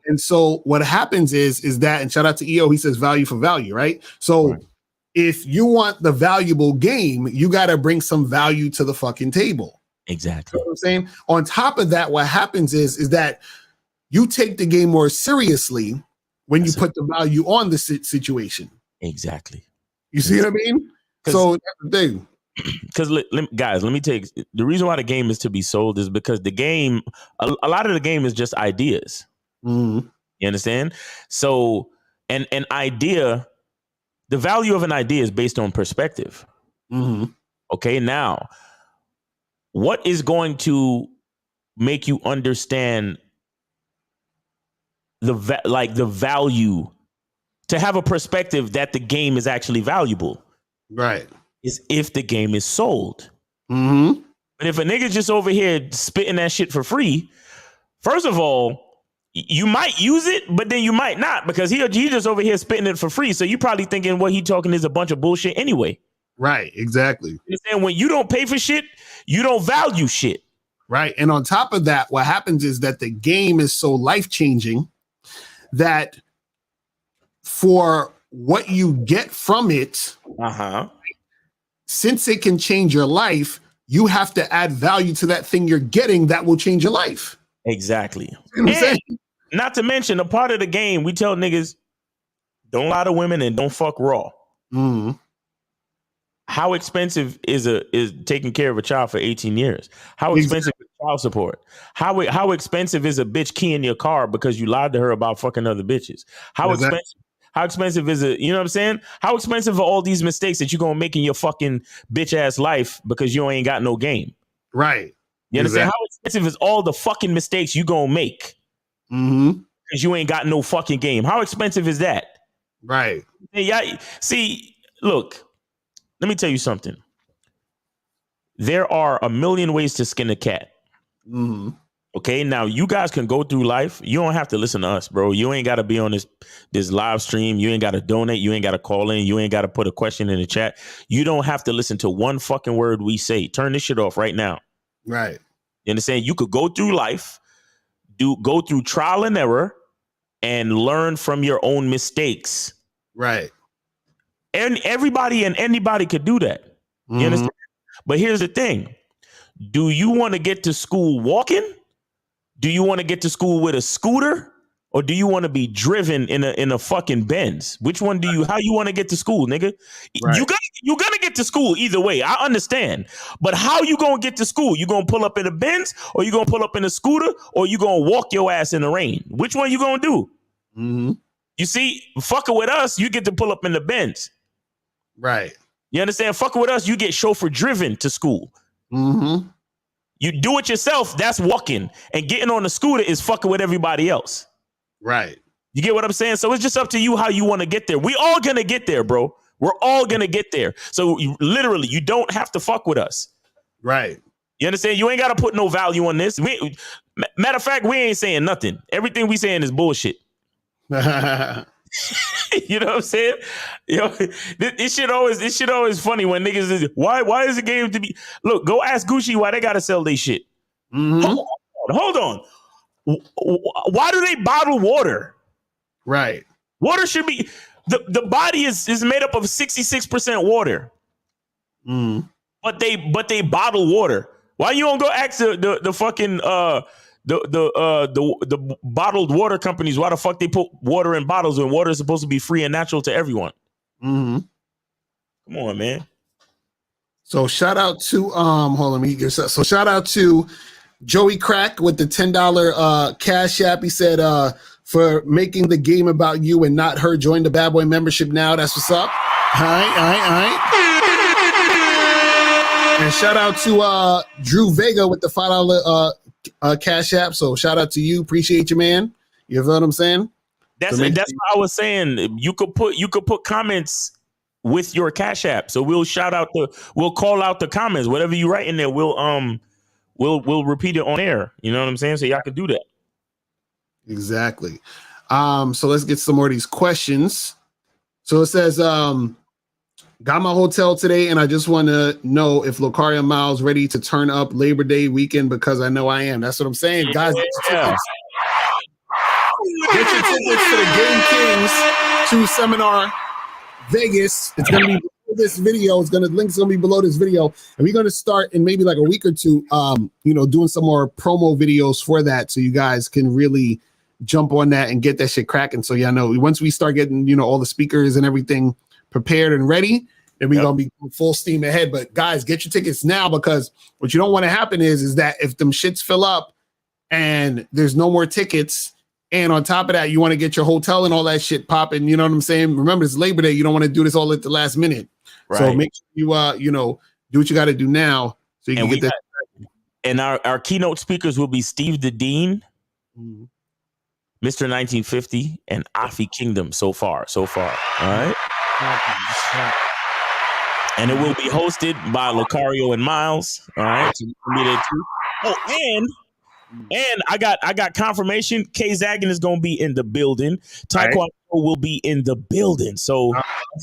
And so what happens is that, and shout out to EO, he says value for value, right? So if you want the valuable game, you got to bring some value to the fucking table. Exactly. You know what I'm saying? On top of that, what happens is that you take the game more seriously when you put the value on the situation. Exactly. You see what I mean? So that's the thing. Because guys, let me take the reason why the game is to be sold is because the game, a lot of the game is just ideas. Mm-hmm. You understand? So an idea, the value of an idea is based on perspective. Mm-hmm. Okay, now what is going to make you understand the value, to have a perspective that the game is actually valuable, right? Is if the game is sold. Mm-hmm. But if a nigga just over here spitting that shit for free, first of all, you might use it, but then you might not, because he just over here spitting it for free. So you probably thinking what he talking is a bunch of bullshit anyway. Right, exactly. And when you don't pay for shit, you don't value shit. Right. And on top of that, what happens is that the game is so life-changing that for what you get from it, since it can change your life, you have to add value to that thing you're getting that will change your life. Exactly. You know what I'm saying? Not to mention, a part of the game, we tell niggas, don't lie to women and don't fuck raw. Mm. How expensive is taking care of a child for 18 years? How expensive is child support? How expensive is a bitch keying your car because you lied to her about fucking other bitches? How expensive is it? You know what I'm saying? How expensive are all these mistakes that you're gonna make in your fucking bitch ass life because you ain't got no game? Right. You understand? How expensive is all the fucking mistakes you gonna make because you ain't got no fucking game? How expensive is that? Right. Yeah. See, look. Let me tell you something. There are a million ways to skin a cat. Mm-hmm. Okay, now you guys can go through life. You don't have to listen to us, bro. You ain't got to be on this live stream. You ain't got to donate. You ain't got to call in. You ain't got to put a question in the chat. You don't have to listen to one fucking word we say. Turn this shit off right now. Right. You understand? You could go through life, go through trial and error, and learn from your own mistakes. Right. And everybody and anybody could do that. You understand? But here's the thing. Do you want to get to school walking? Do you want to get to school with a scooter? Or do you want to be driven in a fucking Benz? Which one how you want to get to school, nigga? Right. You're gonna get to school either way. I understand. But how you gonna get to school? You gonna pull up in a Benz, or you gonna pull up in a scooter, or you gonna walk your ass in the rain? Which one you gonna do? Mm-hmm. You see, fucking with us, you get to pull up in the Benz. Right. You understand? Fucking with us, you get chauffeur driven to school. Mm-hmm. You do it yourself, that's walking. And getting on the scooter is fucking with everybody else. Right. You get what I'm saying? So it's just up to you how you want to get there. We all gonna get there, bro. We're all gonna get there. So you don't have to fuck with us. Right. You understand? You ain't gotta put no value on this. Matter of fact, we ain't saying nothing. Everything we saying is bullshit. You know what I'm saying? This shit always funny when niggas is why is the game to be? Look, go ask Gucci why they gotta sell their shit. Mm-hmm. Hold on. Why do they bottle water? Right. Water should be the body is made up of 66% water. Mm. But they bottle water. Why you don't go ask the fucking the bottled water companies why the fuck they put water in bottles when water is supposed to be free and natural to everyone? Mm-hmm. Come on, man. So shout out to hold on, so shout out to Joey Crack with the $10 cash app. He said for making the game about you and not her, join the Bad Boy membership now. That's what's up. All right. And shout out to Drew Vega with the $5 cash app. So shout out to you. Appreciate you, man. You feel what I'm saying? That's what I was saying. You could put comments with your cash app. So we'll call out the comments. Whatever you write in there, we'll repeat it on air. You know what I'm saying? So y'all could do that. Exactly. So let's get some more of these questions. So it says, got my hotel today, and I just want to know if Locaria Miles ready to turn up Labor Day weekend because I know I am. That's what I'm saying, guys. Yeah. Get your tickets to the Game Kings 2 seminar, Vegas. It's gonna be below this video. Link's gonna be below this video, and we're gonna start in maybe like a week or two. Doing some more promo videos for that, so you guys can really jump on that and get that shit cracking. So yeah, no. Once we start getting all the speakers and everything prepared and ready, then we're gonna be full steam ahead. But guys, get your tickets now, because what you don't want to happen is that if them shits fill up and there's no more tickets, and on top of that, you want to get your hotel and all that shit popping. You know what I'm saying? Remember, it's Labor Day. You don't want to do this all at the last minute. Right. So make sure you do what you got to do now so you can get that. And our keynote speakers will be Steve the Dean, Mr. 1950, and Afi Kingdom. So far. All right. And it will be hosted by Lucario and Miles. All right. So you can be there too. Oh, and I got confirmation. K Zaggin is gonna be in the building. Taekwondo will be in the building. So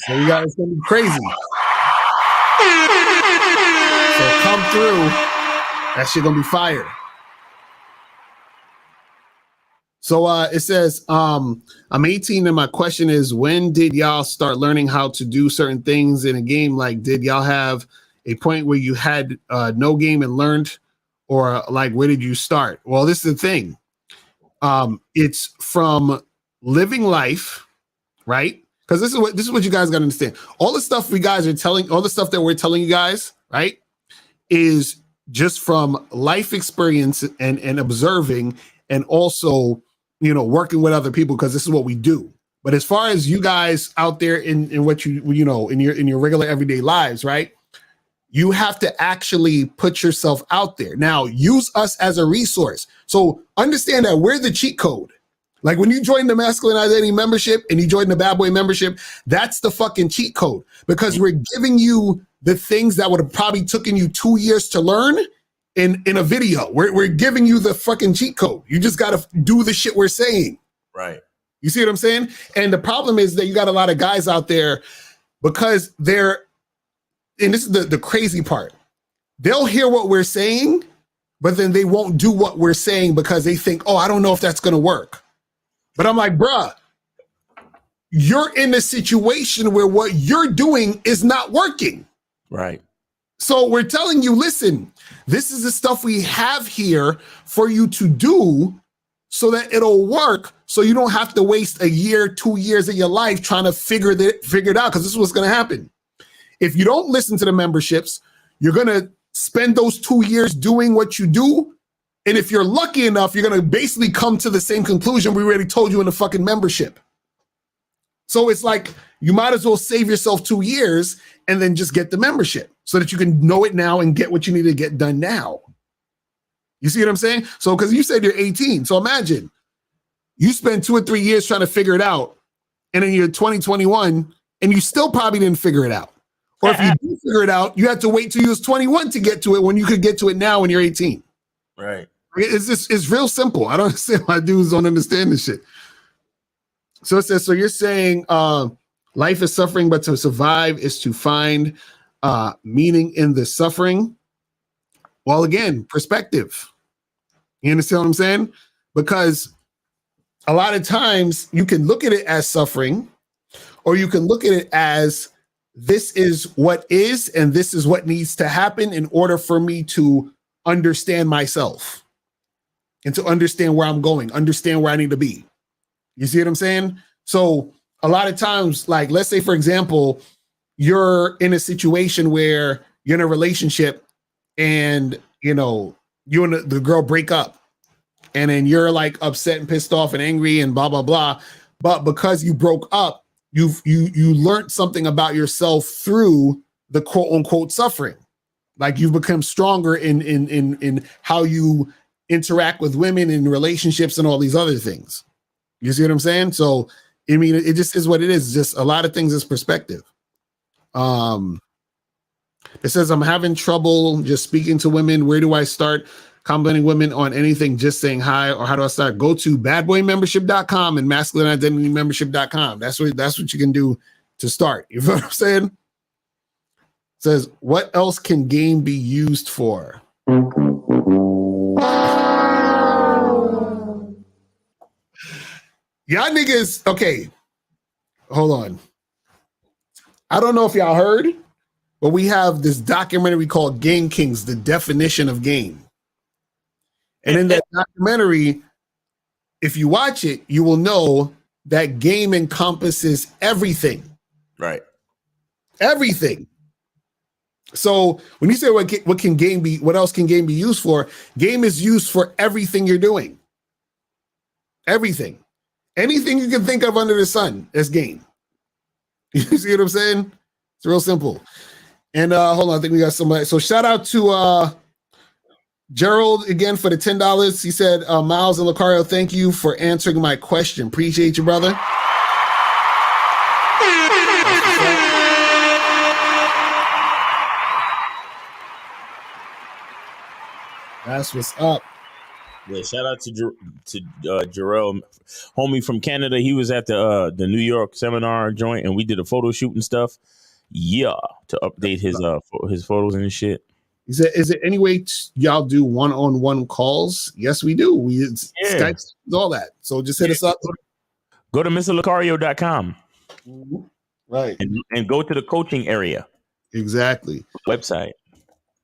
you guys, it's gonna be crazy. So come through. That shit gonna be fire. So it says, I'm 18 and my question is, when did y'all start learning how to do certain things in a game? Like, did y'all have a point where you had no game and learned, or like, where did you start? Well, this is the thing. It's from living life, right? Because this is what you guys got to understand. All the stuff all the stuff that we're telling you guys, right, is just from life experience and observing, and also working with other people, because this is what we do. But as far as you guys out there in what in your regular everyday lives, right, you have to actually put yourself out there. Now, use us as a resource. So understand that we're the cheat code. Like when you join the Masculine Identity membership and you join the Bad Boy membership, that's the fucking cheat code, because we're giving you the things that would have probably taken you 2 years to learn in a video. We're giving you the fucking cheat code. You just got to do the shit we're saying. Right. You see what I'm saying? And the problem is that you got a lot of guys out there, because and this is the crazy part, they'll hear what we're saying, but then they won't do what we're saying because they think, oh, I don't know if that's going to work. But I'm like, bruh, you're in a situation where what you're doing is not working. Right. So we're telling you, listen, this is the stuff we have here for you to do so that it'll work, so you don't have to waste a year, 2 years of your life trying to figure it out, because this is what's going to happen. If you don't listen to the memberships, you're going to spend those 2 years doing what you do. And if you're lucky enough, you're going to basically come to the same conclusion we already told you in the fucking membership. So it's like, you might as well save yourself 2 years and then just get the membership so that you can know it now and get what you need to get done now. You see what I'm saying? So, because you said you're 18. So imagine you spend 2 or 3 years trying to figure it out, and then you're 2021 and you still probably didn't figure it out. Or if you do figure it out, you have to wait till you was 21 to get to it, when you could get to it now when you're 18. Right. It's real simple. I don't understand why dudes don't understand this shit. So it says, so you're saying life is suffering, but to survive is to find meaning in the suffering. Well, again, perspective. You understand what I'm saying? Because a lot of times you can look at it as suffering, or you can look at it as, this is what is, and this is what needs to happen in order for me to understand myself and to understand where I'm going, understand where I need to be. You see what I'm saying? So a lot of times, like, let's say, for example, you're in a situation where you're in a relationship and, you and the girl break up, and then you're like upset and pissed off and angry and blah, blah, blah. But because you broke up, you learned something about yourself through the quote unquote suffering. Like, you've become stronger in how you interact with women in relationships and all these other things. You see what I'm saying? So, I mean, it just is what it is. It's just a lot of things is perspective. It says, I'm having trouble just speaking to women. Where do I start complimenting women on anything? Just saying hi, or how do I start? Go to badboymembership.com and masculineidentitymembership.com. That's what you can do to start. You know what I'm saying? It says, what else can game be used for? Y'all niggas, okay. Hold on. I don't know if y'all heard, but we have this documentary called Game Kings, the definition of game. And in that documentary, if you watch it, you will know that game encompasses everything. Right. Everything. So when you say what can game be, what else can game be used for? Game is used for everything you're doing. Everything. Anything you can think of under the sun is game. You see what I'm saying? It's real simple. And hold on, I think we got somebody. So shout out to Gerald again for the $10. He said, Miles and Lucario, thank you for answering my question. Appreciate you, brother. That's what's up. Yeah, shout out to Jarrell, homie from Canada. He was at the New York seminar joint, and we did a photo shoot and stuff. Yeah, to update his photos and shit. He said, "Is there any way y'all do one-on-one calls?" Yes, we do. We Skype, all that. So just hit us up. Go to MrLucario.com. Right, and go to the coaching area. Exactly. Website.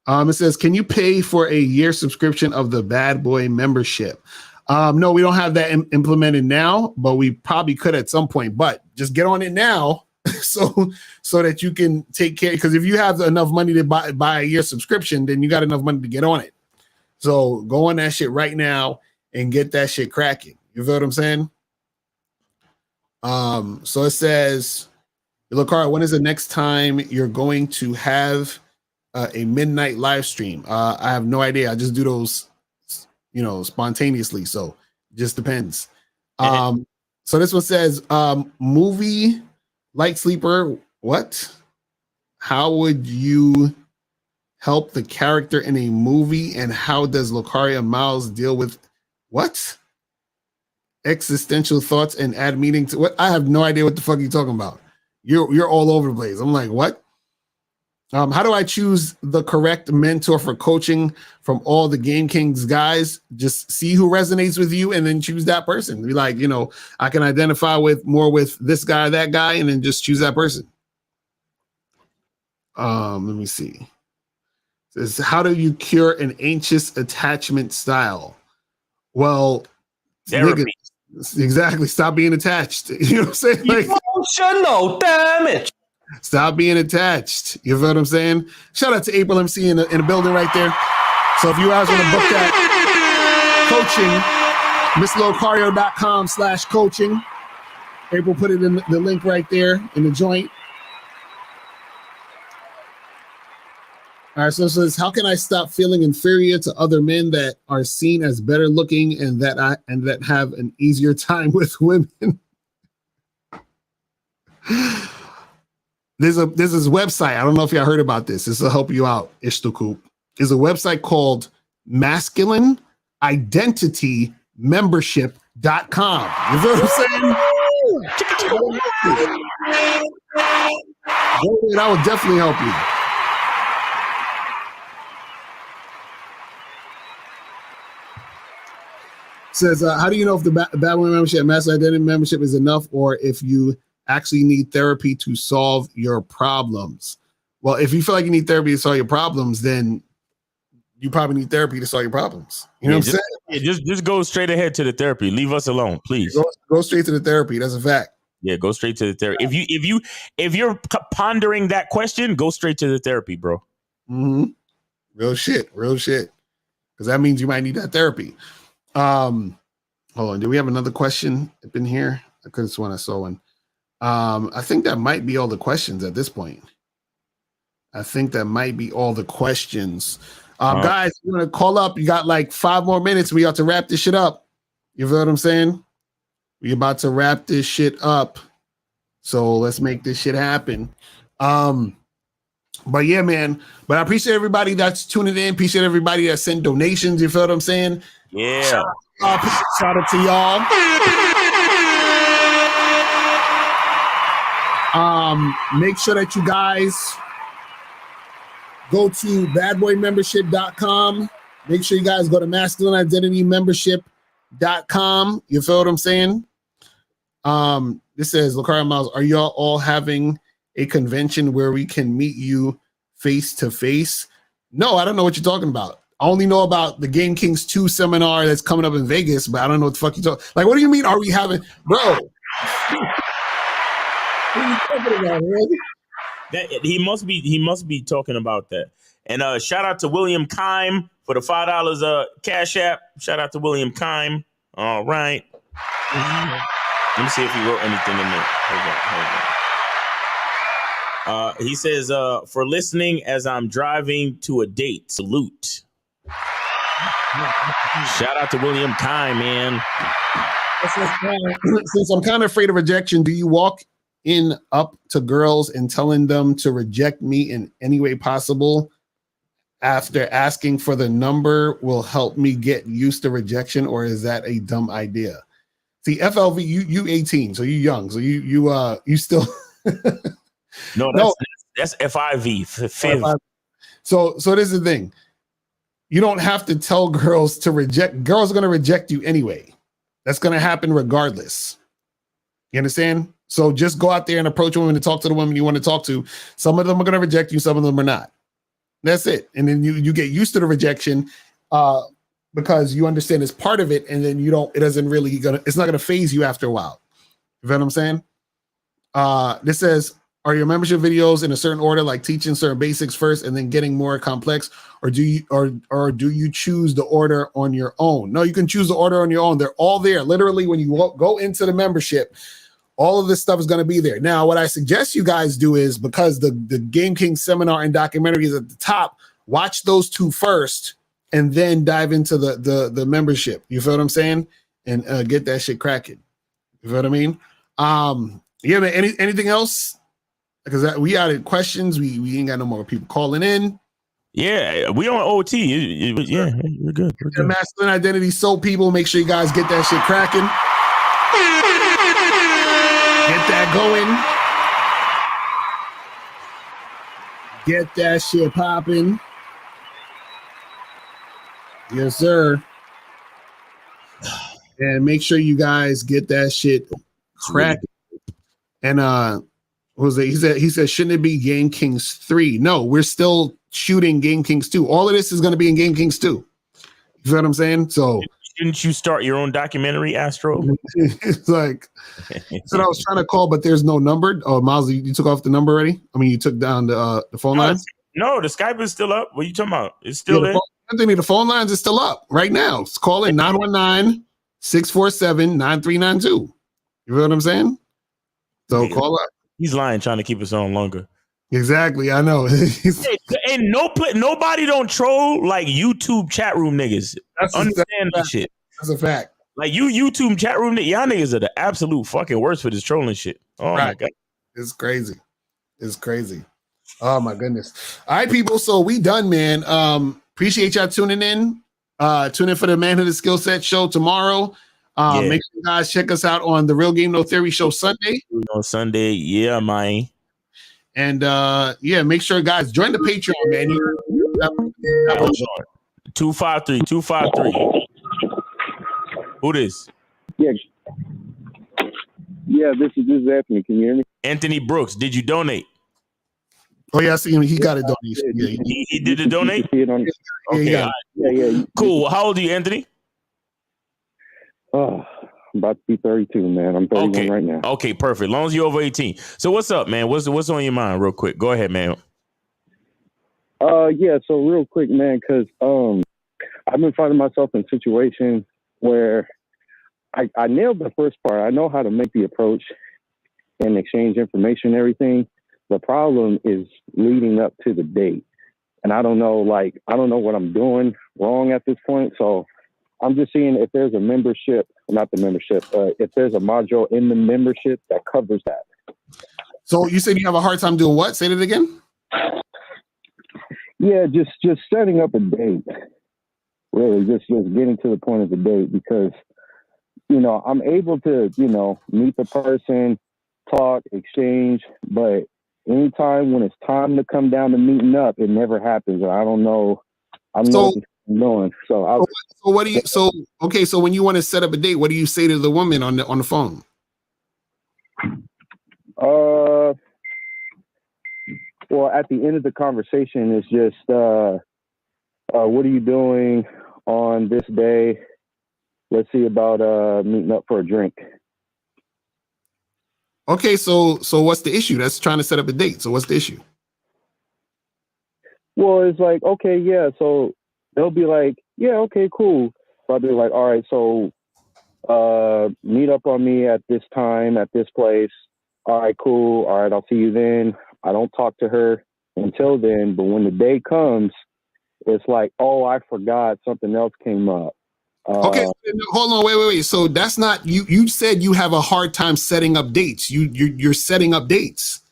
It says, can you pay for a year subscription of the Bad Boy membership? No, we don't have that implemented now, but we probably could at some point. But just get on it now so that you can take care. Because if you have enough money to buy a year subscription, then you got enough money to get on it. So go on that shit right now and get that shit cracking. You feel what I'm saying? So it says, look, Carl, when is the next time you're going to have a midnight live stream? I have no idea. I just do those, spontaneously. So it just depends. So this one says, movie Light Sleeper. What? How would you help the character in a movie? And how does Lucario Miles deal with what? Existential thoughts and add meaning to what? I have no idea what the fuck you're talking about. You're all over the place. I'm like, what? How do I choose the correct mentor for coaching from all the Game Kings guys? Just see who resonates with you and then choose that person. Be like, I can identify more with this guy or that guy, and then just choose that person. Let me see. It says, how do you cure an anxious attachment style? Well, Therapy. Exactly. Stop being attached. You know what I'm saying? Like, emotional damage. Stop being attached. You feel what I'm saying? Shout out to April MC in the building right there. So if you guys want to book that coaching, MissLocario.com/coaching. April put it in the link right there in the joint. All right, so it says, how can I stop feeling inferior to other men that are seen as better looking and that have an easier time with women? There's this website. I don't know if y'all heard about this. This will help you out, Ishtakoop. There's a website called masculineidentitymembership.com. You feel what I'm saying? That would definitely help you. Says, how do you know if the Bad Boy membership, Master Identity membership is enough, or if you actually need therapy to solve your problems? Well, if you feel like you need therapy to solve your problems, then you probably need therapy to solve your problems. You know what I'm saying? Yeah, just go straight ahead to the therapy. Leave us alone, please. Go straight to the therapy. That's a fact. Yeah, go straight to the therapy. If you're pondering that question, go straight to the therapy, bro. Mm-hmm. Real shit. Because that means you might need that therapy. Hold on. Do we have another question up in here? I could have sworn I saw one. I think that might be all the questions at this point. Guys, you want to call up? You got like 5 more minutes. We have to wrap this shit up. You feel what I'm saying? We about to wrap this shit up. So let's make this shit happen. But yeah, man. But I appreciate everybody that's tuning in. Appreciate everybody that sent donations. You feel what I'm saying? Yeah. Shout out to y'all. Make sure that you guys go to badboymembership.com. Make sure you guys go to masculineidentitymembership.com. You feel what I'm saying? This says, Lucario Miles, are y'all all having a convention where we can meet you face to face? No, I don't know what you're talking about. I only know about the Game Kings 2 seminar that's coming up in Vegas, but I don't know what the fuck you talking. Like, what do you mean? Are we having, bro? What are you talking about, man? That he must be talking about that. And shout out to William Kime for the $5 Cash App. Shout out to William Kime. All right. Let me see if he wrote anything in there. Hold on. He says, for listening as I'm driving to a date. Salute. Shout out to William Kime, man. Since I'm kind of afraid of rejection, do you walk in up to girls and telling them to reject me in any way possible after asking for the number will help me get used to rejection, or is that a dumb idea? See, FLV, you 18, so you young, so you still No, that's FIV. FIV. So this is the thing. You don't have to tell girls to reject. Girls are going to reject you anyway. That's going to happen regardless. You understand? So just go out there and approach women and talk to the women you want to talk to. Some of them are going to reject you. Some of them are not. That's it. And then you get used to the rejection because you understand it's part of it. And then it's not going to phase you after a while. You know what I'm saying? This says, are your membership videos in a certain order, like teaching certain basics first and then getting more complex, or do you choose the order on your own? No, you can choose the order on your own. They're all there. Literally, when you go into the membership, all of this stuff is going to be there. Now, what I suggest you guys do is, because the Game King seminar and documentary is at the top, watch those two first and then dive into the membership. You feel what I'm saying? And get that shit cracking. You feel what I mean? Yeah, man. Anything else? Because we added questions. We ain't got no more people calling in. Yeah, we on OT. Yeah, we're good. We're The good. masculine identity soap people, make sure you guys get that shit cracking. Get that going. Get that shit popping. Yes, sir. And make sure you guys get that shit cracking. And what was it? He said, shouldn't it be Game Kings 3? No, we're still shooting Game Kings 2. All of this is going to be in Game Kings 2. You feel what I'm saying? So shouldn't you start your own documentary, Astro? It's like, so I was trying to call, but there's no number. Oh, Miles, you took off the number already? I mean, you took down the phone lines? No, the Skype is still up. What are you talking about? It's still there. Anthony, the phone lines is still up right now. It's call in 919-647-9392. You feel what I'm saying? So call up. He's lying, trying to keep us on longer. Exactly, I know. And nobody don't troll like YouTube chat room niggas. Understand that shit. That's a fact. Like you YouTube chat room, y'all niggas are the absolute fucking worst for this trolling shit. Oh my god, it's crazy. It's crazy. Oh my goodness. All right, people. So we done, man. Appreciate y'all tuning in. Tune in for the Manhood and Skill Set show tomorrow. Make sure you guys check us out on the Real Game No Theory show Sunday. On Sunday, yeah, man. And make sure guys join the Patreon, man. 253. Who this? Yeah, this is Anthony. Can you hear me? Anthony Brooks, did you donate? Oh yeah, I see him. He got a donation. Yeah, he did the donate. Okay, yeah. Cool. How old are you, Anthony? Oh, I'm about to be 32, man. I'm 31 right now. Okay, perfect. As long as you're over 18. So what's up, man? What's on your mind, real quick? Go ahead, man. Yeah. So real quick, man, because I've been finding myself in situations where I nailed the first part. I know how to make the approach and exchange information and everything. The problem is leading up to the date. And I don't know what I'm doing wrong at this point. So I'm just seeing if there's a membership, not the membership, if there's a module in the membership that covers that. So you said you have a hard time doing what? Say that again. Yeah, just setting up a date. Really, just getting to the point of the date, because, I'm able to, meet the person, talk, exchange, but anytime when it's time to come down to meeting up, it never happens. I don't know. I'm not knowing. So what do you? So when you want to set up a date, what do you say to the woman on the phone? Well, at the end of the conversation, it's just, what are you doing on this day? Let's see about meeting up for a drink. Okay, so what's the issue? That's trying to set up a date. So what's the issue? Well, it's like, okay, yeah. So they'll be like, yeah, okay, cool. So I'll be like, all right, so meet up on me at this time, at this place. All right, cool. All right, I'll see you then. I don't talk to her until then, but when the day comes, it's like, oh, I forgot something else came up. Okay, hold on, wait. So that's not you. You said you have a hard time setting up dates. You're setting up dates.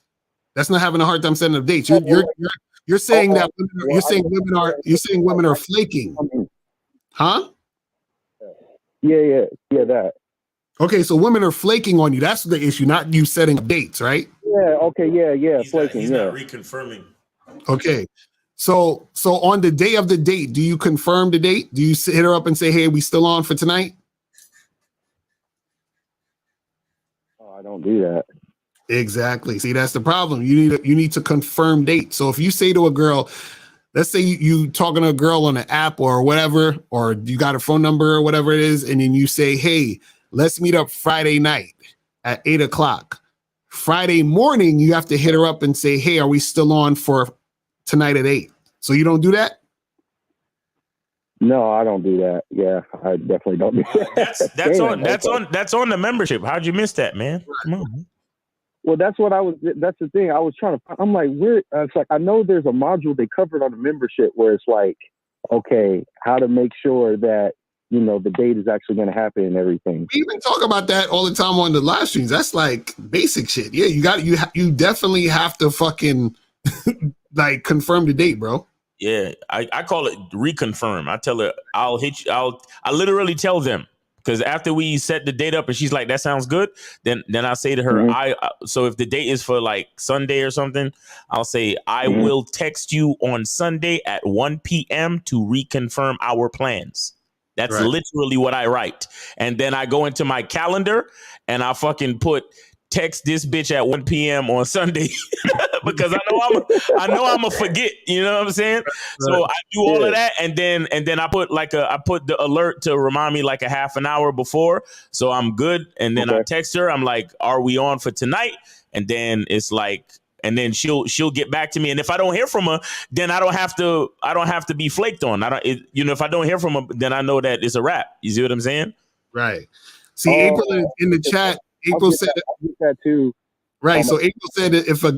That's not having a hard time setting up dates. You're saying that you're saying women are flaking, huh? Yeah, that. Okay, so women are flaking on you. That's the issue, not you setting up dates, right? Yeah. Okay. Yeah. Flaking. He's not reconfirming. Okay. So on the day of the date, do you confirm the date? Do you hit her up and say, "Hey, we still on for tonight"? Oh, I don't do that. Exactly. See, that's the problem. You need to confirm date. So if you say to a girl, let's say you talking to a girl on an app or whatever, or you got a phone number or whatever it is, and then you say, "Hey, let's meet up Friday night at 8:00." Friday morning, you have to hit her up and say, "Hey, are we still on for tonight at 8?" So you don't do that? No, I don't do that. Yeah, I definitely don't do that. That's on the membership. How'd you miss that, man? Come on, man. Well, that's the thing. I was trying to, I'm like, it's like, I know there's a module they covered on the membership where it's like, okay, how to make sure that, the date is actually going to happen and everything. We even talk about that all the time on the live streams. That's like basic shit. Yeah, you definitely have to fucking like confirm the date, bro. Yeah, I call it reconfirm. I tell her I'll hit you. I literally tell them, because after we set the date up and she's like, that sounds good, then I say to her, so if the date is for like Sunday or something, I'll say I will text you on Sunday at 1 p.m. to reconfirm our plans. That's literally what I write. And then I go into my calendar and I fucking put text this bitch at 1 p.m. on Sunday because I know I'm gonna forget, you know what I'm saying? So I do all of that, and then I put the alert to remind me like a half an hour before, so I'm good. And then I text her, I'm like, are we on for tonight? And then it's like, and then she'll get back to me. And if I don't hear from her, then I don't have to be flaked on. If I don't hear from her, then I know that it's a wrap. You see what I'm saying? Right. See, April in the chat. April said that too. Right. So April said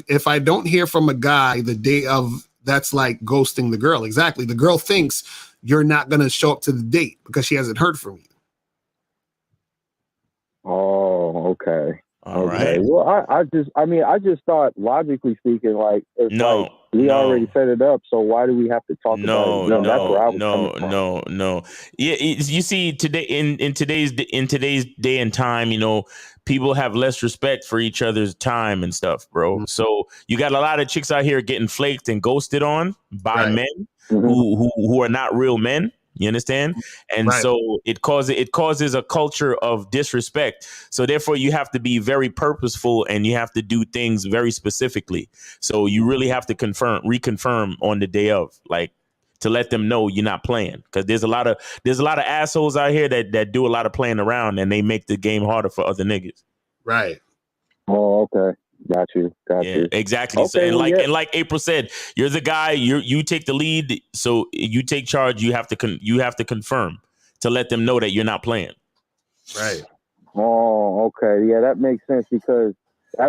if I don't hear from a guy the day of, that's like ghosting the girl. Exactly. The girl thinks you're not going to show up to the date because she hasn't heard from you. Oh, okay. All right. Well, I just thought, logically speaking, like, like we already set it up, so why do we have to talk about it? That's where I was coming from. No. Yeah, you see, today in today's day and time, people have less respect for each other's time and stuff, bro. So you got a lot of chicks out here getting flaked and ghosted on by men who are not real men. You understand? And so it causes a culture of disrespect. So therefore you have to be very purposeful and you have to do things very specifically. So you really have to reconfirm on the day of, like, to let them know you're not playing. Because there's a lot of assholes out here that do a lot of playing around and they make the game harder for other niggas. Right. Oh, okay. Got you. Exactly. Okay, So, and like April said, you're the guy. You take the lead. So you take charge. You have to confirm to let them know that you're not playing. Right. Oh, okay. Yeah, that makes sense, because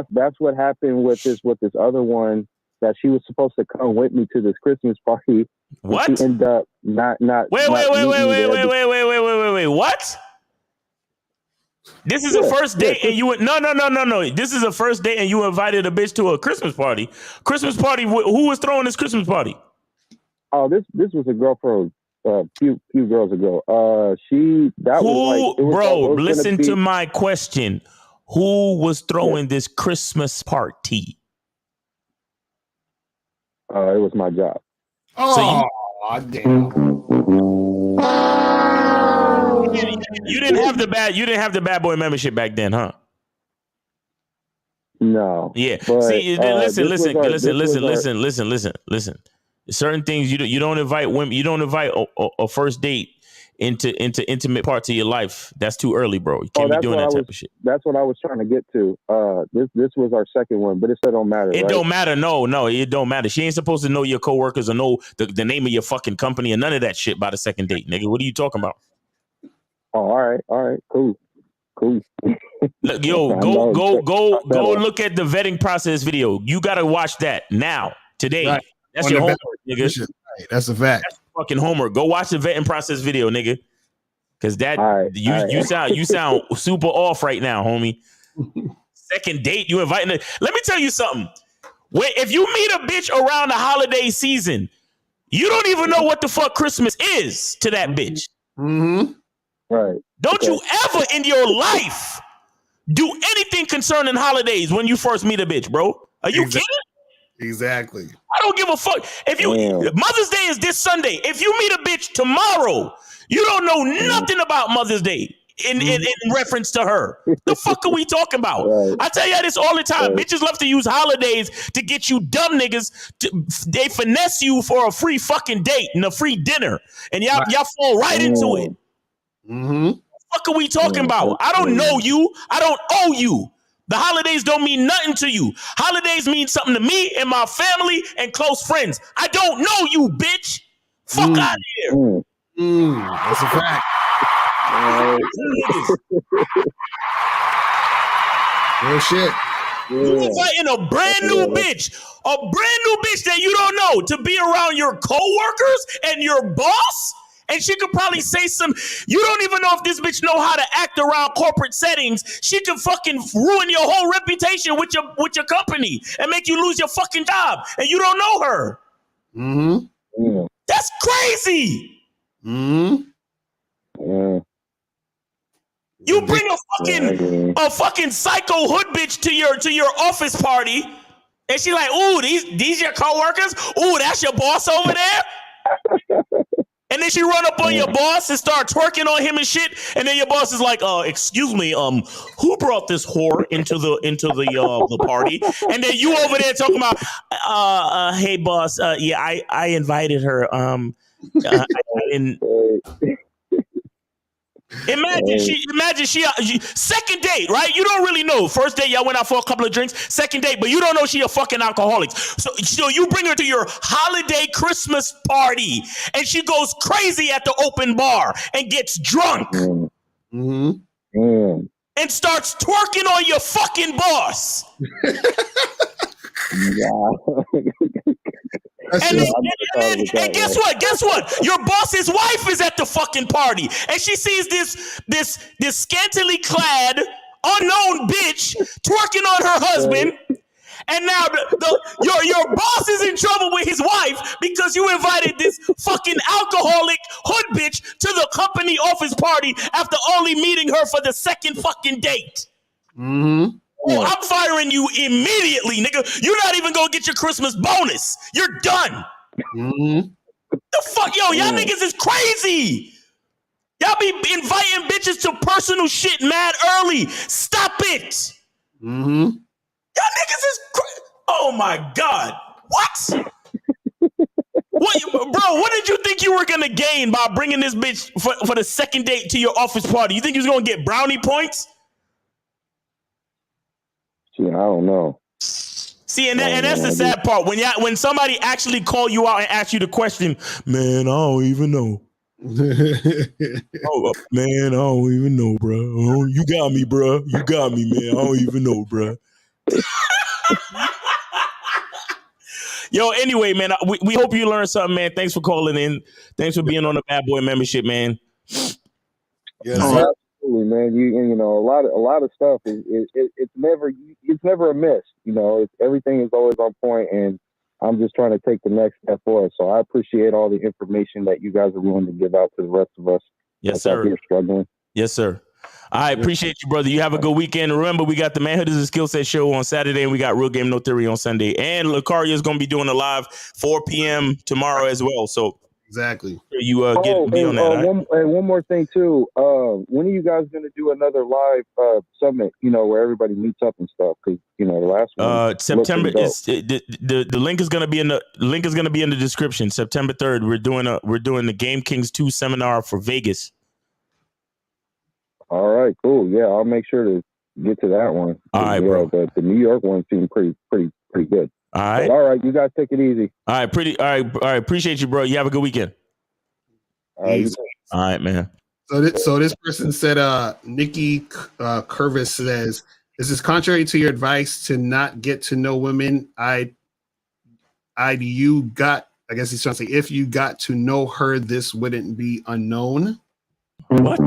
that's what happened with this other one, that she was supposed to come with me to this Christmas party. What? She ended up not. Wait. What? This is a first date and you no. This is a first date and you invited a bitch to a Christmas party. Christmas party. Who was throwing this Christmas party? Oh, this was a girl from a few girls ago. Listen to my question. Who was throwing this Christmas party? It was my job. Oh, damn. You didn't have the bad boy membership back then, huh? No. Yeah. But, See, listen. this was Listen. Certain things you don't invite women. You don't invite a first date into intimate parts of your life. That's too early, bro. You can't be doing that type of shit. That's what I was trying to get to. This was our second one, but it still don't matter. It right? don't matter. No, it don't matter. She ain't supposed to know your coworkers or know the name of your fucking company or none of that shit by the second date, nigga. What are you talking about? Oh, all right, cool. Look, yo, go look at the vetting process video. You gotta watch that now, today. Right. That's On your the homework, vetting nigga. position. Right. That's a fact. That's fucking homework. Go watch the vetting process video, nigga. Cause that you sound super off right now, homie. Second date, you inviting her. Let me tell you something. If you meet a bitch around the holiday season, you don't even know what the fuck Christmas is to that bitch. Mm-hmm. Right. Don't you ever in your life do anything concerning holidays when you first meet a bitch, bro? Are you kidding? Exactly. I don't give a fuck. If you Mother's Day is this Sunday. If you meet a bitch tomorrow, you don't know nothing about Mother's Day in reference to her. The fuck are we talking about? Right. I tell you this all the time. Right. Bitches love to use holidays to get you dumb niggas. They finesse you for a free fucking date and a free dinner, and y'all fall right into it. Mm-hmm. What the fuck are we talking about? I don't know you. I don't owe you. The holidays don't mean nothing to you. Holidays mean something to me and my family and close friends. I don't know you, bitch. Fuck out of here. That's a fact. Real shit. You inviting a brand new bitch that you don't know to be around your coworkers and your boss, and she could probably say some. You don't even know if this bitch know how to act around corporate settings. She could fucking ruin your whole reputation with your company and make you lose your fucking job, and you don't know her. Mm-hmm. That's crazy. Mm-hmm. Yeah. You bring a fucking psycho hood bitch to your office party, and she like, ooh, these your coworkers? Ooh, that's your boss over there? And then she run up on your boss and start twerking on him and shit, and then your boss is like, excuse me, who brought this whore into the party? And then you over there talking about, hey boss, yeah, I invited her. I didn't. Imagine she second date, right? You don't really know. First date, y'all went out for a couple of drinks. Second date, but you don't know she a fucking alcoholic. So you bring her to your holiday Christmas party, and she goes crazy at the open bar and gets drunk. Mm-hmm. And starts twerking on your fucking boss. And guess what? Guess what? Your boss's wife is at the fucking party, and she sees this scantily clad unknown bitch twerking on her husband. And now your boss is in trouble with his wife because you invited this fucking alcoholic hood bitch to the company office party after only meeting her for the second fucking date. Mm-hmm. Oh, I'm firing you immediately, nigga. You're not even gonna get your Christmas bonus. You're done. Mm-hmm. The fuck, yo, y'all niggas is crazy. Y'all be inviting bitches to personal shit mad early. Stop it. Mm-hmm. Y'all niggas is oh my God. What? What did you think you were gonna gain by bringing this bitch for the second date to your office party? You think you was gonna get brownie points? Yeah, I don't know. See, and that's the sad part. When somebody actually call you out and ask you the question, man, I don't even know. Oh, man, I don't even know, bro. Oh, you got me, bro. You got me, man. I don't even know, bro. Yo, anyway, man, we hope you learned something, man. Thanks for calling in. Thanks for being on the Bad Boy membership, man. Yes, absolutely, man. You know, a lot of stuff it's never a miss. You know, everything is always on point, and I'm just trying to take the next step forward. So I appreciate all the information that you guys are willing to give out to the rest of us. Yes, sir. Here struggling. Yes, sir. I appreciate you, brother. You have a good weekend. Remember, we got the Manhood is a Skill Set show on Saturday, and we got Real Game No Theory on Sunday. And Lucaria is going to be doing a live 4 p.m. tomorrow as well. So Exactly. You be on that. All right? one more thing too. When are you guys gonna do another live summit? You know, where everybody meets up and stuff. Because the last one. September looked dope. is the link is gonna be in the description. September 3rd, we're doing the Game Kings 2 seminar for Vegas. All right, cool. Yeah, I'll make sure to get to that one. All right, bro. The New York one seemed pretty good. All right. But all right, you guys take it easy. All right. Appreciate you, bro. You have a good weekend. All right, all right, man. So this person said, Nikki Curvis says, this is contrary to your advice to not get to know women. I guess he's trying to say, if you got to know her, this wouldn't be unknown. What?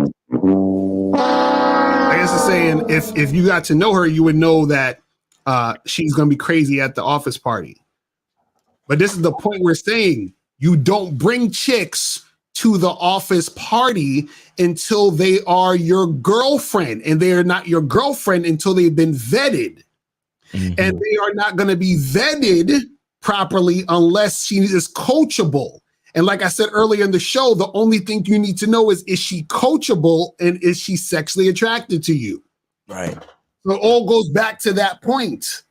I guess it's saying if you got to know her, you would know that she's going to be crazy at the office party. But this is the point we're saying. You don't bring chicks to the office party until they are your girlfriend, and they are not your girlfriend until they've been vetted. And they are not going to be vetted properly unless she is coachable. And like I said earlier in the show, the only thing you need to know is she coachable and is she sexually attracted to you? Right. So it all goes back to that point.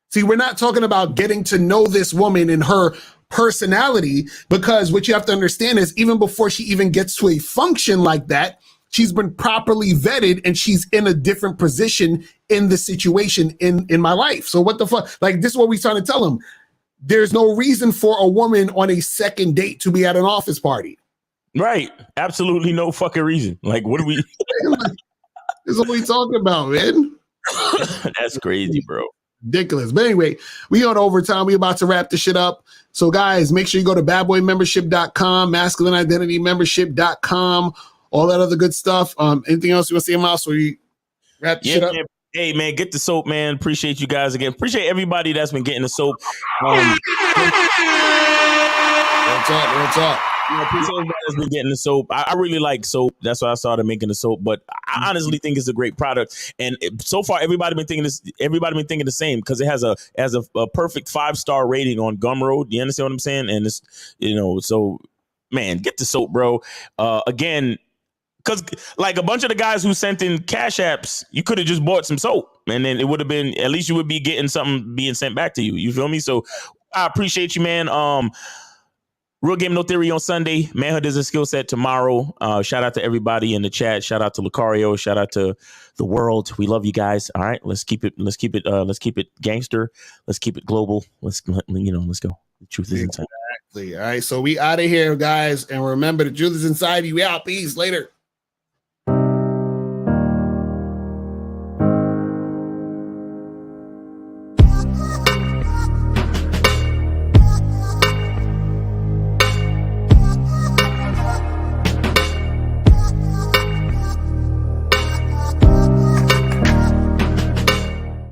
See, we're not talking about getting to know this woman and her personality, because what you have to understand is even before she even gets to a function like that, she's been properly vetted and she's in a different position in the situation in my life. So what the fuck? Like, this is what we're trying to tell them. There's no reason for a woman on a second date to be at an office party. Right. Absolutely no fucking reason. Like, what are we? This is what we talking about, man. That's crazy, bro. Ridiculous. But anyway, we on overtime. We about to wrap this shit up. So guys, make sure you go to badboymembership.com, masculineidentitymembership.com, all that other good stuff. Anything else you want to say, Miles, so we wrap this shit up? Man. Hey, man, get the soap, man. Appreciate you guys again. Appreciate everybody that's been getting the soap. Real talk. Appreciate everybody that's been getting the soap. I really like soap. That's why I started making the soap. But I honestly think it's a great product. And so far, everybody been thinking the same, because it has a perfect 5-star rating on Gumroad. You understand what I'm saying? And it's, so man, get the soap, bro. Again, because like a bunch of the guys who sent in cash apps, you could have just bought some soap, and then it would have been, at least you would be getting something being sent back to you. You feel me? So I appreciate you, man. Real Game No Theory on Sunday. Manhood is a skill set tomorrow. Shout out to everybody in the chat. Shout out to Lucario. Shout out to the world. We love you guys. All right, let's keep it gangster. Let's keep it global. Let's go. The truth is inside. Exactly. All right, so we out of here, guys, and remember, the truth is inside you. We out. Peace. Later.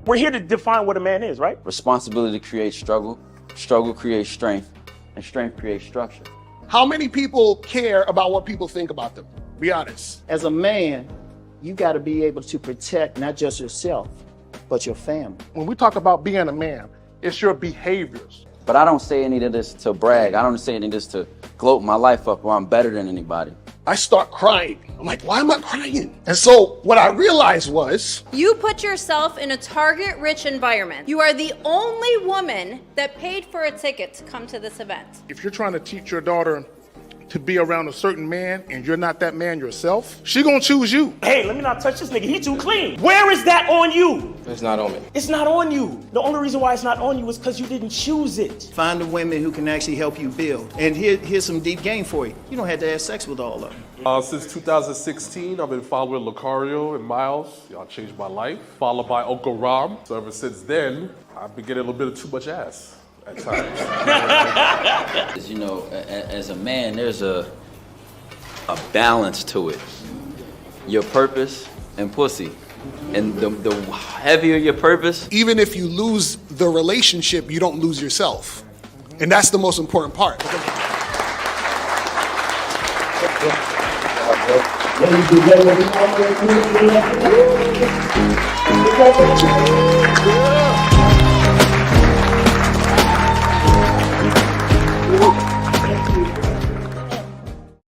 We're here to define what a man is, right? Responsibility creates struggle. Struggle creates strength. And strength creates structure. How many people care about what people think about them? Be honest. As a man, you got to be able to protect not just yourself, but your family. When we talk about being a man, it's your behaviors. But I don't say any of this to brag. I don't say any of this to gloat my life up or I'm better than anybody. I start crying. I'm like, why am I crying? And so what I realized was, you put yourself in a target-rich environment. You are the only woman that paid for a ticket to come to this event. If you're trying to teach your daughter to be around a certain man and you're not that man yourself, she gonna choose you. Hey, let me not touch this nigga. He too clean. Where is that on you? It's not on me. It's not on you. The only reason why it's not on you is because you didn't choose it. Find the women who can actually help you build. And here's some deep game for you. You don't have to have sex with all of them. Since 2016, I've been following Lucario and Miles. Y'all changed my life. Followed by Uncle Ram. So ever since then, I've been getting a little bit of too much ass at times. As a man, there's a balance to it. Your purpose and pussy. And the heavier your purpose. Even if you lose the relationship, you don't lose yourself. And that's the most important part. Ladies and gentlemen,